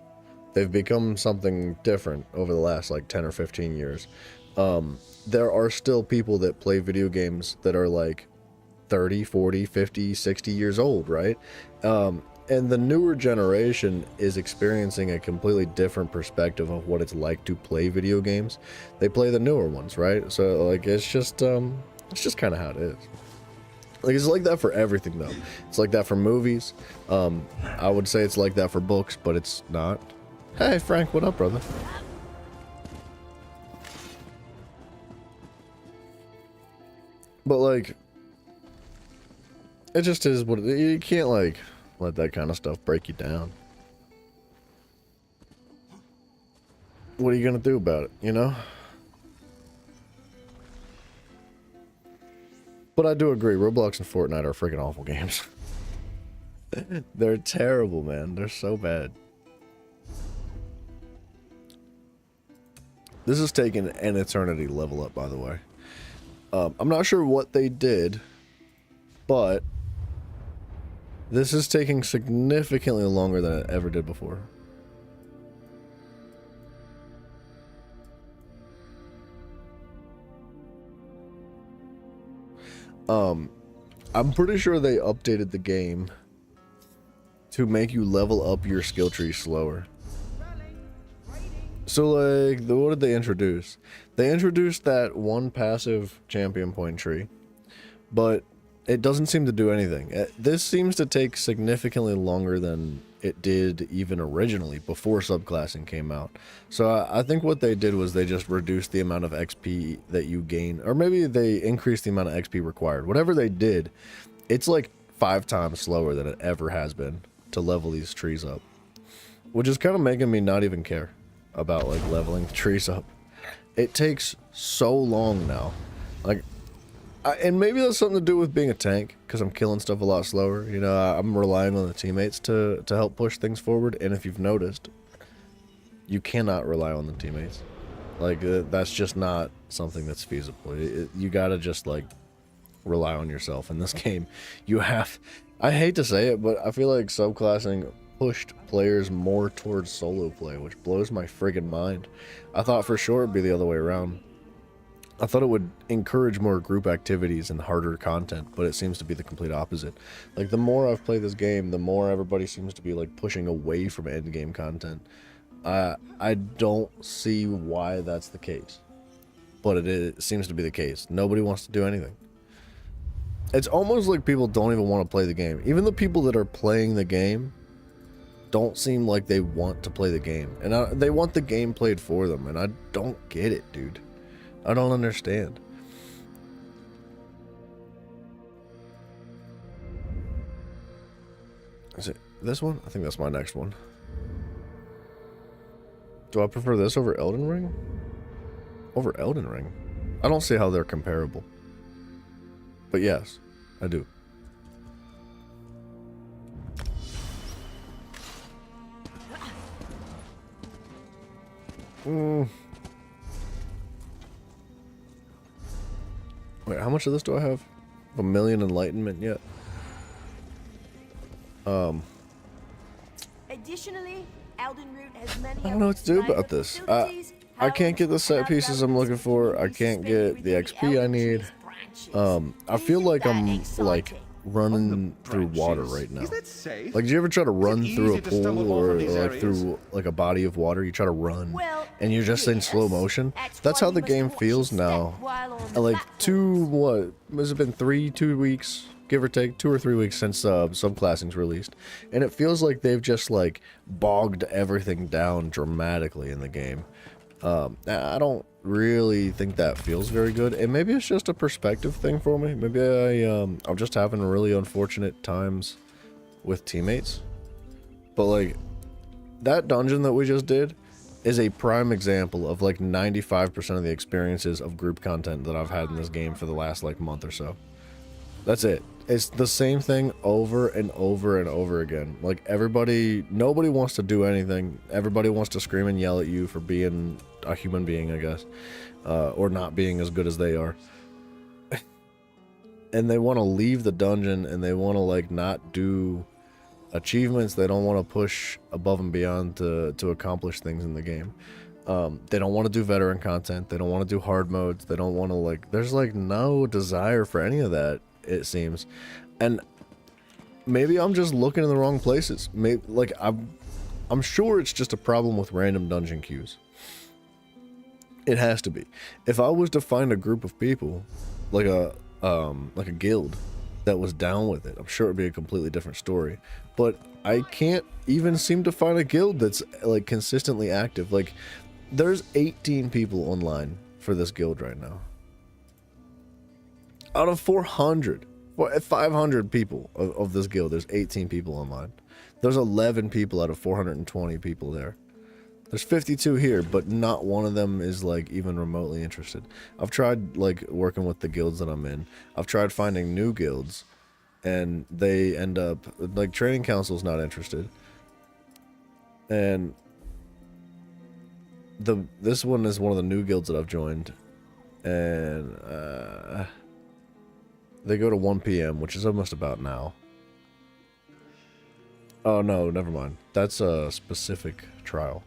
They've become something different over the last like 10 or 15 years. There are still people that play video games that are like 30, 40, 50, 60 years old, right? And the newer generation is experiencing a completely different perspective of what it's like to play video games. They play the newer ones, right? So like it's just kind of how it is. Like, it's like that for everything though. It's like that for movies. I would say it's like that for books, but it's not. Hey Frank, what up, brother? But like, it just is what you can't like let that kind of stuff break you down. What are you gonna do about it, you know? But I do agree, Roblox and Fortnite are freaking awful games. They're terrible, man. They're so bad. This is taking an eternity level up, by the way. I'm not sure what they did, but this is taking significantly longer than it ever did before. I'm pretty sure they updated the game to make you level up your skill tree slower. So like, what did they introduce? They introduced that one passive champion point tree, but it doesn't seem to do anything. This seems to take significantly longer than it did even originally before subclassing came out. So I think what they did was they just reduced the amount of XP that you gain, or maybe they increased the amount of XP required. Whatever they did, it's like 5 times slower than it ever has been to level these trees up, which is kind of making me not even care about like leveling the trees up. It takes so long now. Like, and maybe that's something to do with being a tank, because I'm killing stuff a lot slower. You know, I'm relying on the teammates to help push things forward. And if you've noticed, you cannot rely on the teammates. Like, that's just not something that's feasible. You gotta just like rely on yourself in this game. You have, I hate to say it, but I feel like subclassing pushed players more towards solo play, which blows my friggin' mind. I thought for sure it'd be the other way around. I thought it would encourage more group activities and harder content, but it seems to be the complete opposite. Like, the more I've played this game, the more everybody seems to be like pushing away from end game content. I don't see why that's the case, but it seems to be the case. Nobody wants to do anything. It's almost like people don't even want to play the game. Even the people that are playing the game don't seem like they want to play the game, and they want the game played for them, and I don't get it, dude. I don't understand. Is it this one? I think that's my next one. Do I prefer this over Elden Ring? Over Elden Ring? I don't see how they're comparable. But yes, I do. Wait, how much of this do I have? 1,000,000 enlightenment yet? Additionally, Elden Root has many I don't know what to do about this. I can't get the set pieces I'm looking for. I can't get the XP I need. I feel like I'm like running through water right now. Is that safe? Like, did you ever try to run Is it through a easy to stumble pool over or these like areas? through like a body of water? You try to run and you're just in yes. slow motion. That's That's why how you the must game watch feels your step now. while on the Like platforms. what has it been 2 weeks, give or take, 2 or 3 weeks since subclassing's released, and it feels like they've just like bogged everything down dramatically in the game. I don't really think that feels very good, and maybe it's just a perspective thing for me. Maybe I'm just having really unfortunate times with teammates. But like that dungeon that we just did is a prime example of like 95% of the experiences of group content that I've had in this game for the last like month or so. That's it. It's the same thing over and over and over again. Like nobody wants to do anything. Everybody wants to scream and yell at you for being a human being, I guess, or not being as good as they are. And they want to leave the dungeon, and they want to like not do achievements. They don't want to push above and beyond to accomplish things in the game. They don't want to do veteran content. They don't want to do hard modes. They don't want to like, there's like no desire for any of that, it seems. And maybe I'm just looking in the wrong places. Maybe like I'm sure it's just a problem with random dungeon queues. It has to be. If I was to find a group of people, like a guild that was down with it, I'm sure it'd be a completely different story. But I can't even seem to find a guild that's like consistently active. Like, there's 18 people online for this guild right now. Out of 500 people of this guild, there's 18 people online. There's 11 people out of 420 people there. There's 52 here, but not one of them is like even remotely interested. I've tried like working with the guilds that I'm in. I've tried finding new guilds, and they end up like training council's not interested. And this one is one of the new guilds that I've joined, and they go to 1 p.m., which is almost about now. Oh no, never mind. That's a specific trial.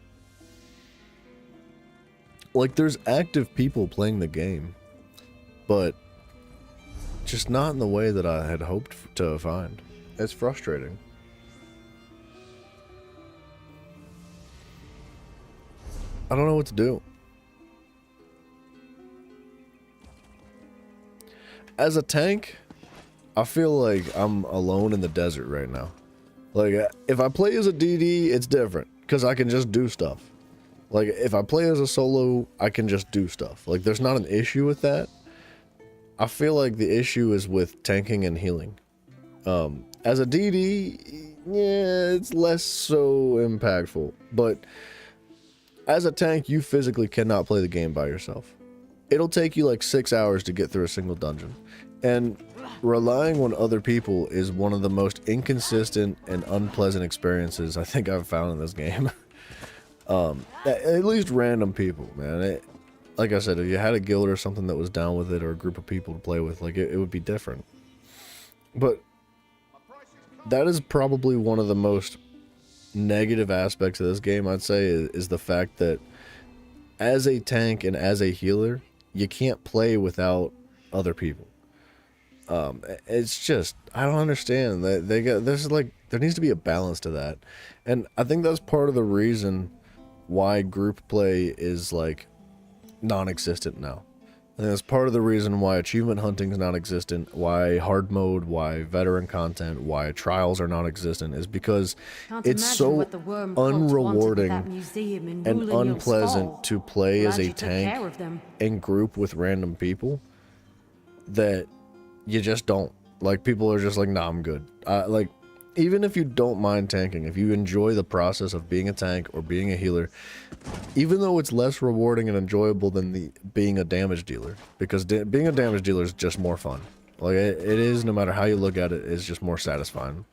Like, there's active people playing the game, but just not in the way that I had hoped to find. It's frustrating. I don't know what to do. As a tank, I feel like I'm alone in the desert right now. Like, if I play as a DD, it's different, because I can just do stuff. Like, if I play as a solo, I can just do stuff. Like, there's not an issue with that. I feel like the issue is with tanking and healing. As a DD, yeah, it's less so impactful. But as a tank, you physically cannot play the game by yourself. It'll take you like 6 hours to get through a single dungeon. And relying on other people is one of the most inconsistent and unpleasant experiences I think I've found in this game. At least random people, man. Like I said, if you had a guild or something that was down with it, or a group of people to play with, like it would be different. But that is probably one of the most negative aspects of this game, I'd say, is the fact that as a tank and as a healer, you can't play without other people. It's just, I don't understand that there needs to be a balance to that. And I think that's part of the reason why group play is like non-existent now. And that's part of the reason why achievement hunting is non-existent, why hard mode, why veteran content, why trials are non-existent, is because it's so unrewarding and unpleasant to play as a tank in group with random people that you just don't. Like, people are just like, nah, I'm good. Like, even if you don't mind tanking, if you enjoy the process of being a tank or being a healer, even though it's less rewarding and enjoyable than being a damage dealer, because being a damage dealer is just more fun. Like, it is, no matter how you look at it, it's just more satisfying.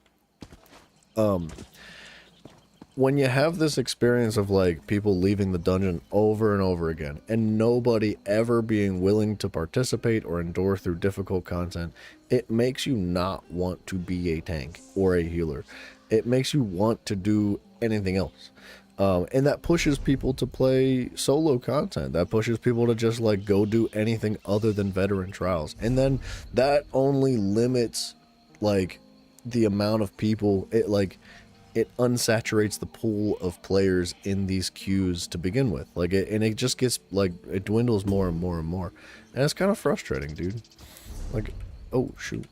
When you have this experience of like people leaving the dungeon over and over again and nobody ever being willing to participate or endure through difficult content, it makes you not want to be a tank or a healer. It makes you want to do anything else. And that pushes people to play solo content. That pushes people to just like go do anything other than veteran trials. And then that only limits like the amount of people. It unsaturates the pool of players in these queues to begin with. Like, it just gets like, it dwindles more and more and more. And it's kind of frustrating, dude. Like, oh shoot.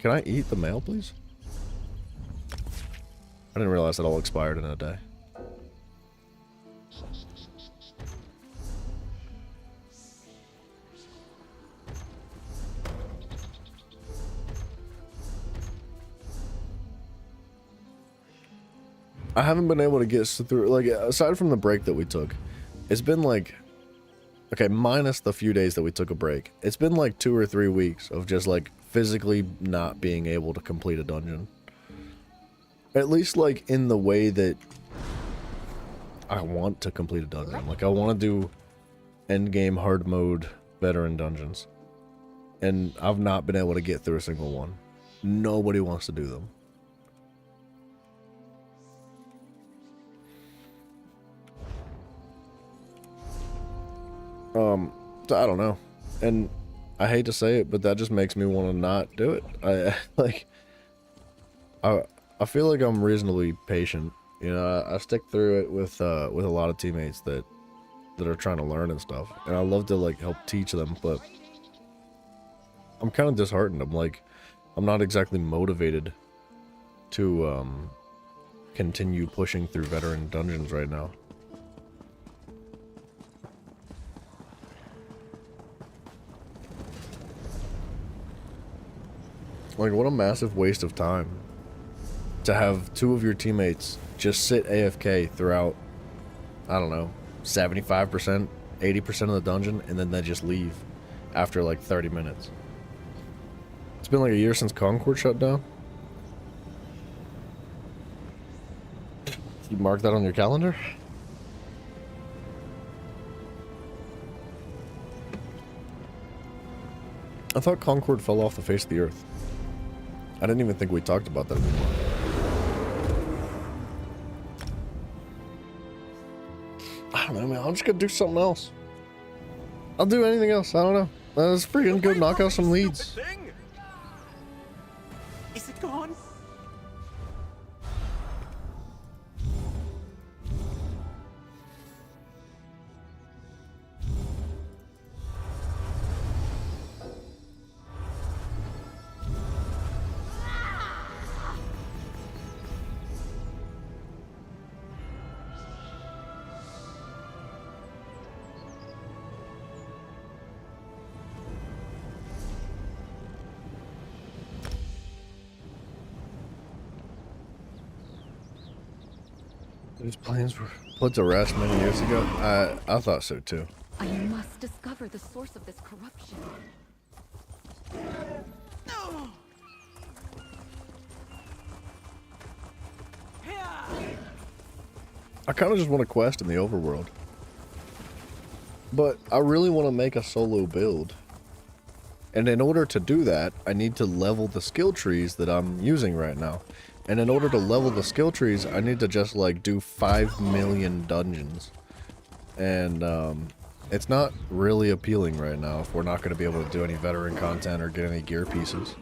Can I eat the mail, please? I didn't realize that all expired in a day. I haven't been able to get through, like, aside from the break that we took, it's been like, okay, minus the few days that we took a break, it's been like 2 or 3 weeks of just like physically not being able to complete a dungeon. At least like in the way that I want to complete a dungeon. Like, I want to do endgame hard mode veteran dungeons. And I've not been able to get through a single one. Nobody wants to do them. So I don't know, and I hate to say it, but that just makes me want to not do it. I feel like I'm reasonably patient, you know. I stick through it with a lot of teammates that are trying to learn and stuff, and I love to like help teach them, but I'm kind of disheartened. I'm not exactly motivated to continue pushing through veteran dungeons right now. Like, what a massive waste of time to have 2 of your teammates just sit AFK throughout, I don't know, 75%, 80% of the dungeon, and then they just leave after like 30 minutes. It's been like a year since Concord shut down. You mark that on your calendar? I thought Concord fell off the face of the earth. I didn't even think we talked about that anymore. I don't know, man. I'm just gonna do something else. I'll do anything else. I don't know. Let's freaking go knock out some leads. Is it gone? These planes were put to rest many years ago. I thought so too. I must discover the source of this corruption. I kind of just want to quest in the overworld. But I really want to make a solo build. And in order to do that, I need to level the skill trees that I'm using right now. And in order to level the skill trees, I need to just like do 5 million dungeons. And it's not really appealing right now if we're not going to be able to do any veteran content or get any gear pieces.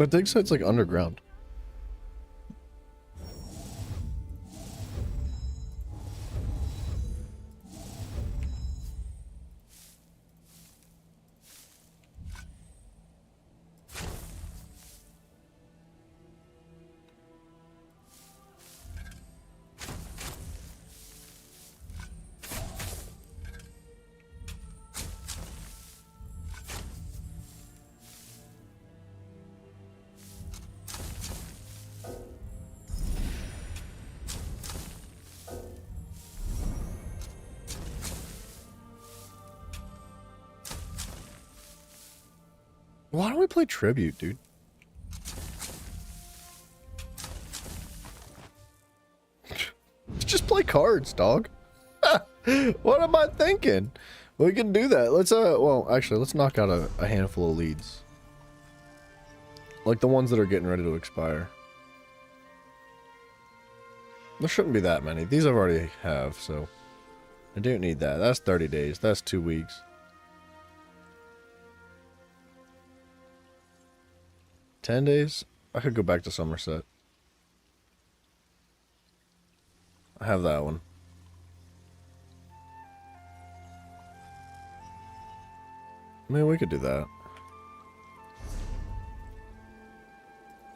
My dig site's like underground. Why don't we play Tribute, dude? Just play cards, dog. What am I thinking? We can do that. Let's well, actually, let's knock out a handful of leads. Like the ones that are getting ready to expire. There shouldn't be that many. These I've already have, so I don't need that. That's 30 days. That's 2 weeks. 10 days? I could go back to Somerset. I have that one. I mean, we could do that.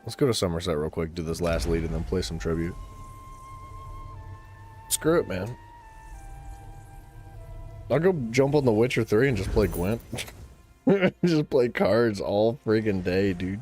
Let's go to Somerset real quick, do this last lead, and then play some Tribute. Screw it, man. I'll go jump on The Witcher 3 and just play Gwent. Just play cards all friggin' day, dude.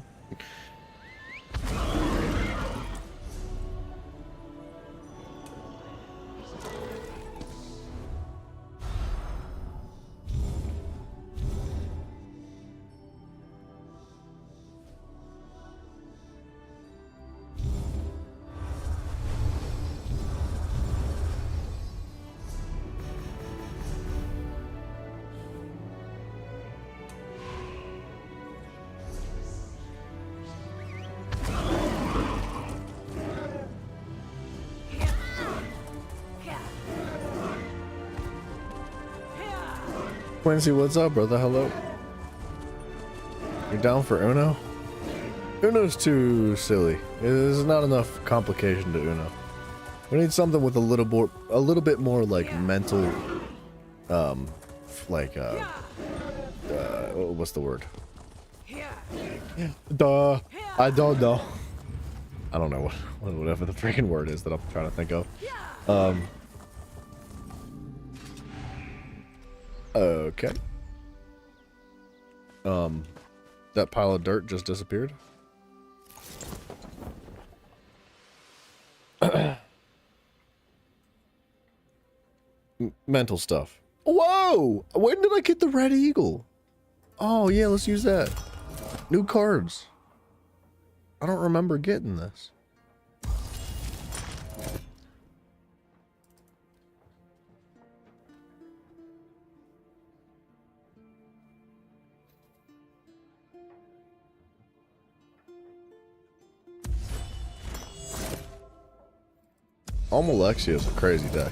Quincy, what's up, brother? Hello. You're down for Uno? Uno's too silly. There's not enough complication to Uno. We need something with a little bit more like mental, what's the word? Duh. I don't know. I don't know whatever the freaking word is that I'm trying to think of. Okay. That pile of dirt just disappeared. Mental stuff. Whoa! When did I get the Red Eagle? Oh, yeah, let's use that. New cards. I don't remember getting this. Almalexia is a crazy deck.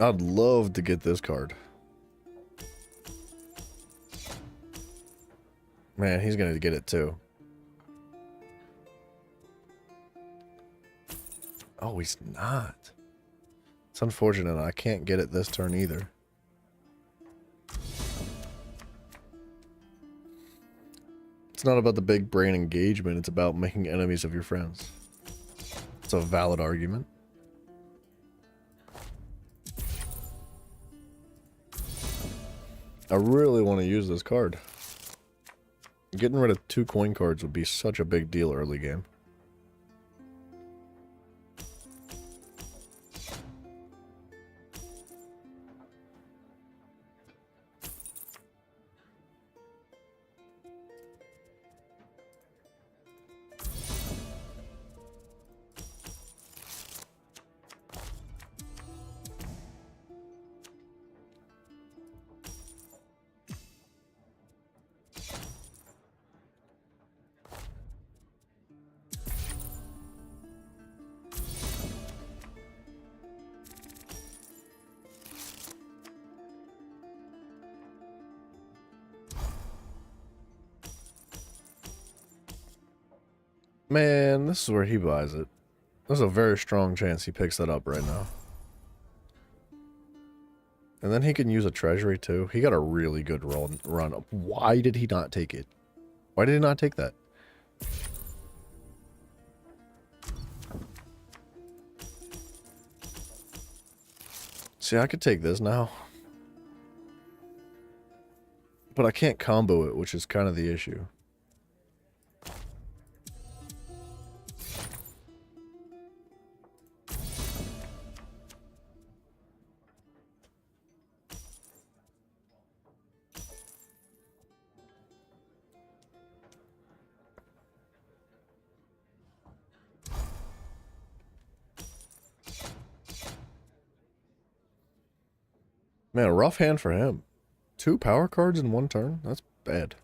I'd love to get this card. Man, he's gonna get it too. Oh, he's not. It's unfortunate I can't get it this turn either. It's not about the big brain engagement, it's about making enemies of your friends. It's a valid argument. I really want to use this card. Getting rid of 2 coin cards would be such a big deal early game. Man, this is where he buys it. There's a very strong chance he picks that up right now. And then he can use a treasury too. He got a really good run. Why did he not take it? Why did he not take that? See, I could take this now. But I can't combo it, which is kind of the issue. Man, a rough hand for him. 2 power cards in 1 turn? That's bad.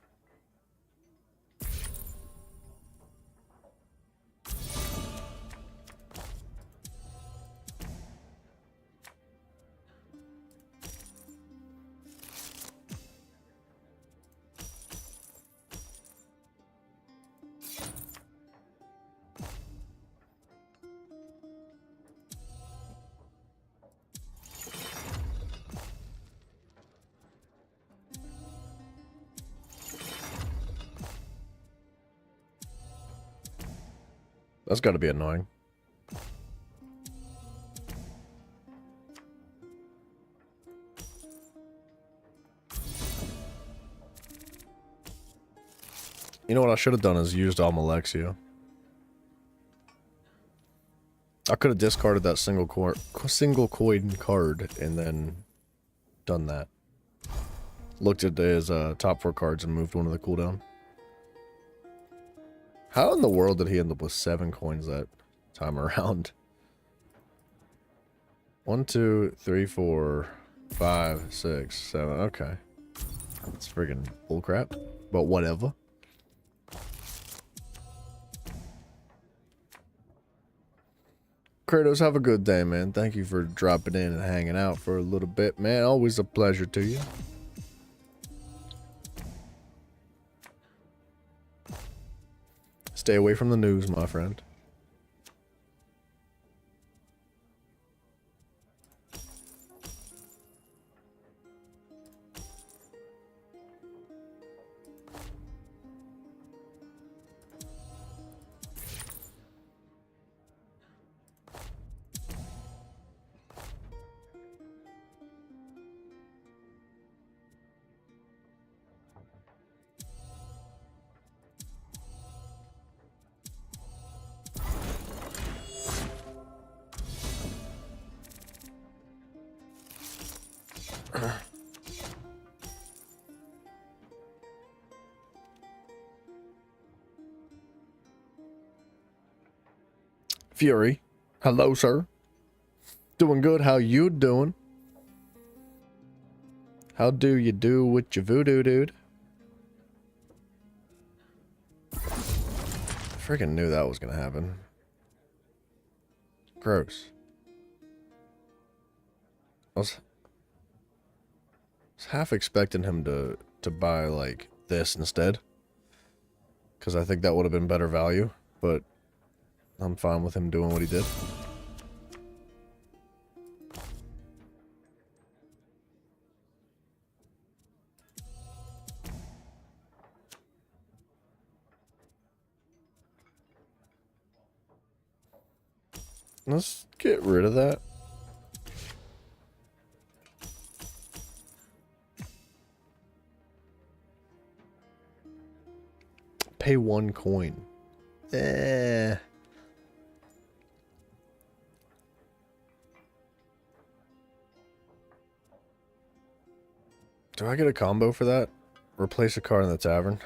That's got to be annoying. You know what I should have done is used Almalexia. I could have discarded that single coin card and then done that. Looked at his top 4 cards and moved one of the cooldown. How in the world did he end up with 7 coins that time around? 1, 2, 3, 4, 5, 6, 7. Okay. That's friggin' bullcrap. But whatever. Kratos, have a good day, man. Thank you for dropping in and hanging out for a little bit, man. Always a pleasure to you. Stay away from the news, my friend. Fury, hello, sir. Doing good. How you doing? How do you do with your voodoo, dude? Freaking knew that was gonna happen. Gross. I was half expecting him to buy like this instead, because I think that would have been better value, but I'm fine with him doing what he did. Let's get rid of that. Pay 1 coin. Eh. Do I get a combo for that? Replace a card in the tavern.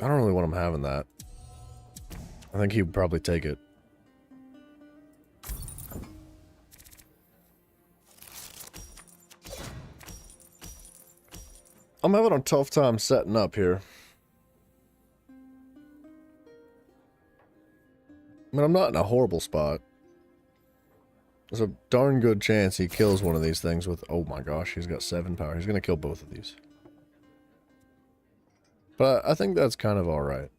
I don't really want him having that. I think he would probably take it. I'm having a tough time setting up here. I mean, I'm not in a horrible spot. There's a darn good chance he kills one of these things with... Oh my gosh, he's got 7 power. He's going to kill both of these. But I think that's kind of alright.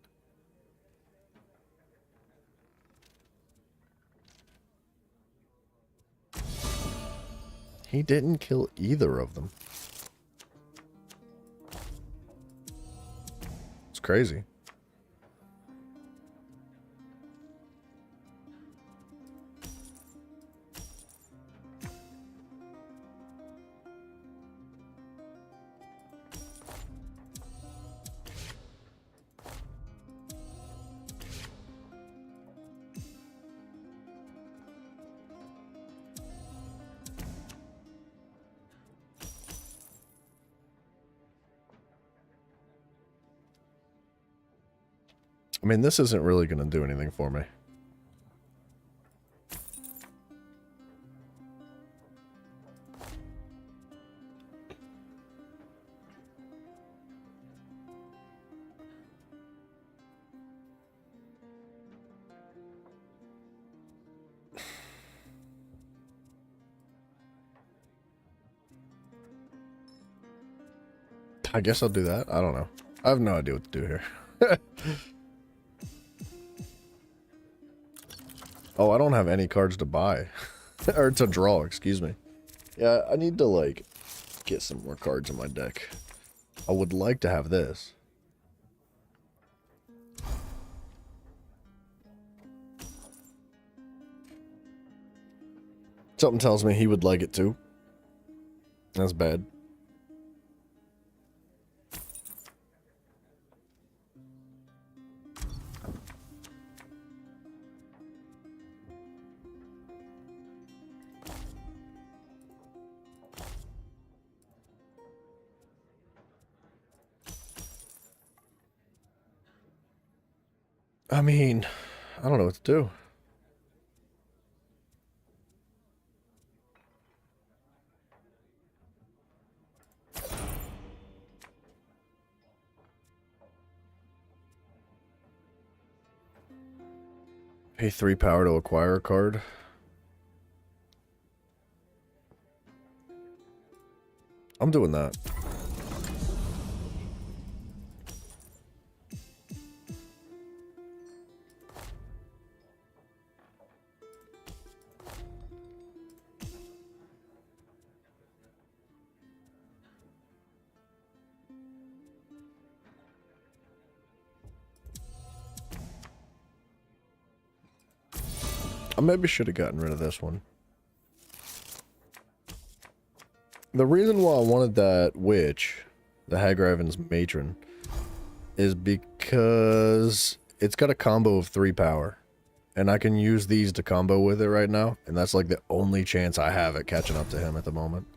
He didn't kill either of them. It's crazy. I mean, this isn't really going to do anything for me. I guess I'll do that. I don't know. I have no idea what to do here. Oh, I don't have any cards to buy. Or to draw, excuse me. Yeah, I need to, like, get some more cards in my deck. I would like to have this. Something tells me he would like it too. That's bad. I mean, I don't know what to do. Pay 3 power to acquire a card. I'm doing that. I maybe should have gotten rid of this one. The reason why I wanted that witch, the Hagraven's matron, is because it's got a combo of 3 power. And I can use these to combo with it right now. And that's like the only chance I have at catching up to him at the moment.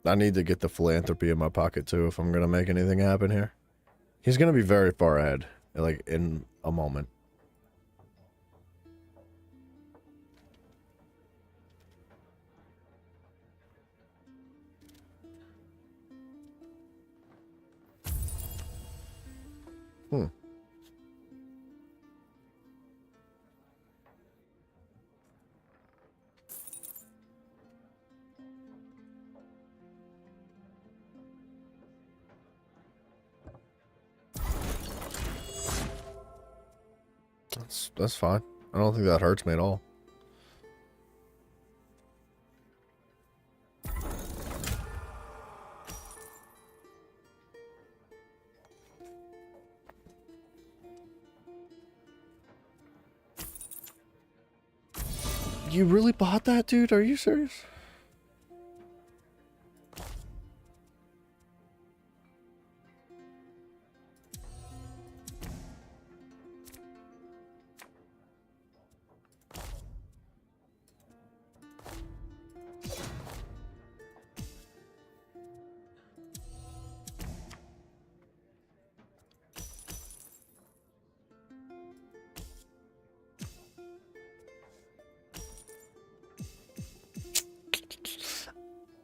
I need to get the philanthropy in my pocket too if I'm going to make anything happen here. He's going to be very far ahead, like in a moment. That's fine. I don't think that hurts me at all. You really bought that, dude? Are you serious?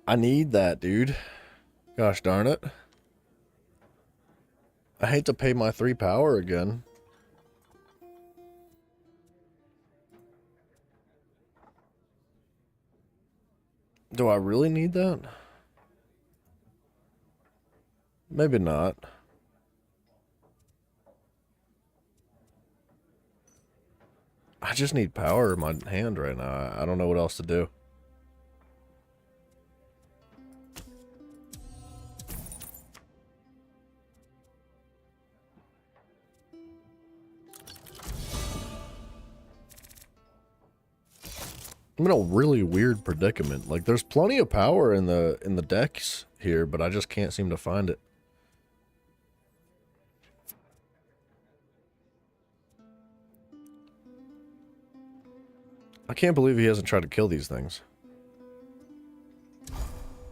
I need that, dude. Gosh darn it. I hate to pay my 3 power again. Do I really need that? Maybe not. I just need power in my hand right now. I don't know what else to do. I'm in a really weird predicament. Like, there's plenty of power in the decks here, but I just can't seem to find it. I can't believe he hasn't tried to kill these things.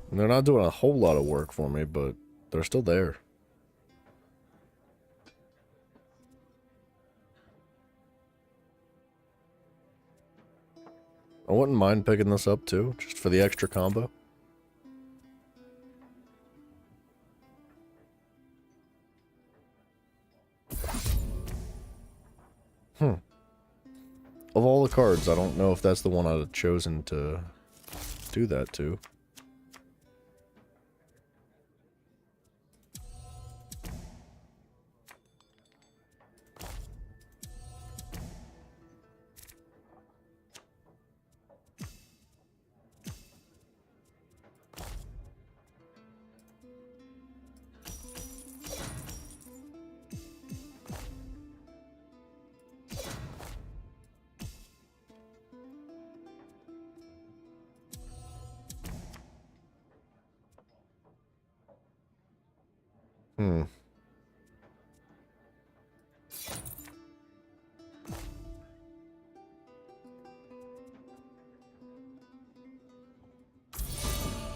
And they're not doing a whole lot of work for me, but they're still there. I wouldn't mind picking this up too, just for the extra combo. Of all the cards, I don't know if that's the one I'd have chosen to do that to.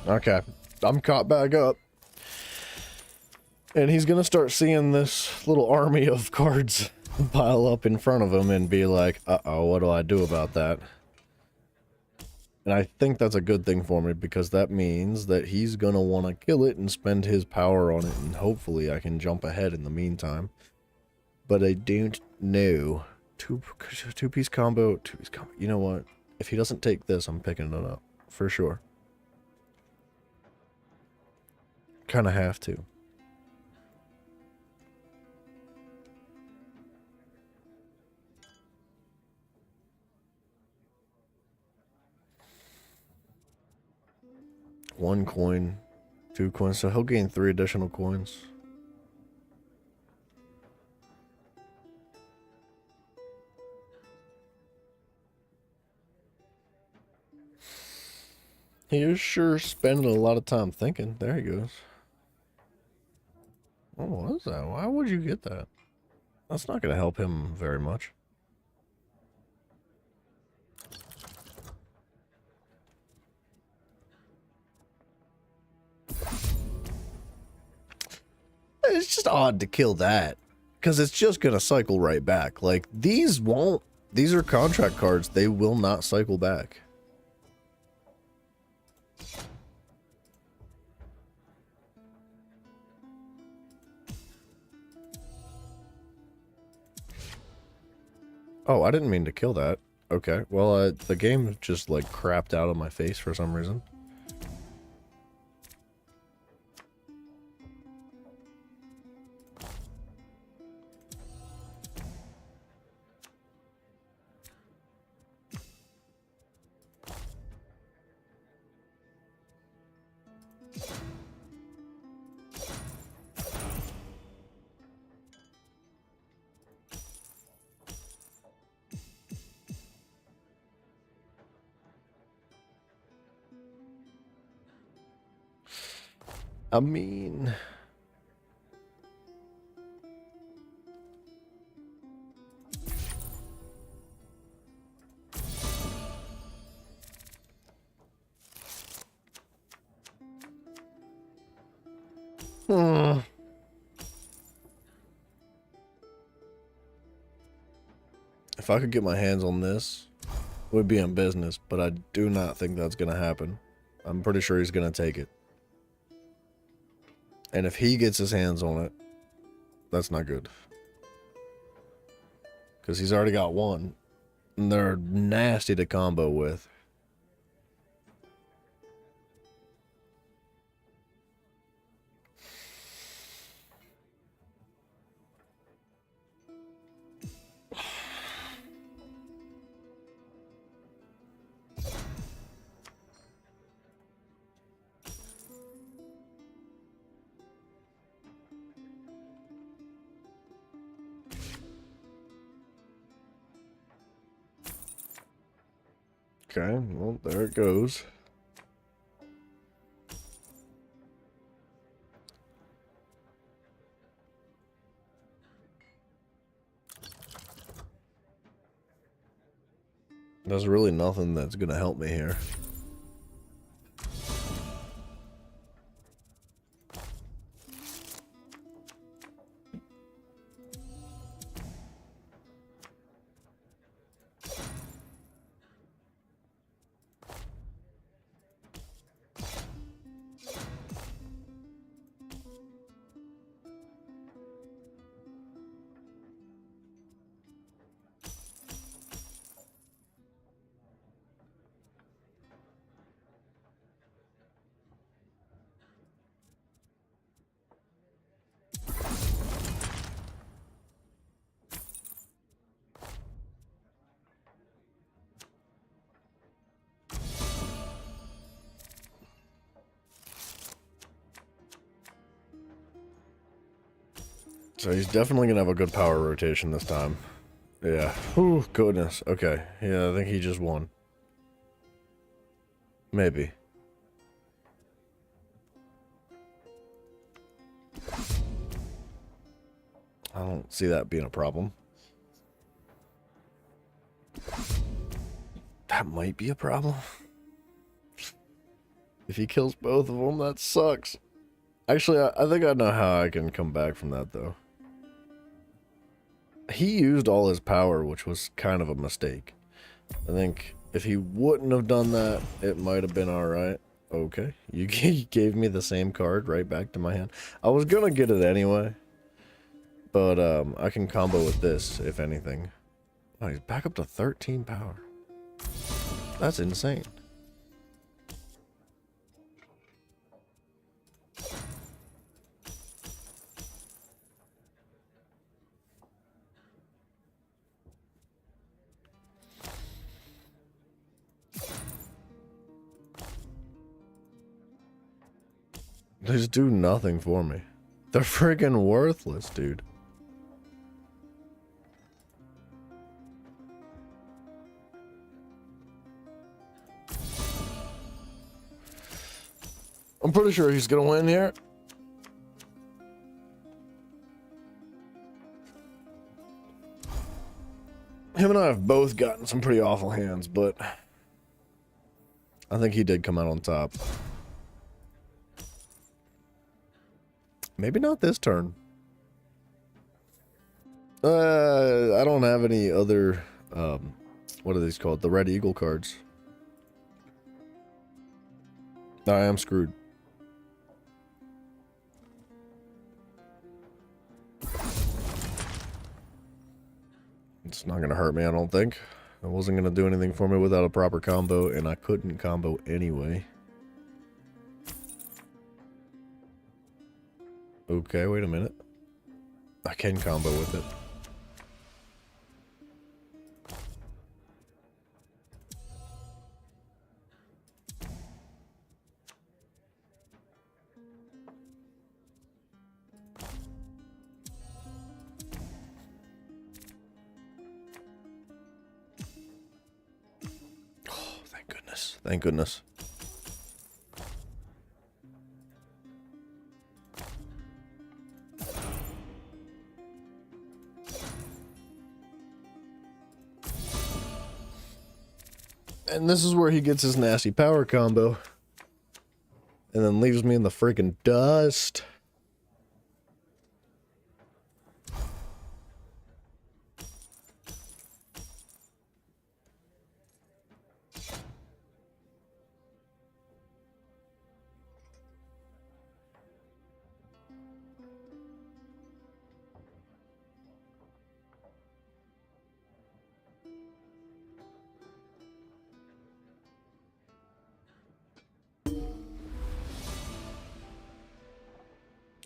Okay, I'm caught back up. And he's gonna start seeing this little army of cards pile up in front of him and be like, uh-oh, what do I do about that? And I think that's a good thing for me, because that means that he's gonna want to kill it and spend his power on it, and hopefully I can jump ahead in the meantime. But I don't know. Two-piece combo, two-piece combo. You know what? If he doesn't take this, I'm picking it up. For sure. Kind of have to. One coin, 2 coins, so he'll gain 3 additional coins. He is sure spending a lot of time thinking. There he goes. Oh, what is that? Why would you get that? That's not going to help him very much. It's just odd to kill that, because it's just going to cycle right back. Like, these won't. These are contract cards. They will not cycle back. Oh, I didn't mean to kill that. Okay, well, the game just, like, crapped out on my face for some reason. I mean... If I could get my hands on this, we'd be in business, but I do not think that's going to happen. I'm pretty sure he's gonna take it. And if he gets his hands on it, that's not good. Because he's already got one. And they're nasty to combo with. Okay, well, there it goes. There's really nothing that's gonna help me here. So he's definitely gonna have a good power rotation this time. Yeah. Whew, goodness. Okay. Yeah, I think he just won. Maybe. I don't see that being a problem. That might be a problem. If he kills both of them, that sucks. Actually, I think I know how I can come back from that, though. He used all his power, which was kind of a mistake. I think if he wouldn't have done that, it might have been alright. Okay, you gave me the same card right back to my hand. I was gonna get it anyway. But, I can combo with this, if anything. Oh, he's back up to 13 power. That's insane. They just do nothing for me. They're freaking worthless, dude. I'm pretty sure he's gonna win here. Him and I have both gotten some pretty awful hands, but I think he did come out on top. Maybe not this turn. I don't have any other, what are these called? The Red Eagle cards. I am screwed. It's not gonna hurt me, I don't think. It wasn't gonna do anything for me without a proper combo, and I couldn't combo anyway. Okay, wait a minute. I can combo with it. Oh, thank goodness. Thank goodness. And this is where he gets his nasty power combo. And then leaves me in the freaking dust.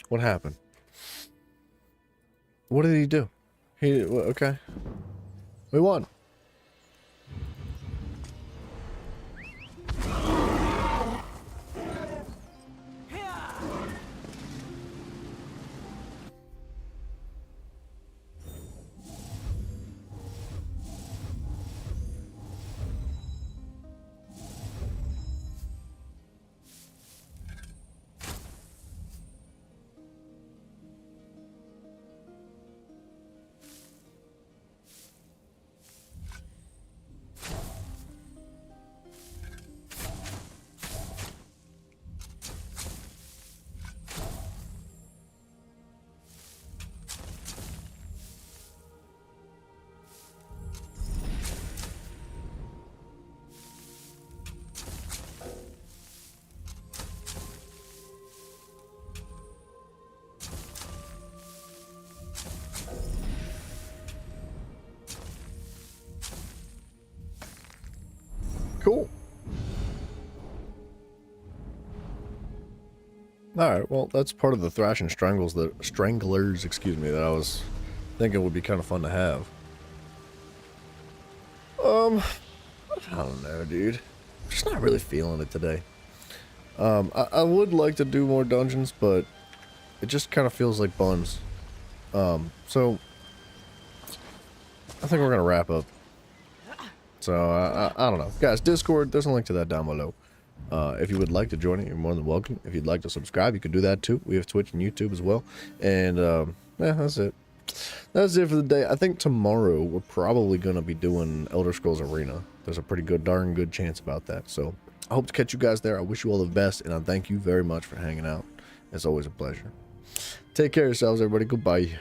What happened? What did he do? Okay. We won. Cool. Alright, well, that's part of the Thrash and Stranglers, excuse me, that I was thinking would be kind of fun to have. I don't know, dude. I'm just not really feeling it today. I would like to do more dungeons, but it just kind of feels like buns. So I think we're gonna wrap up. So I don't know, guys. Discord, there's a link to that down below. If you would like to join it, you're more than welcome. If you'd like to subscribe, you can do that too. We have Twitch and YouTube as well. And yeah, that's it. That's it for the day. I think tomorrow we're probably gonna be doing Elder Scrolls Arena. There's a pretty darn good chance about that. So I hope to catch you guys there. I wish you all the best, and I thank you very much for hanging out. It's always a pleasure. Take care of yourselves, everybody. Goodbye.